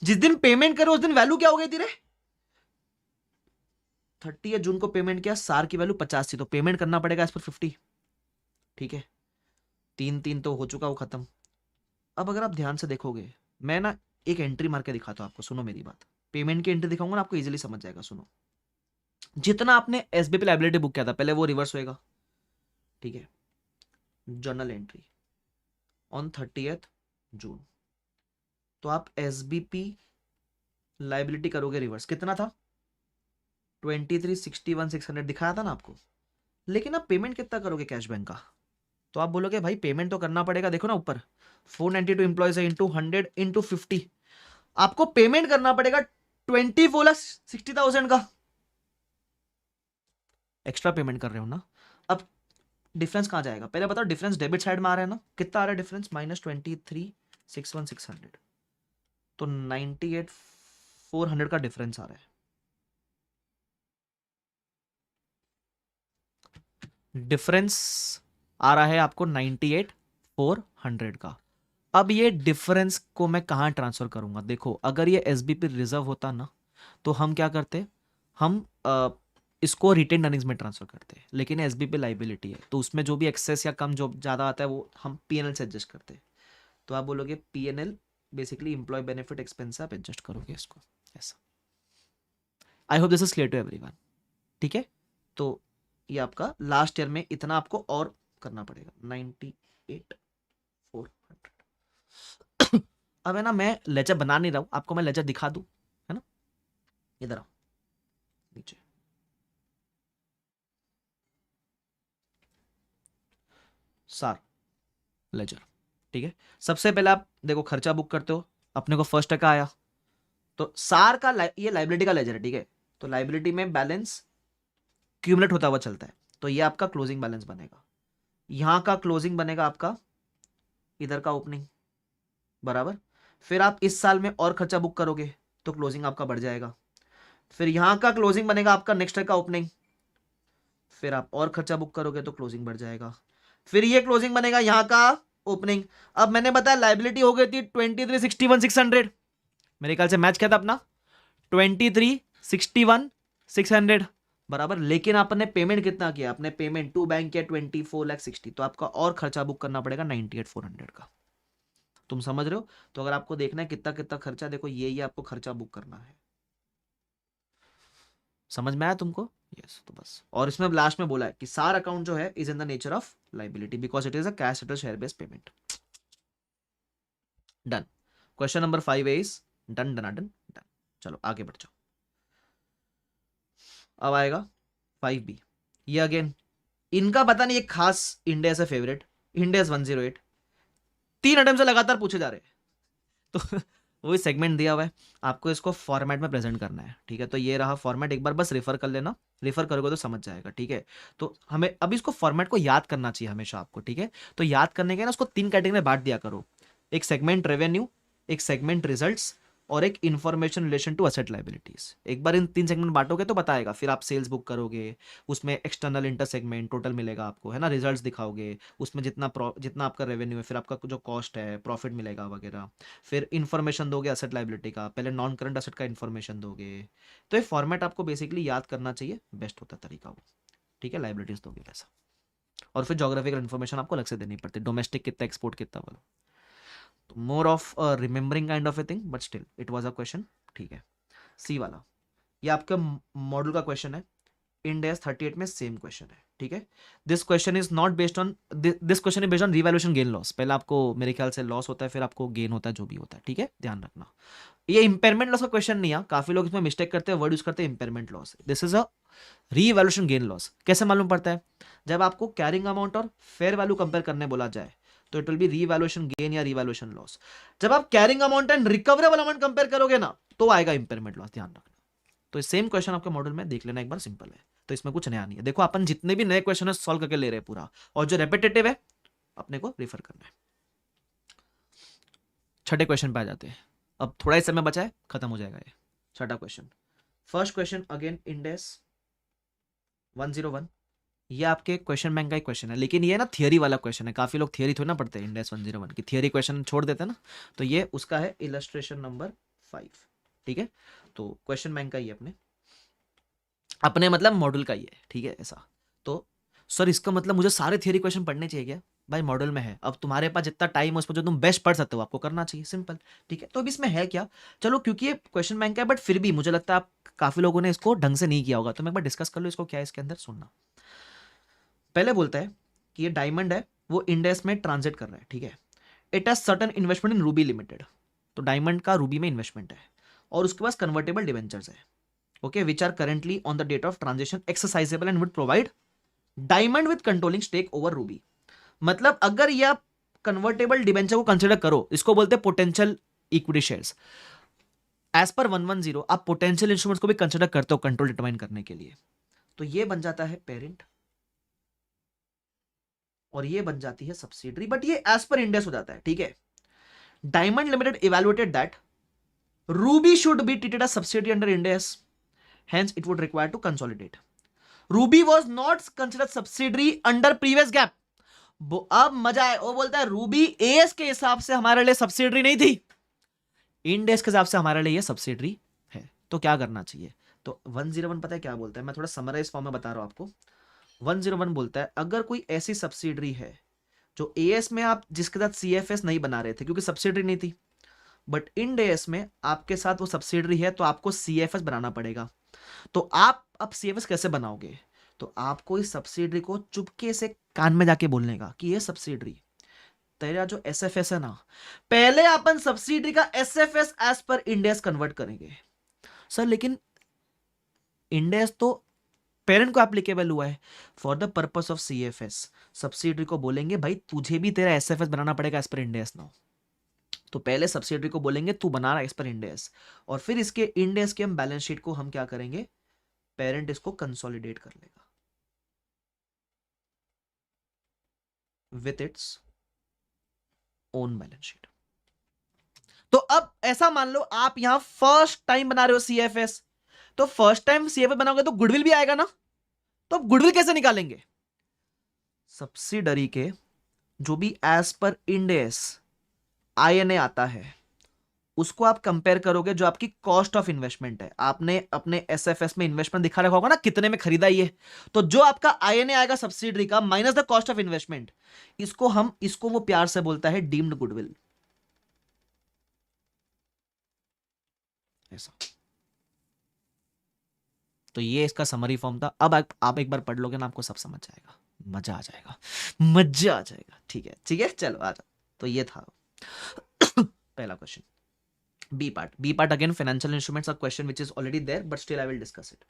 जिस दिन पेमेंट करो उस दिन वैल्यू क्या हो गई थी रे, 30 जून को पेमेंट किया, सार की वैल्यू 50 थी, तो पेमेंट करना पड़ेगा एज पर 50, ठीक है। 3 तो हो चुका, वो खत्म। अब अगर आप ध्यान से देखोगे, मैं ना एक एंट्री मार के दिखाता हूं आपको, सुनो मेरी बात, पेमेंट की एंट्री दिखाऊंगा ना आपको इजीली समझ जाएगा। सुनो, जितना आपने एसबीपी लायबिलिटी बुक किया था पहले वो रिवर्स होएगा, ठीक है। जर्नल एंट्री ऑन 30th जून, तो आप एसबीपी लायबिलिटी करोगे रिवर्स, कितना था 2361,600 दिखाया था ना आपको। लेकिन आप पेमेंट कितना करोगे कैश बैंक का, तो आप बोलोगे भाई पेमेंट तो करना पड़ेगा, देखो ना ऊपर 492 एम्प्लॉयज है, इंटू 100 इंटू 50, आपको पेमेंट करना पड़ेगा 24,60,000 का, एक्स्ट्रा पेमेंट कर रहे हो ना। अब डिफरेंस कहां जाएगा, पहले बताओ, डिफरेंस डेबिट साइड में आ रहा है ना, कितना आ रहा है डिफरेंस, -2361,600, तो 98,400 का डिफरेंस आ रहा है। डिफरेंस आ रहा है आपको 98,400 का। अब ये डिफरेंस को मैं कहां ट्रांसफर करूंगा, देखो अगर ये एसबीपी रिजर्व होता ना तो हम क्या करते, हम इसको रिटेन अर्निंग्स में ट्रांसफर करते हैं, लेकिन एसबीपी लाइबिलिटी है तो उसमें जो भी एक्सेस या कम जो ज़्यादा आता है वो हम पीएनएल से एडजस्ट करते हैं। तो आप बोलोगे PNL basically employ benefit expense, आप एडजस्ट करोगे इसको ऐसा। I hope this is clear to everyone, ठीक है। तो ये आपका लास्ट ईयर में इतना आपको और करना पड़ेगा 98,400। अब है ना, मैं लेजर बना नहीं रहा हूं आपको, मैं लेजर दिखा दूं, है ना, इधर आओ नीचे, सार लेजर, ठीक है। सबसे पहले आप देखो खर्चा बुक करते हो, अपने को फर्स्ट टका आया, तो सार का ये लाइबिलिटी का लेजर है, ठीक है। तो लाइबिलिटी में बैलेंस क्यूमुलेट होता हुआ चलता है, तो ये आपका क्लोजिंग बैलेंस बनेगा, यहां का क्लोजिंग बनेगा आपका, इधर का ओपनिंग, बराबर। फिर आप इस साल में और खर्चा बुक करोगे तो क्लोजिंग आपका बढ़ जाएगा, फिर यहां का क्लोजिंग बनेगा आपका नेक्स्ट ईयर का ओपनिंग, फिर आप और खर्चा बुक करोगे तो क्लोजिंग बढ़ जाएगा, फिर ये क्लोजिंग बनेगा यहां का ओपनिंग। अब मैंने बताया लाइबिलिटी हो गई थी 2361,600, मेरे ख्याल से मैच क्या था अपना 2361,600, बराबर। लेकिन आपने पेमेंट कितना किया, आपने पेमेंट टू बैंक किया 24,60,000, तो आपका और खर्चा बुक करना पड़ेगा 98,400 का। तुम समझ रहे हो। तो अगर आपको देखना है कितना कितना खर्चा, देखो ये आपको खर्चा बुक करना है, समझ में आया तुमको, यस। तो बस, और इसमें लास्ट में बोला है कि सार अकाउंट जो है is in the nature of liability because it is a cash settle share based payment. Done. Question number 5 is done done done done. चलो आगे बढ़ जाओ। अब आएगा 5B, ये अगेन इनका पता नहीं, एक खास इंडिया से फेवरेट, इंडिया 108, 3 अटेम्प्ट से लगातार पूछे जा रहे हैं। तो वही सेगमेंट दिया हुआ है, आपको इसको फॉर्मेट में प्रेजेंट करना है, ठीक है। तो ये रहा फॉर्मेट, एक बार बस रेफर कर लेना, रेफर करोगे तो समझ जाएगा, ठीक है। तो हमें अभी इसको फॉर्मेट को याद करना चाहिए हमेशा आपको, ठीक है। तो याद करने के ना उसको 3 कैटेगरी में बांट दिया करो, एक सेगमेंट रेवेन्यू, एक सेगमेंट रिजल्ट्स, और एक information relation to asset liabilities. एक बार इन 3 सेगमेंट बांटोगे तो बताएगा, फिर आप सेल्स बुक करोगे, उसमें एक्सटर्नल इंटर सेगमेंट टोटल मिलेगा आपको, है ना, रिजल्ट्स दिखाओगे, उसमें जितना आपका रेवेन्यू है, फिर आपका जो कॉस्ट है, प्रॉफिट मिलेगा वगैरह, फिर इन्फॉर्मेशन दोगे असेट लाइबिलिटी का, पहले नॉन करंट असेट का इन्फॉर्मेशन दोगे। तो ये फॉर्मेट आपको बेसिकली याद करना चाहिए, बेस्ट होता तरीका वो, ठीक है। लाइबिलिटीज दोगे वैसा, और फिर जोग्राफिकल इन्फॉर्मेशन आपको अलग से देनी पड़ती है, डोमेस्टिक कितना, एक्सपोर्ट कितना, बोलो। तो more of remembering kind of a thing, but still it was a question, ठीक है। सी वाला ये आपका मॉडल का क्वेश्चन है, इंड AS 38 में सेम क्वेश्चन है, ठीक है। This question is not based on this question is based on revaluation gain loss. पहले आपको मेरे ख्याल से लॉस होता है, फिर आपको गेन होता है, जो भी होता है, ठीक है, ध्यान रखना। ये इंपेयरमेंट लॉस का क्वेश्चन नहीं है, काफी लोग इसमें मिस्टेक करते हैं, वर्ड यूज करते हैं impairment loss. This is a revaluation gain loss. कैसे मालूम पड़ता है? जब आपको कैरिंग अमाउंट और फेयर वैल्यू कंपेयर करने बोला जाए तो it will B revaluation gain या रीवैल्यूएशन लॉस। जब आप carrying amount and recoverable amount compare करोगे ना, तो आएगा इंपेयरमेंट लॉस, ध्यान रखना। तो सेम क्वेश्चन आपके मॉडल में देख लेना एक बार, सिंपल है, तो इसमें कुछ नया नहीं है। देखो अपन जितने भी नए क्वेश्चन है सॉल्व करके ले रहे हैं पूरा, और जो रेपिटेटिव है अपने को रेफर करना है। छठे क्वेश्चन पे आ जाते हैं। अब थोड़ा ही समय बचा है, खत्म हो जाएगा ये छठा question. First question again Ind AS 101। ये आपके क्वेश्चन बैंक का एक क्वेश्चन है, लेकिन ये ना थियरी वाला क्वेश्चन है। काफी लोग थियरी थोड़ी ना पढ़ते हैं, इंडेस 101 की थियरी क्वेश्चन छोड़ देते हैं ना, तो ये उसका है इलस्ट्रेशन नंबर 5, ठीक है। तो क्वेश्चन बैंक का ही अपने अपने मतलब मॉडल का ही है, ठीक है ऐसा। तो सर इसका मतलब मुझे सारे थियरी क्वेश्चन पढ़ने चाहिए क्या? भाई मॉडल में है, अब तुम्हारे पास जितना टाइम है उस पर जो तुम बेस्ट पढ़ सकते हो आपको करना चाहिए, सिंपल, ठीक है। तो अब इसमें है क्या, चलो क्योंकि ये क्वेश्चन बैंक है, बट फिर भी मुझे लगता है आप काफी लोगों ने इसको ढंग से नहीं किया होगा, तो मैं एक बार डिस्कस कर लो इसको क्या है इसके अंदर, सुनना। पहले बोलता है कि ये डायमंड है, वो इंडेस में ट्रांजिट कर रहा है, ठीक है। It has certain investment in Ruby limited. तो डायमंड का रूबी में इन्वेस्टमेंट है, और उसके पास कन्वर्टेबल डिवेंचर्स है, okay, which are currently on the date of transaction exercisable and would provide Diamond with controlling stake over Ruby. मतलब अगर ये आप कन्वर्टेबल डिवेंचर को कंसिडर करो, इसको बोलते हैं potential equity shares. As per 110 आप पोटेंशियल इंस्ट्रूमेंट्स को भी कंसिडर करते हो कंट्रोल डिटरमाइन करने के लिए। तो ये बन जाता है पेरेंट और ये बन जाती है सब्सिडरी, बट ये एज पर इंडेस हो जाता है, ठीक है। Diamond Limited evaluated that Ruby should be treated as subsidiary under Ind AS, hence it would require to consolidate. Ruby was not considered subsidiary under previous gap. अब मजा है, वो बोलता है रूबी एएस के हिसाब से हमारे लिए सब्सिडरी नहीं थी, इंडेस के हिसाब से हमारे लिए ये सब्सिडरी है। तो क्या करना चाहिए? तो 101 पता है क्या बोलता है, मैं थोड़ा समराइज फॉर्म में बता रहा हूं आपको। 101 बोलता है अगर कोई ऐसी सब्सिडरी है जो एएस में आप जिसके साथ सीएफएस नहीं बना रहे थे क्योंकि सब्सिडरी नहीं थी, बट इंडेस में आपके साथ वो सब्सिडरी है, तो आपको सीएफएस बनाना पड़ेगा। तो आप अब सीएफएस कैसे बनाओगे? तो आपको इस सब्सिडरी को चुपके से कान में जाके बोलने का कि ये सब्सिडरी तेरा जो एसएफएस है ना, पहले अपन सब्सिडरी का एसएफएस एज पर इंडेस कन्वर्ट करेंगे। सर लेकिन इंडेस तो पेरेंट को एप्लीकेबल हुआ है, for the purpose of CFS subsidiary को बोलेंगे भाई तुझे भी तेरा एसएफएस बनाना पड़ेगा एज पर इंडेस ना। तो पहले सब्सिडरी को बोलेंगे तू बना रहा है एज पर इंडेस, और फिर इसके इंडेस के हम बैलेंस शीट को हम क्या करेंगे, पेरेंट इसको कंसोलिडेट कर लेगा with its own balance sheet. तो अब ऐसा मान लो आप यहां फर्स्ट टाइम बना रहे हो सीएफएस, तो फर्स्ट टाइम सीएफएस बनाओगे तो गुडविल भी आएगा ना, तो अब गुडविल कैसे निकालेंगे? सब्सिडरी के जो भी एज पर इंडेस आईएनए आता है उसको आप कंपेयर करोगे जो आपकी कॉस्ट ऑफ इन्वेस्टमेंट है। आपने अपने एसएफएस में इन्वेस्टमेंट दिखा रखा होगा ना कितने में खरीदा ये, तो जो आपका आईएनए आएगा सब्सिडरी का minus the cost of investment, इसको वो प्यार से बोलता है डीम्ड गुडविल, ऐसा। तो ये इसका समरी फॉर्म था। अब आप एक बार पढ़ लोगे ना आपको सब समझ जाएगा, मजा आ जाएगा, मजा आ जाएगा, ठीक है ठीक है, चलो आ जाओ। तो ये था पहला question. B part again financial instruments, a question which is already there but still I will discuss it.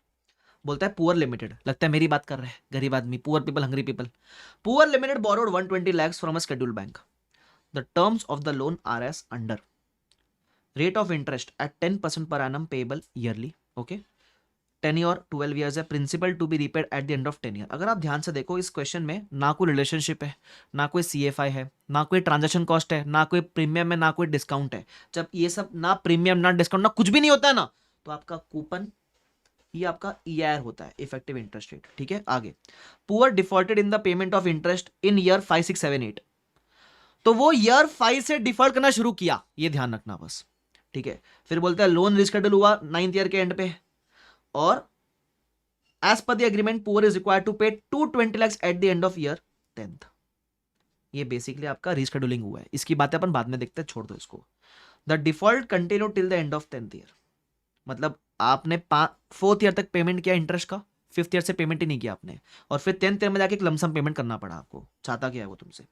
बोलता है पुअर लिमिटेड, लगता है मेरी बात कर रहे हैं, गरीब आदमी, poor people, hungry people. Poor limited borrowed 120 lakhs from a scheduled bank. The terms of the loan are as under, rate of interest at 10% per annum payable yearly, okay, tenure 12 years है, principal to be repaid at the end of 10 year। अगर आप ध्यान से देखो इस question में ना कोई रिलेशनशिप है, ना कोई सीएफआई है, ना कोई ट्रांजैक्शन कॉस्ट है, ना कोई प्रीमियम है, ना कोई डिस्काउंट है। जब ये सब ना प्रीमियम ना डिस्काउंट ना कुछ भी नहीं होता है ना, तो आपका कूपन ये आपका ईआर होता है, इफेक्टिव इंटरेस्ट रेट, ठीक है। आगे, poor defaulted in the payment of interest in year 5, 6, 7, 8। तो वो ईयर 5 से डिफॉल्ट करना शुरू किया, ये ध्यान रखना बस, ठीक है। फिर बोलता है लोन रिस्केड्यूल हुआ 9th ईयर के एंड पे, और as per the agreement Poor is required to pay 220 lakhs at the end of year 10th। ये बेसिकली आपका रिस्केड्यूलिंग हुआ है, इसकी बातें अपन बाद में देखते हैं, छोड़ दो इसको। The default continue till the end of 10th year, मतलब आपने 4th ईयर तक पेमेंट किया इंटरेस्ट का, 5th ईयर से पेमेंट ही नहीं किया आपने, और फिर 10th ईयर में जाके एक लमसम पेमेंट करना पड़ा आपको। चाहता क्या है वो तुमसे?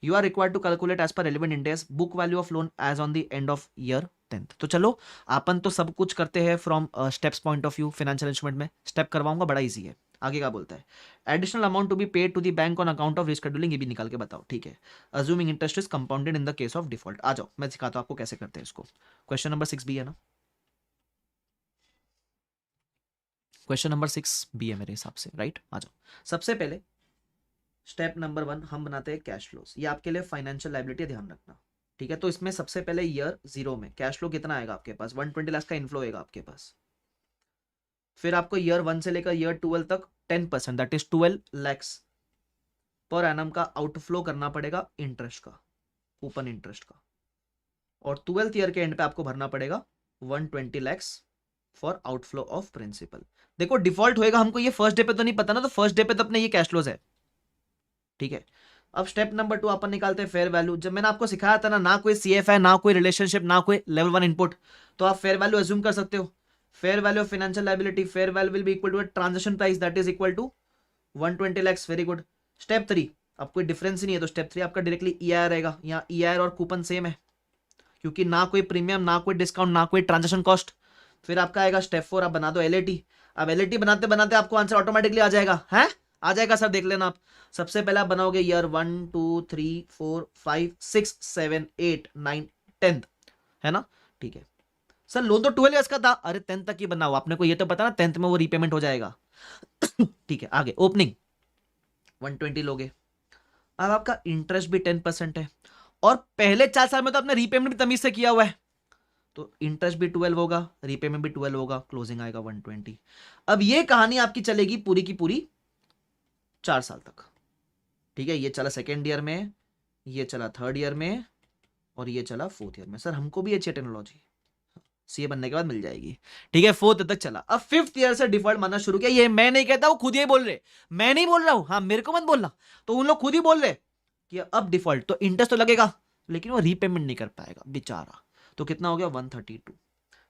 You are required to calculate as per relevant index book value of loan as on the end of year 10th। तो चलो अपन तो सब कुछ करते हैं from steps point of view, financial instrument में स्टेप करवाऊंगा, बड़ा इजी है। आगे क्या बोलता है? Additional amount to be paid to the bank on account of rescheduling, ये भी निकाल के बताओ, ठीक है। Assuming interest is compounded in the case of default. आ जाओ मैं सिखाता हूं आपको कैसे करते हैं इसको। क्वेश्चन नंबर 6 भी है ना? क्वेश्चन नंबर 6 बी है मेरे हिसाब से, राइट? आ जाओ। सबसे पहले स्टेप नंबर 1 हम बनाते हैं कैश फ्लोस। ये आपके लिए फाइनेंशियल लायबिलिटी, ध्यान रखना, ठीक है। तो इसमें सबसे पहले ईयर 0 में कैश फ्लो कितना आएगा आपके पास? 120 लाख का इनफ्लो आएगा आपके पास। फिर आपको ईयर 1 से लेकर ईयर 12 तक 10%, that is 12 lakhs per annum का आउटफ्लो करना पड़ेगा इंटरेस्ट का, कूपन इंटरेस्ट का। और 12th ईयर के एंड पे आपको भरना पड़ेगा 120 lakhs for outflow of principal. देखो डिफॉल्ट होएगा, हमको ये फर्स्ट डे पे तो नहीं पता ना, तो फर्स्ट डे पे तो अपने ये कैश फ्लोज है, ठीक है। अब स्टेप नंबर 2 अपन निकालते हैं फेयर वैल्यू। जब मैंने आपको सिखाया था ना कोई सीएफ है, ना कोई रिलेशनशिप, ना कोई लेवल 1 इनपुट, तो आप फेयर वैल्यू अज्यूम कर सकते हो। Fair value of financial liability, fair value will be equal to transaction price that is equal to 120 lakhs. Very good. Step 3, अब कोई डिफरेंस ही नहीं है, तो स्टेप 3 आपका डायरेक्टली ईआईआर रहेगा। यहाँ ईआईआर और कूपन सेम है, क्योंकि ना कोई प्रीमियम, ना कोई डिस्काउंट, ना कोई ट्रांजेक्शन कॉस्ट। फिर आपका आएगा स्टेप 4, आप बना दो एलएटी। अब एलएटी बनाते बनाते आपको आंसर ऑटोमेटिकली आ जाएगा, है आ जाएगा सर, देख लेना आप। सबसे पहले आप बनाओगे ईयर 1 2 3 4 5 6 7 8 9 10th, है ना? ठीक है सर, लोन तो 12 ईयर्स का था। अरे 10th तक ही बनाओ, आपने को ये तो पता ना 10th में वो रीपेमेंट हो जाएगा। ठीक है, आगे ओपनिंग 120 लोगे। अब आपका इंटरेस्ट भी 10% है, और पहले 4 साल में तो आपने रीपेमेंट भी तमीज से किया हुआ है, तो इंटरेस्ट भी 12 होगा, रीपेमेंट भी 12 होगा, क्लोजिंग आएगा 120। अब ये कहानी आपकी चलेगी पूरी की पूरी 4 साल तक, ठीक है। ये चला 2nd ईयर में, ये चला 3rd ईयर में, और ये चला 4th ईयर में। सर हमको भी अच्छी टेक्नोलॉजी सीए बनने के बाद मिल जाएगी, ठीक है। 4th तक चला। अब 5th ईयर से डिफॉल्ट मानना शुरू किया। ये मैं नहीं कहता, वो खुद ही बोल रहे, मैं नहीं बोल रहा हूं, हाँ मेरे को मत बोलना। तो उन लोग खुद ही बोल रहे कि अब डिफॉल्ट, तो इंटरेस्ट तो लगेगा, लेकिन वो रीपेमेंट नहीं कर पाएगा बेचारा। तो कितना हो गया? 132।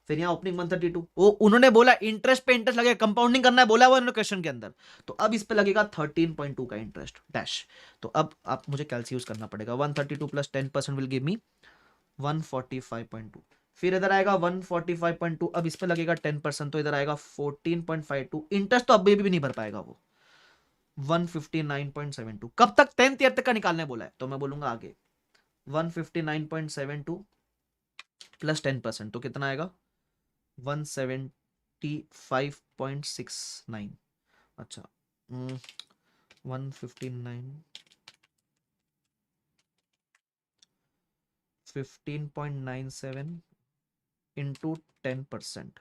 फिर यहाँ ओपनिंग 132, वो उन्होंने बोला इंटरेस्ट पे इंटरेस्ट लगेगा, कंपाउंडिंग करना है बोला हुआ उन्होंने क्वेश्चन के अंदर। तो अब इस पे लगेगा 13.2 का इंटरेस्ट डैश। तो अब आप मुझे कैलसी यूज करना पड़ेगा। 132 प्लस 10% विल गिव मी 145.2। फिर इधर आएगा 145.2, अब इस पे लगेगा 10%, तो इधर आएगा 14.52। इंटरेस्ट तो अभी भी नहीं भर पाएगा वो, 159.72। कब तक? 10th ईयर तक का निकालने बोला है, तो मैं बोलूंगा आगे 159.72 प्लस 10%, तो कितना आएगा? 175.69। अच्छा 159 15.97 इंटू 10%,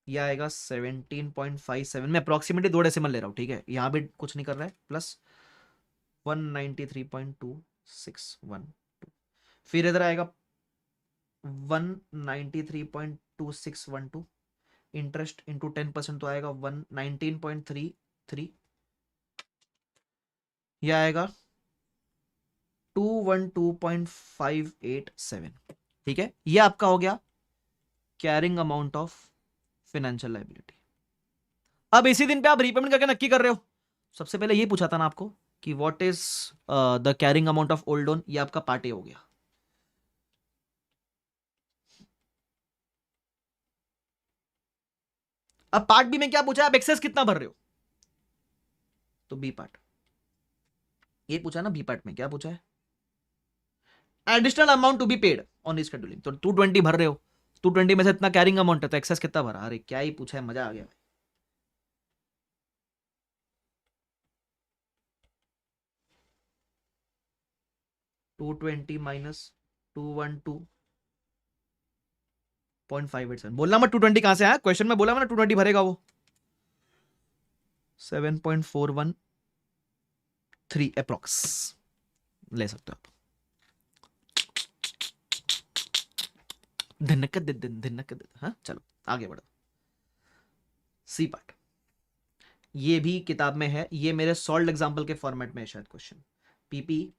यह आएगा 17.57। मैं अप्रोक्सीमेटली 2 डेसिमल ले रहा हूं, ठीक है, यहां भी कुछ नहीं कर रहा है, प्लस 193.2612। फिर इधर आएगा 193.2612 इंटरेस्ट इंटू 10%, तो आएगा 119.33। यह आएगा 212.587, ठीक है। ये आपका हो गया carrying amount of financial liability. अब इसी दिन पे आप रीपेमेंट करके नक्की कर रहे हो। सबसे पहले ये पूछा था ना आपको कि what is the carrying amount of old loan, ये आपका पार्ट ए हो गया। अब पार्ट बी में क्या पूछा है? आप एक्सेस कितना भर रहे हो, तो बी पार्ट। ये पूछा ना बी पार्ट में क्या पूछा है? Additional amount to be paid on rescheduling, तो 220 भर रहे हो, 220 में से इतना कैरिंग अमाउंट है, तो एक्सेस कितना भरा? अरे क्या ही पूछा है, मजा आ गया भाई। $220 माइनस 212.587। बोलना मत 220 कहां से आया, क्वेश्चन में बोला मैंने 220 भरेगा वो। 7.413 अप्रोक्स ले सकते हो आप। धिनक दिन धिनक दिन। हाँ चलो आगे बढ़ो। सी पार्ट ये भी किताब में है, ये मेरे सॉल्व एग्जांपल के फॉर्मेट में है शायद क्वेश्चन। पीपी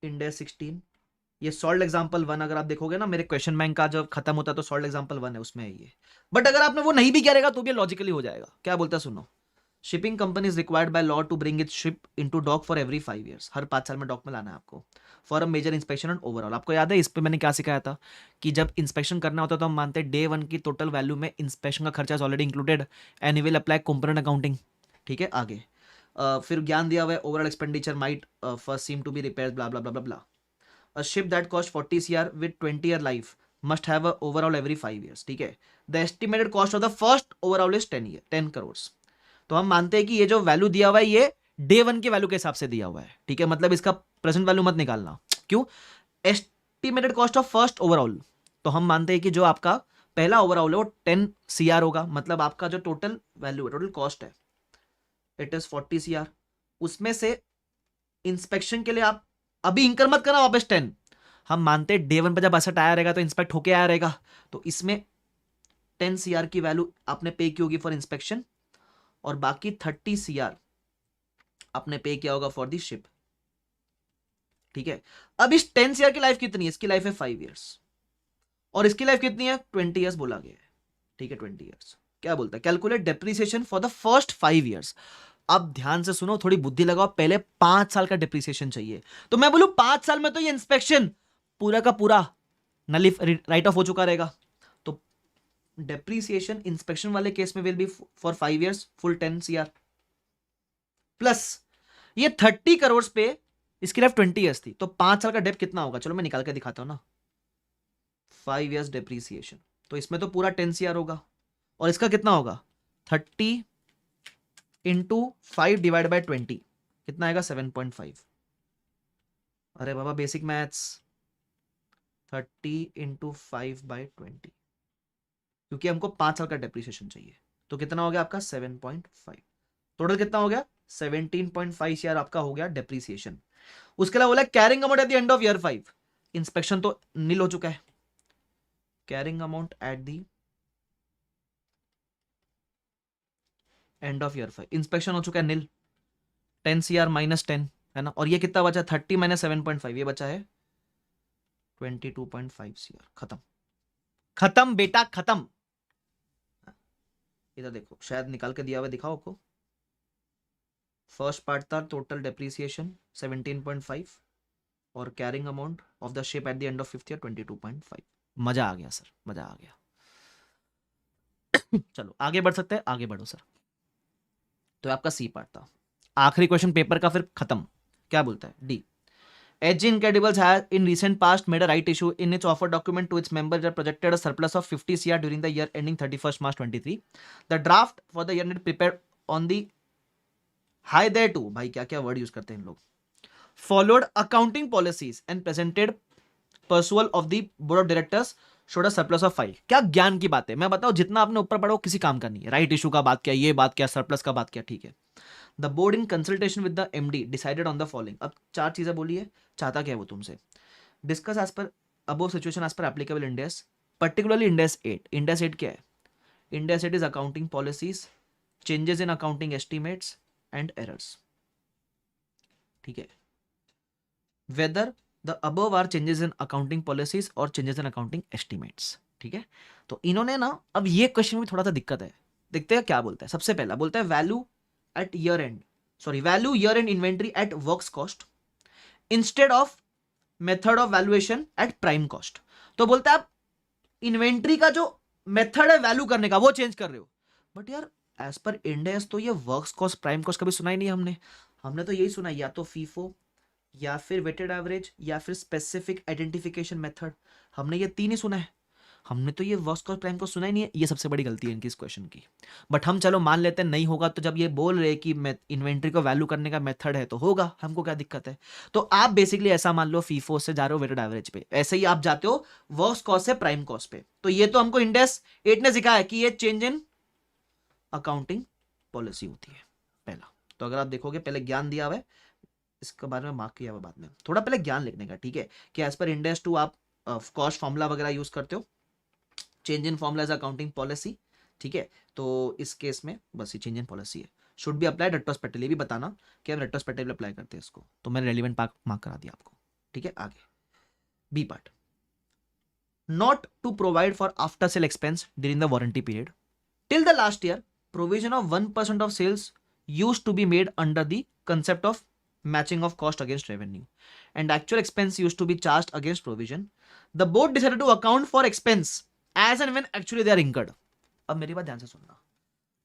इंडेक्स 16, ये सॉल्ड एग्जाम्पल 1 अगर आप देखोगे ना मेरे क्वेश्चन बैंक का जब खत्म होता है तो सॉल्ड एग्जाम्पल 1 है, उसमें है ये। बट अगर आपने वो नहीं भी करेगा तो भी लॉजिकली हो जाएगा। क्या बोलता है सुनो, shipping company is required by law to bring its ship into dock for every 5 years। हर 5 साल में डॉक में लाना है आपको for a major inspection and overall. आपको याद है इस पे मैंने क्या सिखाया था कि जब इंस्पेक्शन करना होता है तो हम मानते हैं डे 1 की टोटल वैल्यू में इंस्पेक्शन का खर्चा already included and will apply component accounting. ठीक है, आगे फिर ज्ञान दिया हुआ है overall expenditure might first seem to be repair blah blah blah blah. A ship that cost 40 CR with 20-year life must have a overhaul every 5 years। ठीक है, the estimated cost of the first overhaul is 10 crores। तो हम मानते हैं कि ये जो value दिया हुआ है ये डे 1 के वैल्यू के हिसाब से दिया हुआ है। ठीक है, मतलब इसका प्रेजेंट वैल्यू मत निकालना। क्यों? Estimated cost of first overall, तो हम मानते हैं कि जो आपका पहला ओवरऑल है वो 10 CR होगा। मतलब आपका जो टोटल वैल्यू है, टोटल कॉस्ट है, इट इज 40 CR। उसमें से इंस्पेक्शन के लिए आप अभी इंकर मत करना वापस 10। हम मानते हैं डे 1 पर जब असट आया रहेगा तो इंस्पेक्ट होके आया रहेगा, तो इसमें 10 CR की वैल्यू आपने पे की होगी फॉर इंस्पेक्शन और बाकी 30 CR आपने पे किया होगा फॉर दी शिप। ठीक है, अब इस 10 CR की लाइफ कितनी है? इसकी लाइफ है 5 years और इसकी लाइफ कितनी है? 20 years बोला गया है। ठीक है, 20 years। क्या बोलता है? Calculate depreciation for the first 5 years। अब ध्यान से सुनो, थोड़ी बुद्धि लगाओ, पहले 5 साल का डिप्रिसिएशन चाहिए। तो मैं बोलूं 5 साल में तो ये इंस्पेक्शन पूरा का पूरा नलिफ राइट ऑफ हो चुका रहेगा। तो डेप्रिसिएशन इंस्पेक्शन वाले केस में will be for 5 years full 10 CR plus ये 30 करोड़ पे इसकी लाइफ 20 years थी, तो 5 साल का डेप कितना होगा? चलो मैं निकाल के दिखाता हूं ना। 5 years डेप्रिसिएशन, तो इसमें तो पूरा 10 CR होगा और इसका कितना होगा? 30 इंटू 5 डिवाइड बाय 20 कितना आएगा? 7.5। अरे बाबा बेसिक मैथ्स, 30 इंटू 5 बाय 20, क्योंकि हमको 5 साल का डेप्रिसिएशन चाहिए। तो कितना हो गया आपका? 7.5। टोटल कितना हो गया? 17.5 CR आपका हो गया डेप्रिसिएशन। उसके अलावा बोला carrying amount at the end of year 5। Inspection तो नील हो चुका है, carrying amount at the end of year 5 inspection हो चुका है नील, 10 CR माइनस 10 है ना। और ये कितना बचा? 30 माइनस 7.5, ये बचा है 22.5 CR। खत्म, खत्म बेटा खत्म। इधर देखो, शायद निकाल के दिया हुआ, दिखाओ आपको। फर्स्ट पार्ट था टोटल डेप्रिसिएशन 17.5 और carrying amount of the ship eight the end of 5th year 22.5। मजा आ गया सर, मजा आ गया। चलो आगे बढ़ सकते हैं, आगे बढ़ो सर। तो आपका सी पार्ट था, आखिरी क्वेश्चन पेपर का, फिर खत्म। क्या बोलता है? D, HG Incredibles has in recent past made a right issue in its offer document to its members that projected a surplus of 50 CR during the year ending 31st March 23। The draft for the year ended prepared on the high thereto, भाई क्या क्या word use करते हैं इन लोग, followed accounting policies and presented pursual of the board of directors showed a surplus of 5। क्या ज्ञान की बात है, मैं बताऊं जितना आपने ऊपर पढ़ा वो किसी काम का नहीं है। राइट इशू का बात किया, ये बात किया, सरप्लस का बात किया, ठीक है। The board in consultation with the MD decided on the following. अब 4 चीजें बोली है, चाहता क्या है वो तुमसे? Discuss as per above situation as per applicable Ind AS, particularly Ind AS 8। Ind AS 8 क्या है? Ind AS 8 is accounting policies, changes in accounting estimates and errors. ठीक है, whether the above are changes in accounting policies और changes in accounting estimates. ठीक है, तो इन्होंने ना, अब ये क्वेश्चन में थोड़ा सा दिक्कत है, देखते हैं क्या बोलता है। सबसे पहला बोलता है value at year end, sorry value year end inventory at works cost instead of method of valuation at prime cost. तो बोलता है आप इन्वेंट्री का जो मेथड है वैल्यू करने का वो चेंज कर रहे हो। बट यार एज पर इंड एस तो ये वर्क्स कॉस्ट प्राइम कॉस्ट कभी सुना ही नहीं हमने। हमने तो यही सुना या तो फीफो या फिर वेटेड एवरेज या फिर स्पेसिफिक आइडेंटिफिकेशन मेथड, हमने ये 3 ही सुना है। हमने तो ये वर्क्स कॉस्ट प्राइम कॉस्ट सुना ही नहीं है। ये सबसे बड़ी गलती है इनकी इस क्वेश्चन की। बट हम चलो मान लेते हैं नहीं होगा, तो जब ये बोल रहे कि इन्वेंट्री को वैल्यू करने का मेथड है तो होगा, हमको क्या दिक्कत है। तो आप बेसिकली ऐसा मान लो फीफो से जा रहे हो वेटेड एवरेज पे, ऐसे ही आप जाते हो वर्क्स कॉस्ट से प्राइम कॉस्ट पे। तो ये तो हमको इंड एस 8 ने सिखाया है कि ये चेंज इन अकाउंटिंग पॉलिसी होती है पहला। तो अगर आप देखोगे पहले ज्ञान दिया हुआ है, इसके बारे में मार्क किया हुआ बाद में, थोड़ा पहले ज्ञान लिखने का, ठीक है, कि एज पर इंड एस 2 आप कॉस्ट फॉर्मूला वगैरह यूज करते हो, change in formula as accounting policy. ठीक है, तो इस केस में बस ये चेंज इन पॉलिसी है, शुड बी अप्लाइड रेट्रोस्पेक्टिवली। भी बताना कि हम रेट्रोस्पेक्टिवली अप्लाई करते हैं इसको, तो मैंने रेलिवेंट मार्क करा दिया आपको। ठीक है, आगे B part, not to provide for after sale expense during the warranty period. Till the last year, provision of 1% of sales used to be made under the concept of matching of cost against revenue, and actual expense used to be charged against provision. The board decided to account for expense as and when actually they are incurred. अब मेरी बात ध्यान से सुनना.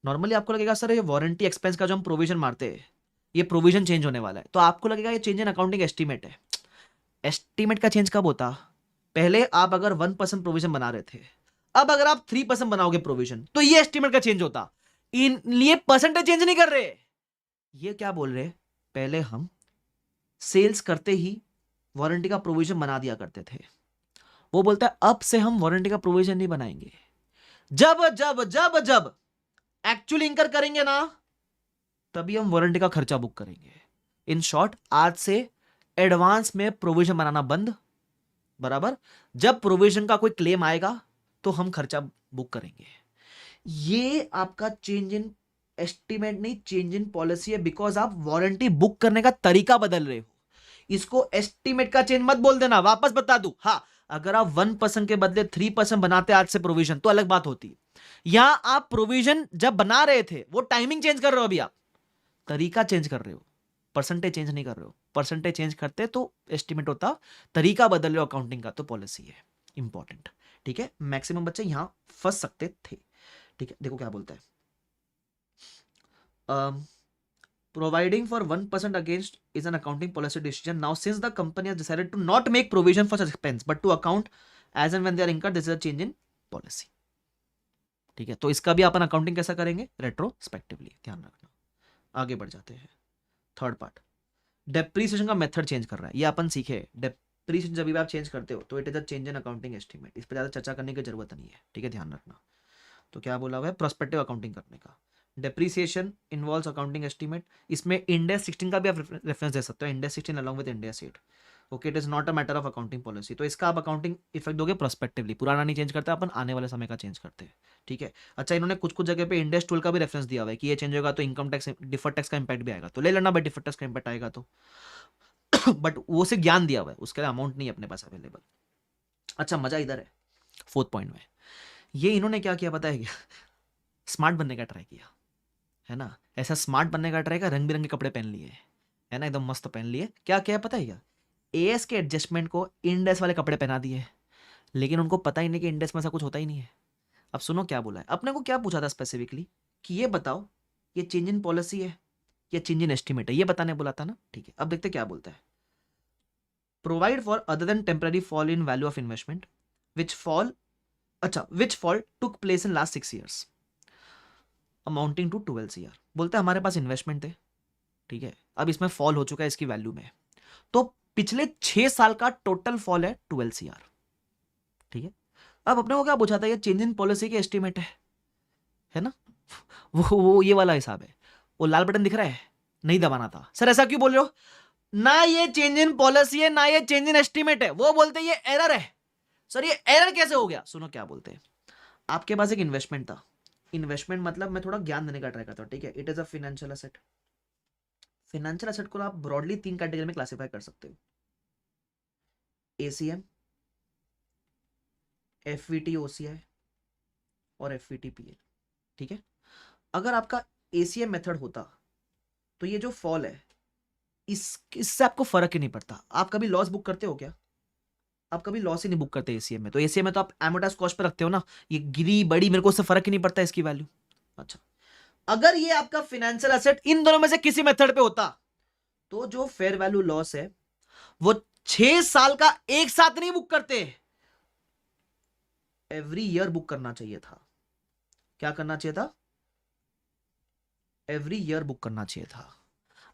Normally आपको लगेगा sir ये warranty expense का जो हम प्रोविजन मारते हैं ये प्रोविजन चेंज होने वाला है, तो आपको लगेगा ये चेंज इन अकाउंटिंग एस्टीमेट है. एस्टीमेट का चेंज कब होता? पहले आप अगर 1% प्रोविजन बना रहे थे, अब अगर आप 3% बनाओगे प्रोविजन तो ये एस्टीमेट का चेंज होता. इन लिए परसेंटेज चेंज नहीं कर रहे. ये क्या बोल रहे, पहले हम सेल्स करते ही वारंटी का प्रोविजन बना दिया करते थे. वो बोलता है अब से हम वारंटी का प्रोविजन नहीं बनाएंगे. जब जब जब जब एक्चुअली इंकर करेंगे ना तभी हम वारंटी का खर्चा बुक करेंगे. इन शॉर्ट, आज से एडवांस में प्रोविजन बनाना बंद. बराबर. जब प्रोविजन का कोई क्लेम आएगा तो हम खर्चा बुक करेंगे. ये आपका चेंज इन एस्टीमेट नहीं, चेंज इन पॉलिसी है, बिकॉज आप वारंटी बुक करने का तरीका बदल रहे हो. इसको एस्टीमेट का चेंज मत बोल देना. वापस बता दूं, हाँ, अगर आप 1% के बदले 3% बनाते आज से प्रोविजन तो अलग बात होती. यहां आप प्रोविजन जब बना रहे थे वो टाइमिंग चेंज कर रहे हो, अभी आप तरीका चेंज कर रहे हो, परसेंटेज चेंज नहीं कर रहे हो. परसेंटेज चेंज करते तो एस्टीमेट होता. तरीका बदल रहे हो अकाउंटिंग का तो पॉलिसी है. इंपॉर्टेंट. ठीक है, मैक्सिमम बच्चे यहां फंस सकते थे. ठीक है, देखो क्या बोलता है. Providing for 1% against is an accounting policy decision. Now, since the company has decided to not make provision for such expense, but to account as and when they are incurred, this is a change in policy. ठीक है, तो इसका भी अपन accounting कैसा करेंगे? Retrospectively. ध्यान रखना. आगे बढ़ जाते हैं. थर्ड पार्ट, डेप्रीसिएशन का मेथड चेंज कर रहा है. ये अपन सीखे. डेप्रीसिएशन जब भी आप चेंज करते हो तो it is a change in accounting estimate. इस पर ज्यादा चर्चा करने की जरूरत नहीं है. ठीक है, ध्यान रखना. तो क्या बोला हुआ है? प्रोस्पेक्टिव अकाउंटिंग करने का. Depreciation involves accounting estimate. इसमें इंड एस 16 का भी आप रेफरेंस दे सकते हो. End S 16 along with end AS 8. Okay, it is not a matter of accounting policy. तो इसका आप अकाउंटिंग इफेक्ट दोगे प्रोस्पेक्टिवली. पुराना नहीं चेंज करते अपन, आने वाले समय का चेंज करते हैं. ठीक है. अच्छा, इन्होंने कुछ कुछ जगह पे इंड एस 12 का भी रेफरेंस दिया हुआ है कि ये चेंज होगा तो इनकम टैक्स, डिफर्ड टैक्स का इंपैक्ट भी आएगा. तो ले लेना भाई, डिफर्ड टैक्स का इंपैक्ट आएगा तो. बट वो से ज्ञान दिया हुआ है, उसके लिए अमाउंट नहीं अपने पास अवेलेबल. अच्छा, मजा इधर है फोर्थ पॉइंट में. ये इन्होंने क्या किया पता है क्या? स्मार्ट बनने का ट्राई किया है ना. ऐसा स्मार्ट बनने का ट्राई किया, रंग बिरंगे कपड़े पहन लिए है ना, एकदम मस्त पहन लिए. क्या क्या पता है क्या? एएस के एडजस्टमेंट को इंडेस वाले कपड़े पहना दिए, लेकिन उनको पता ही नहीं कि इंडेस में ऐसा कुछ होता ही नहीं है. अब सुनो क्या बोला है. अपने को क्या पूछा था स्पेसिफिकली कि ये बताओ ये चेंज इन पॉलिसी है या चेंज इन एस्टीमेट है, ये बताने बोला था ना. ठीक है, अब देखते क्या बोलता है. Provide for other than temporary fall in value of investment which fall took place in last 6 years amounting to 12 CR. बोलते हैं हमारे पास इन्वेस्टमेंट थे. ठीक है, अब इसमें फॉल हो चुका है इसकी वैल्यू में, तो पिछले 6 साल का टोटल फॉल है 12 CR. ठीक है, अब अपने को क्या पूछा था? ये चेंज इन पॉलिसी के एस्टीमेट है ना. वो ये वाला हिसाब है. वो लाल बटन दिख रहा है, नहीं दबाना था. सर ऐसा क्यों बोल रहे हो? ना ये चेंज इन पॉलिसी है ना ये चेंज इन एस्टीमेट है. वो बोलते ये एरर है. सर ये एरर कैसे हो गया? सुनो क्या बोलते हैं. आपके पास एक इन्वेस्टमेंट था. इन्वेस्टमेंट मतलब मैं थोड़ा ज्ञान देने का ट्राई करता हूं. ठीक है, it is a financial asset. Financial asset को आप ब्रॉडली 3 कैटेगरी में क्लासिफाई कर सकते हो. एसीएम, एफवीटी ओसीआई और एफवीटी पीएल. ठीक है, अगर आपका एसीएम मेथड होता तो ये जो फॉल है इससे आपको फर्क ही नहीं पड़ता. आप कभी लॉस बुक करते हो क्या? आप कभी लॉस ही नहीं बुक करते एसीएम में. तो एसीएम में तो आप एमोटाइज कॉस्ट पे रखते हो ना. ये गिरी बड़ी, मेरे को उससे फर्क ही नहीं पड़ता इसकी वैल्यू. अच्छा, अगर ये आपका फाइनेंशियल एसेट इन दोनों में से किसी मेथड पे होता तो जो फेयर वैल्यू लॉस है वो 6 साल का एक साथ नहीं बुक करते, एवरी ईयर बुक करना चाहिए था. क्या करना चाहिए था? एवरी ईयर बुक करना चाहिए था.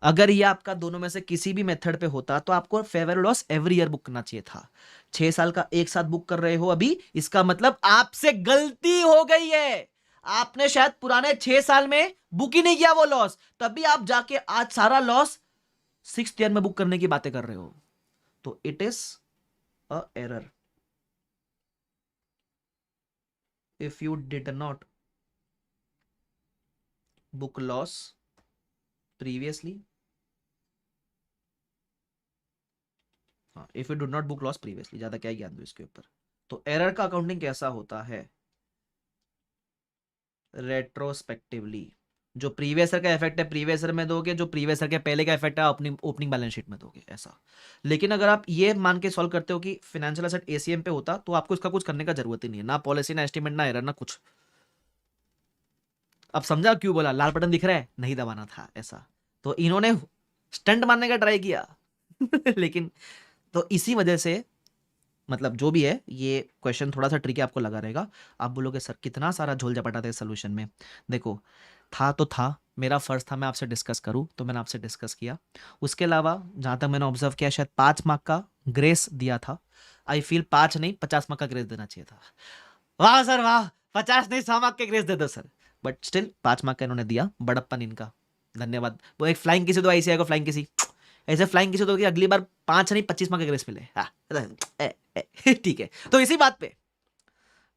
अगर ये आपका दोनों में से किसी भी मेथड पे होता तो आपको fair value loss every year book करना चाहिए था. 6 साल का एक साथ बुक कर रहे हो अभी, इसका मतलब आपसे गलती हो गई है. आपने शायद पुराने 6 साल में बुक ही नहीं किया वो लॉस, तभी आप जाके आज सारा लॉस 6th ईयर में बुक करने की बातें कर रहे हो. तो it is a error. If you did not book loss previously हाँ, if you did not book loss previously, ज्यादा क्या ज्ञान दो इसके ऊपर। तो एरर का अकाउंटिंग कैसा होता है? रेट्रोस्पेक्टिवली, जो प्रीवियस ईयर का इफेक्ट है प्रीवियस ईयर में दोगे, जो प्रीवियस ईयर के पहले का इफेक्ट है अपनी ओपनिंग बैलेंस शीट में दोगे, ऐसा। लेकिन अगर आप ये मान के सॉल्व करते हो कि फाइनेंशियल एसेट एसीएम पे होता, तो आपको इसका कुछ करने का जरूरत ही नहीं है, ना पॉलिसी, ना एस्टीमेट, ना एरर, ना कुछ। अब समझा क्यों बोला लाल बटन दिख रहा है, नहीं दबाना था, ऐसा। तो इन्होंने स्टंट मारने का ट्राई किया लेकिन तो इसी वजह से, मतलब जो भी है, ये क्वेश्चन थोड़ा सा ट्रिकी आपको लगा रहेगा। आप बोलोगे सर कितना सारा झोल झपटा था इस सोल्यूशन में। देखो, था तो था, मेरा फर्ज था मैं आपसे डिस्कस करूं, तो मैंने आपसे डिस्कस किया। उसके अलावा जहां तक मैंने ऑब्जर्व किया, शायद 5 मार्क का ग्रेस दिया था। आई फील 5 नहीं 50 मार्क का ग्रेस देना चाहिए था। वाह सर वाह, 50 नहीं 100 मार्क के ग्रेस दे दो सर। बट स्टिल 5 मार्क का इन्होंने दिया, बड़प्पन इनका, धन्यवाद। वो एक फ्लाइंग किसी दो, आईसीआई को फ्लाइंग किसी, ऐसे फ्लाइंग किसी दो कि अगली बार 5 नहीं 25 मार्क का ग्रेस मिले। हाँ, ठीक है। तो इसी बात पे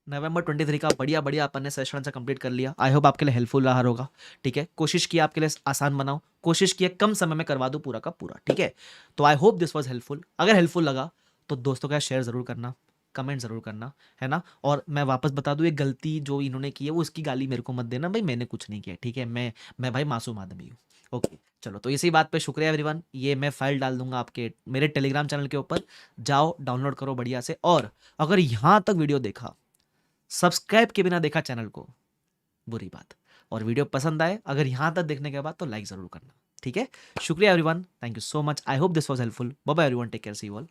नवंबर 23 का बढ़िया बढ़िया अपन ने सेशन से कंप्लीट कर लिया। आई होप आपके लिए हेल्पफुल रहा होगा। ठीक है, कोशिश किया आपके लिए आसान बनाओ, कोशिश किया कम समय में करवा दूं पूरा का पूरा। ठीक है, तो आई होप दिस वाज हेल्पफुल। अगर हेल्पफुल लगा तो दोस्तों का शेयर जरूर करना, कमेंट जरूर करना, है ना। और मैं वापस बता दूं, ये गलती जो इन्होंने की है वो उसकी गाली मेरे को मत देना भाई, मैंने कुछ नहीं किया। ठीक है, मैं भाई मासूम आदमी हूँ। ओके, चलो, तो इसी बात पे शुक्रिया एवरीवन। ये मैं फाइल डाल दूंगा आपके मेरे टेलीग्राम चैनल के ऊपर, जाओ डाउनलोड करो बढ़िया से। और अगर यहाँ तक वीडियो देखा, सब्सक्राइब के बिना देखा चैनल को, बुरी बात। और वीडियो पसंद आए अगर यहां तक देखने के बाद, तो लाइक जरूर करना। ठीक है, शुक्रिया everyone, thank you so much. I hope this was helpful. Bye bye everyone, take care, see you all.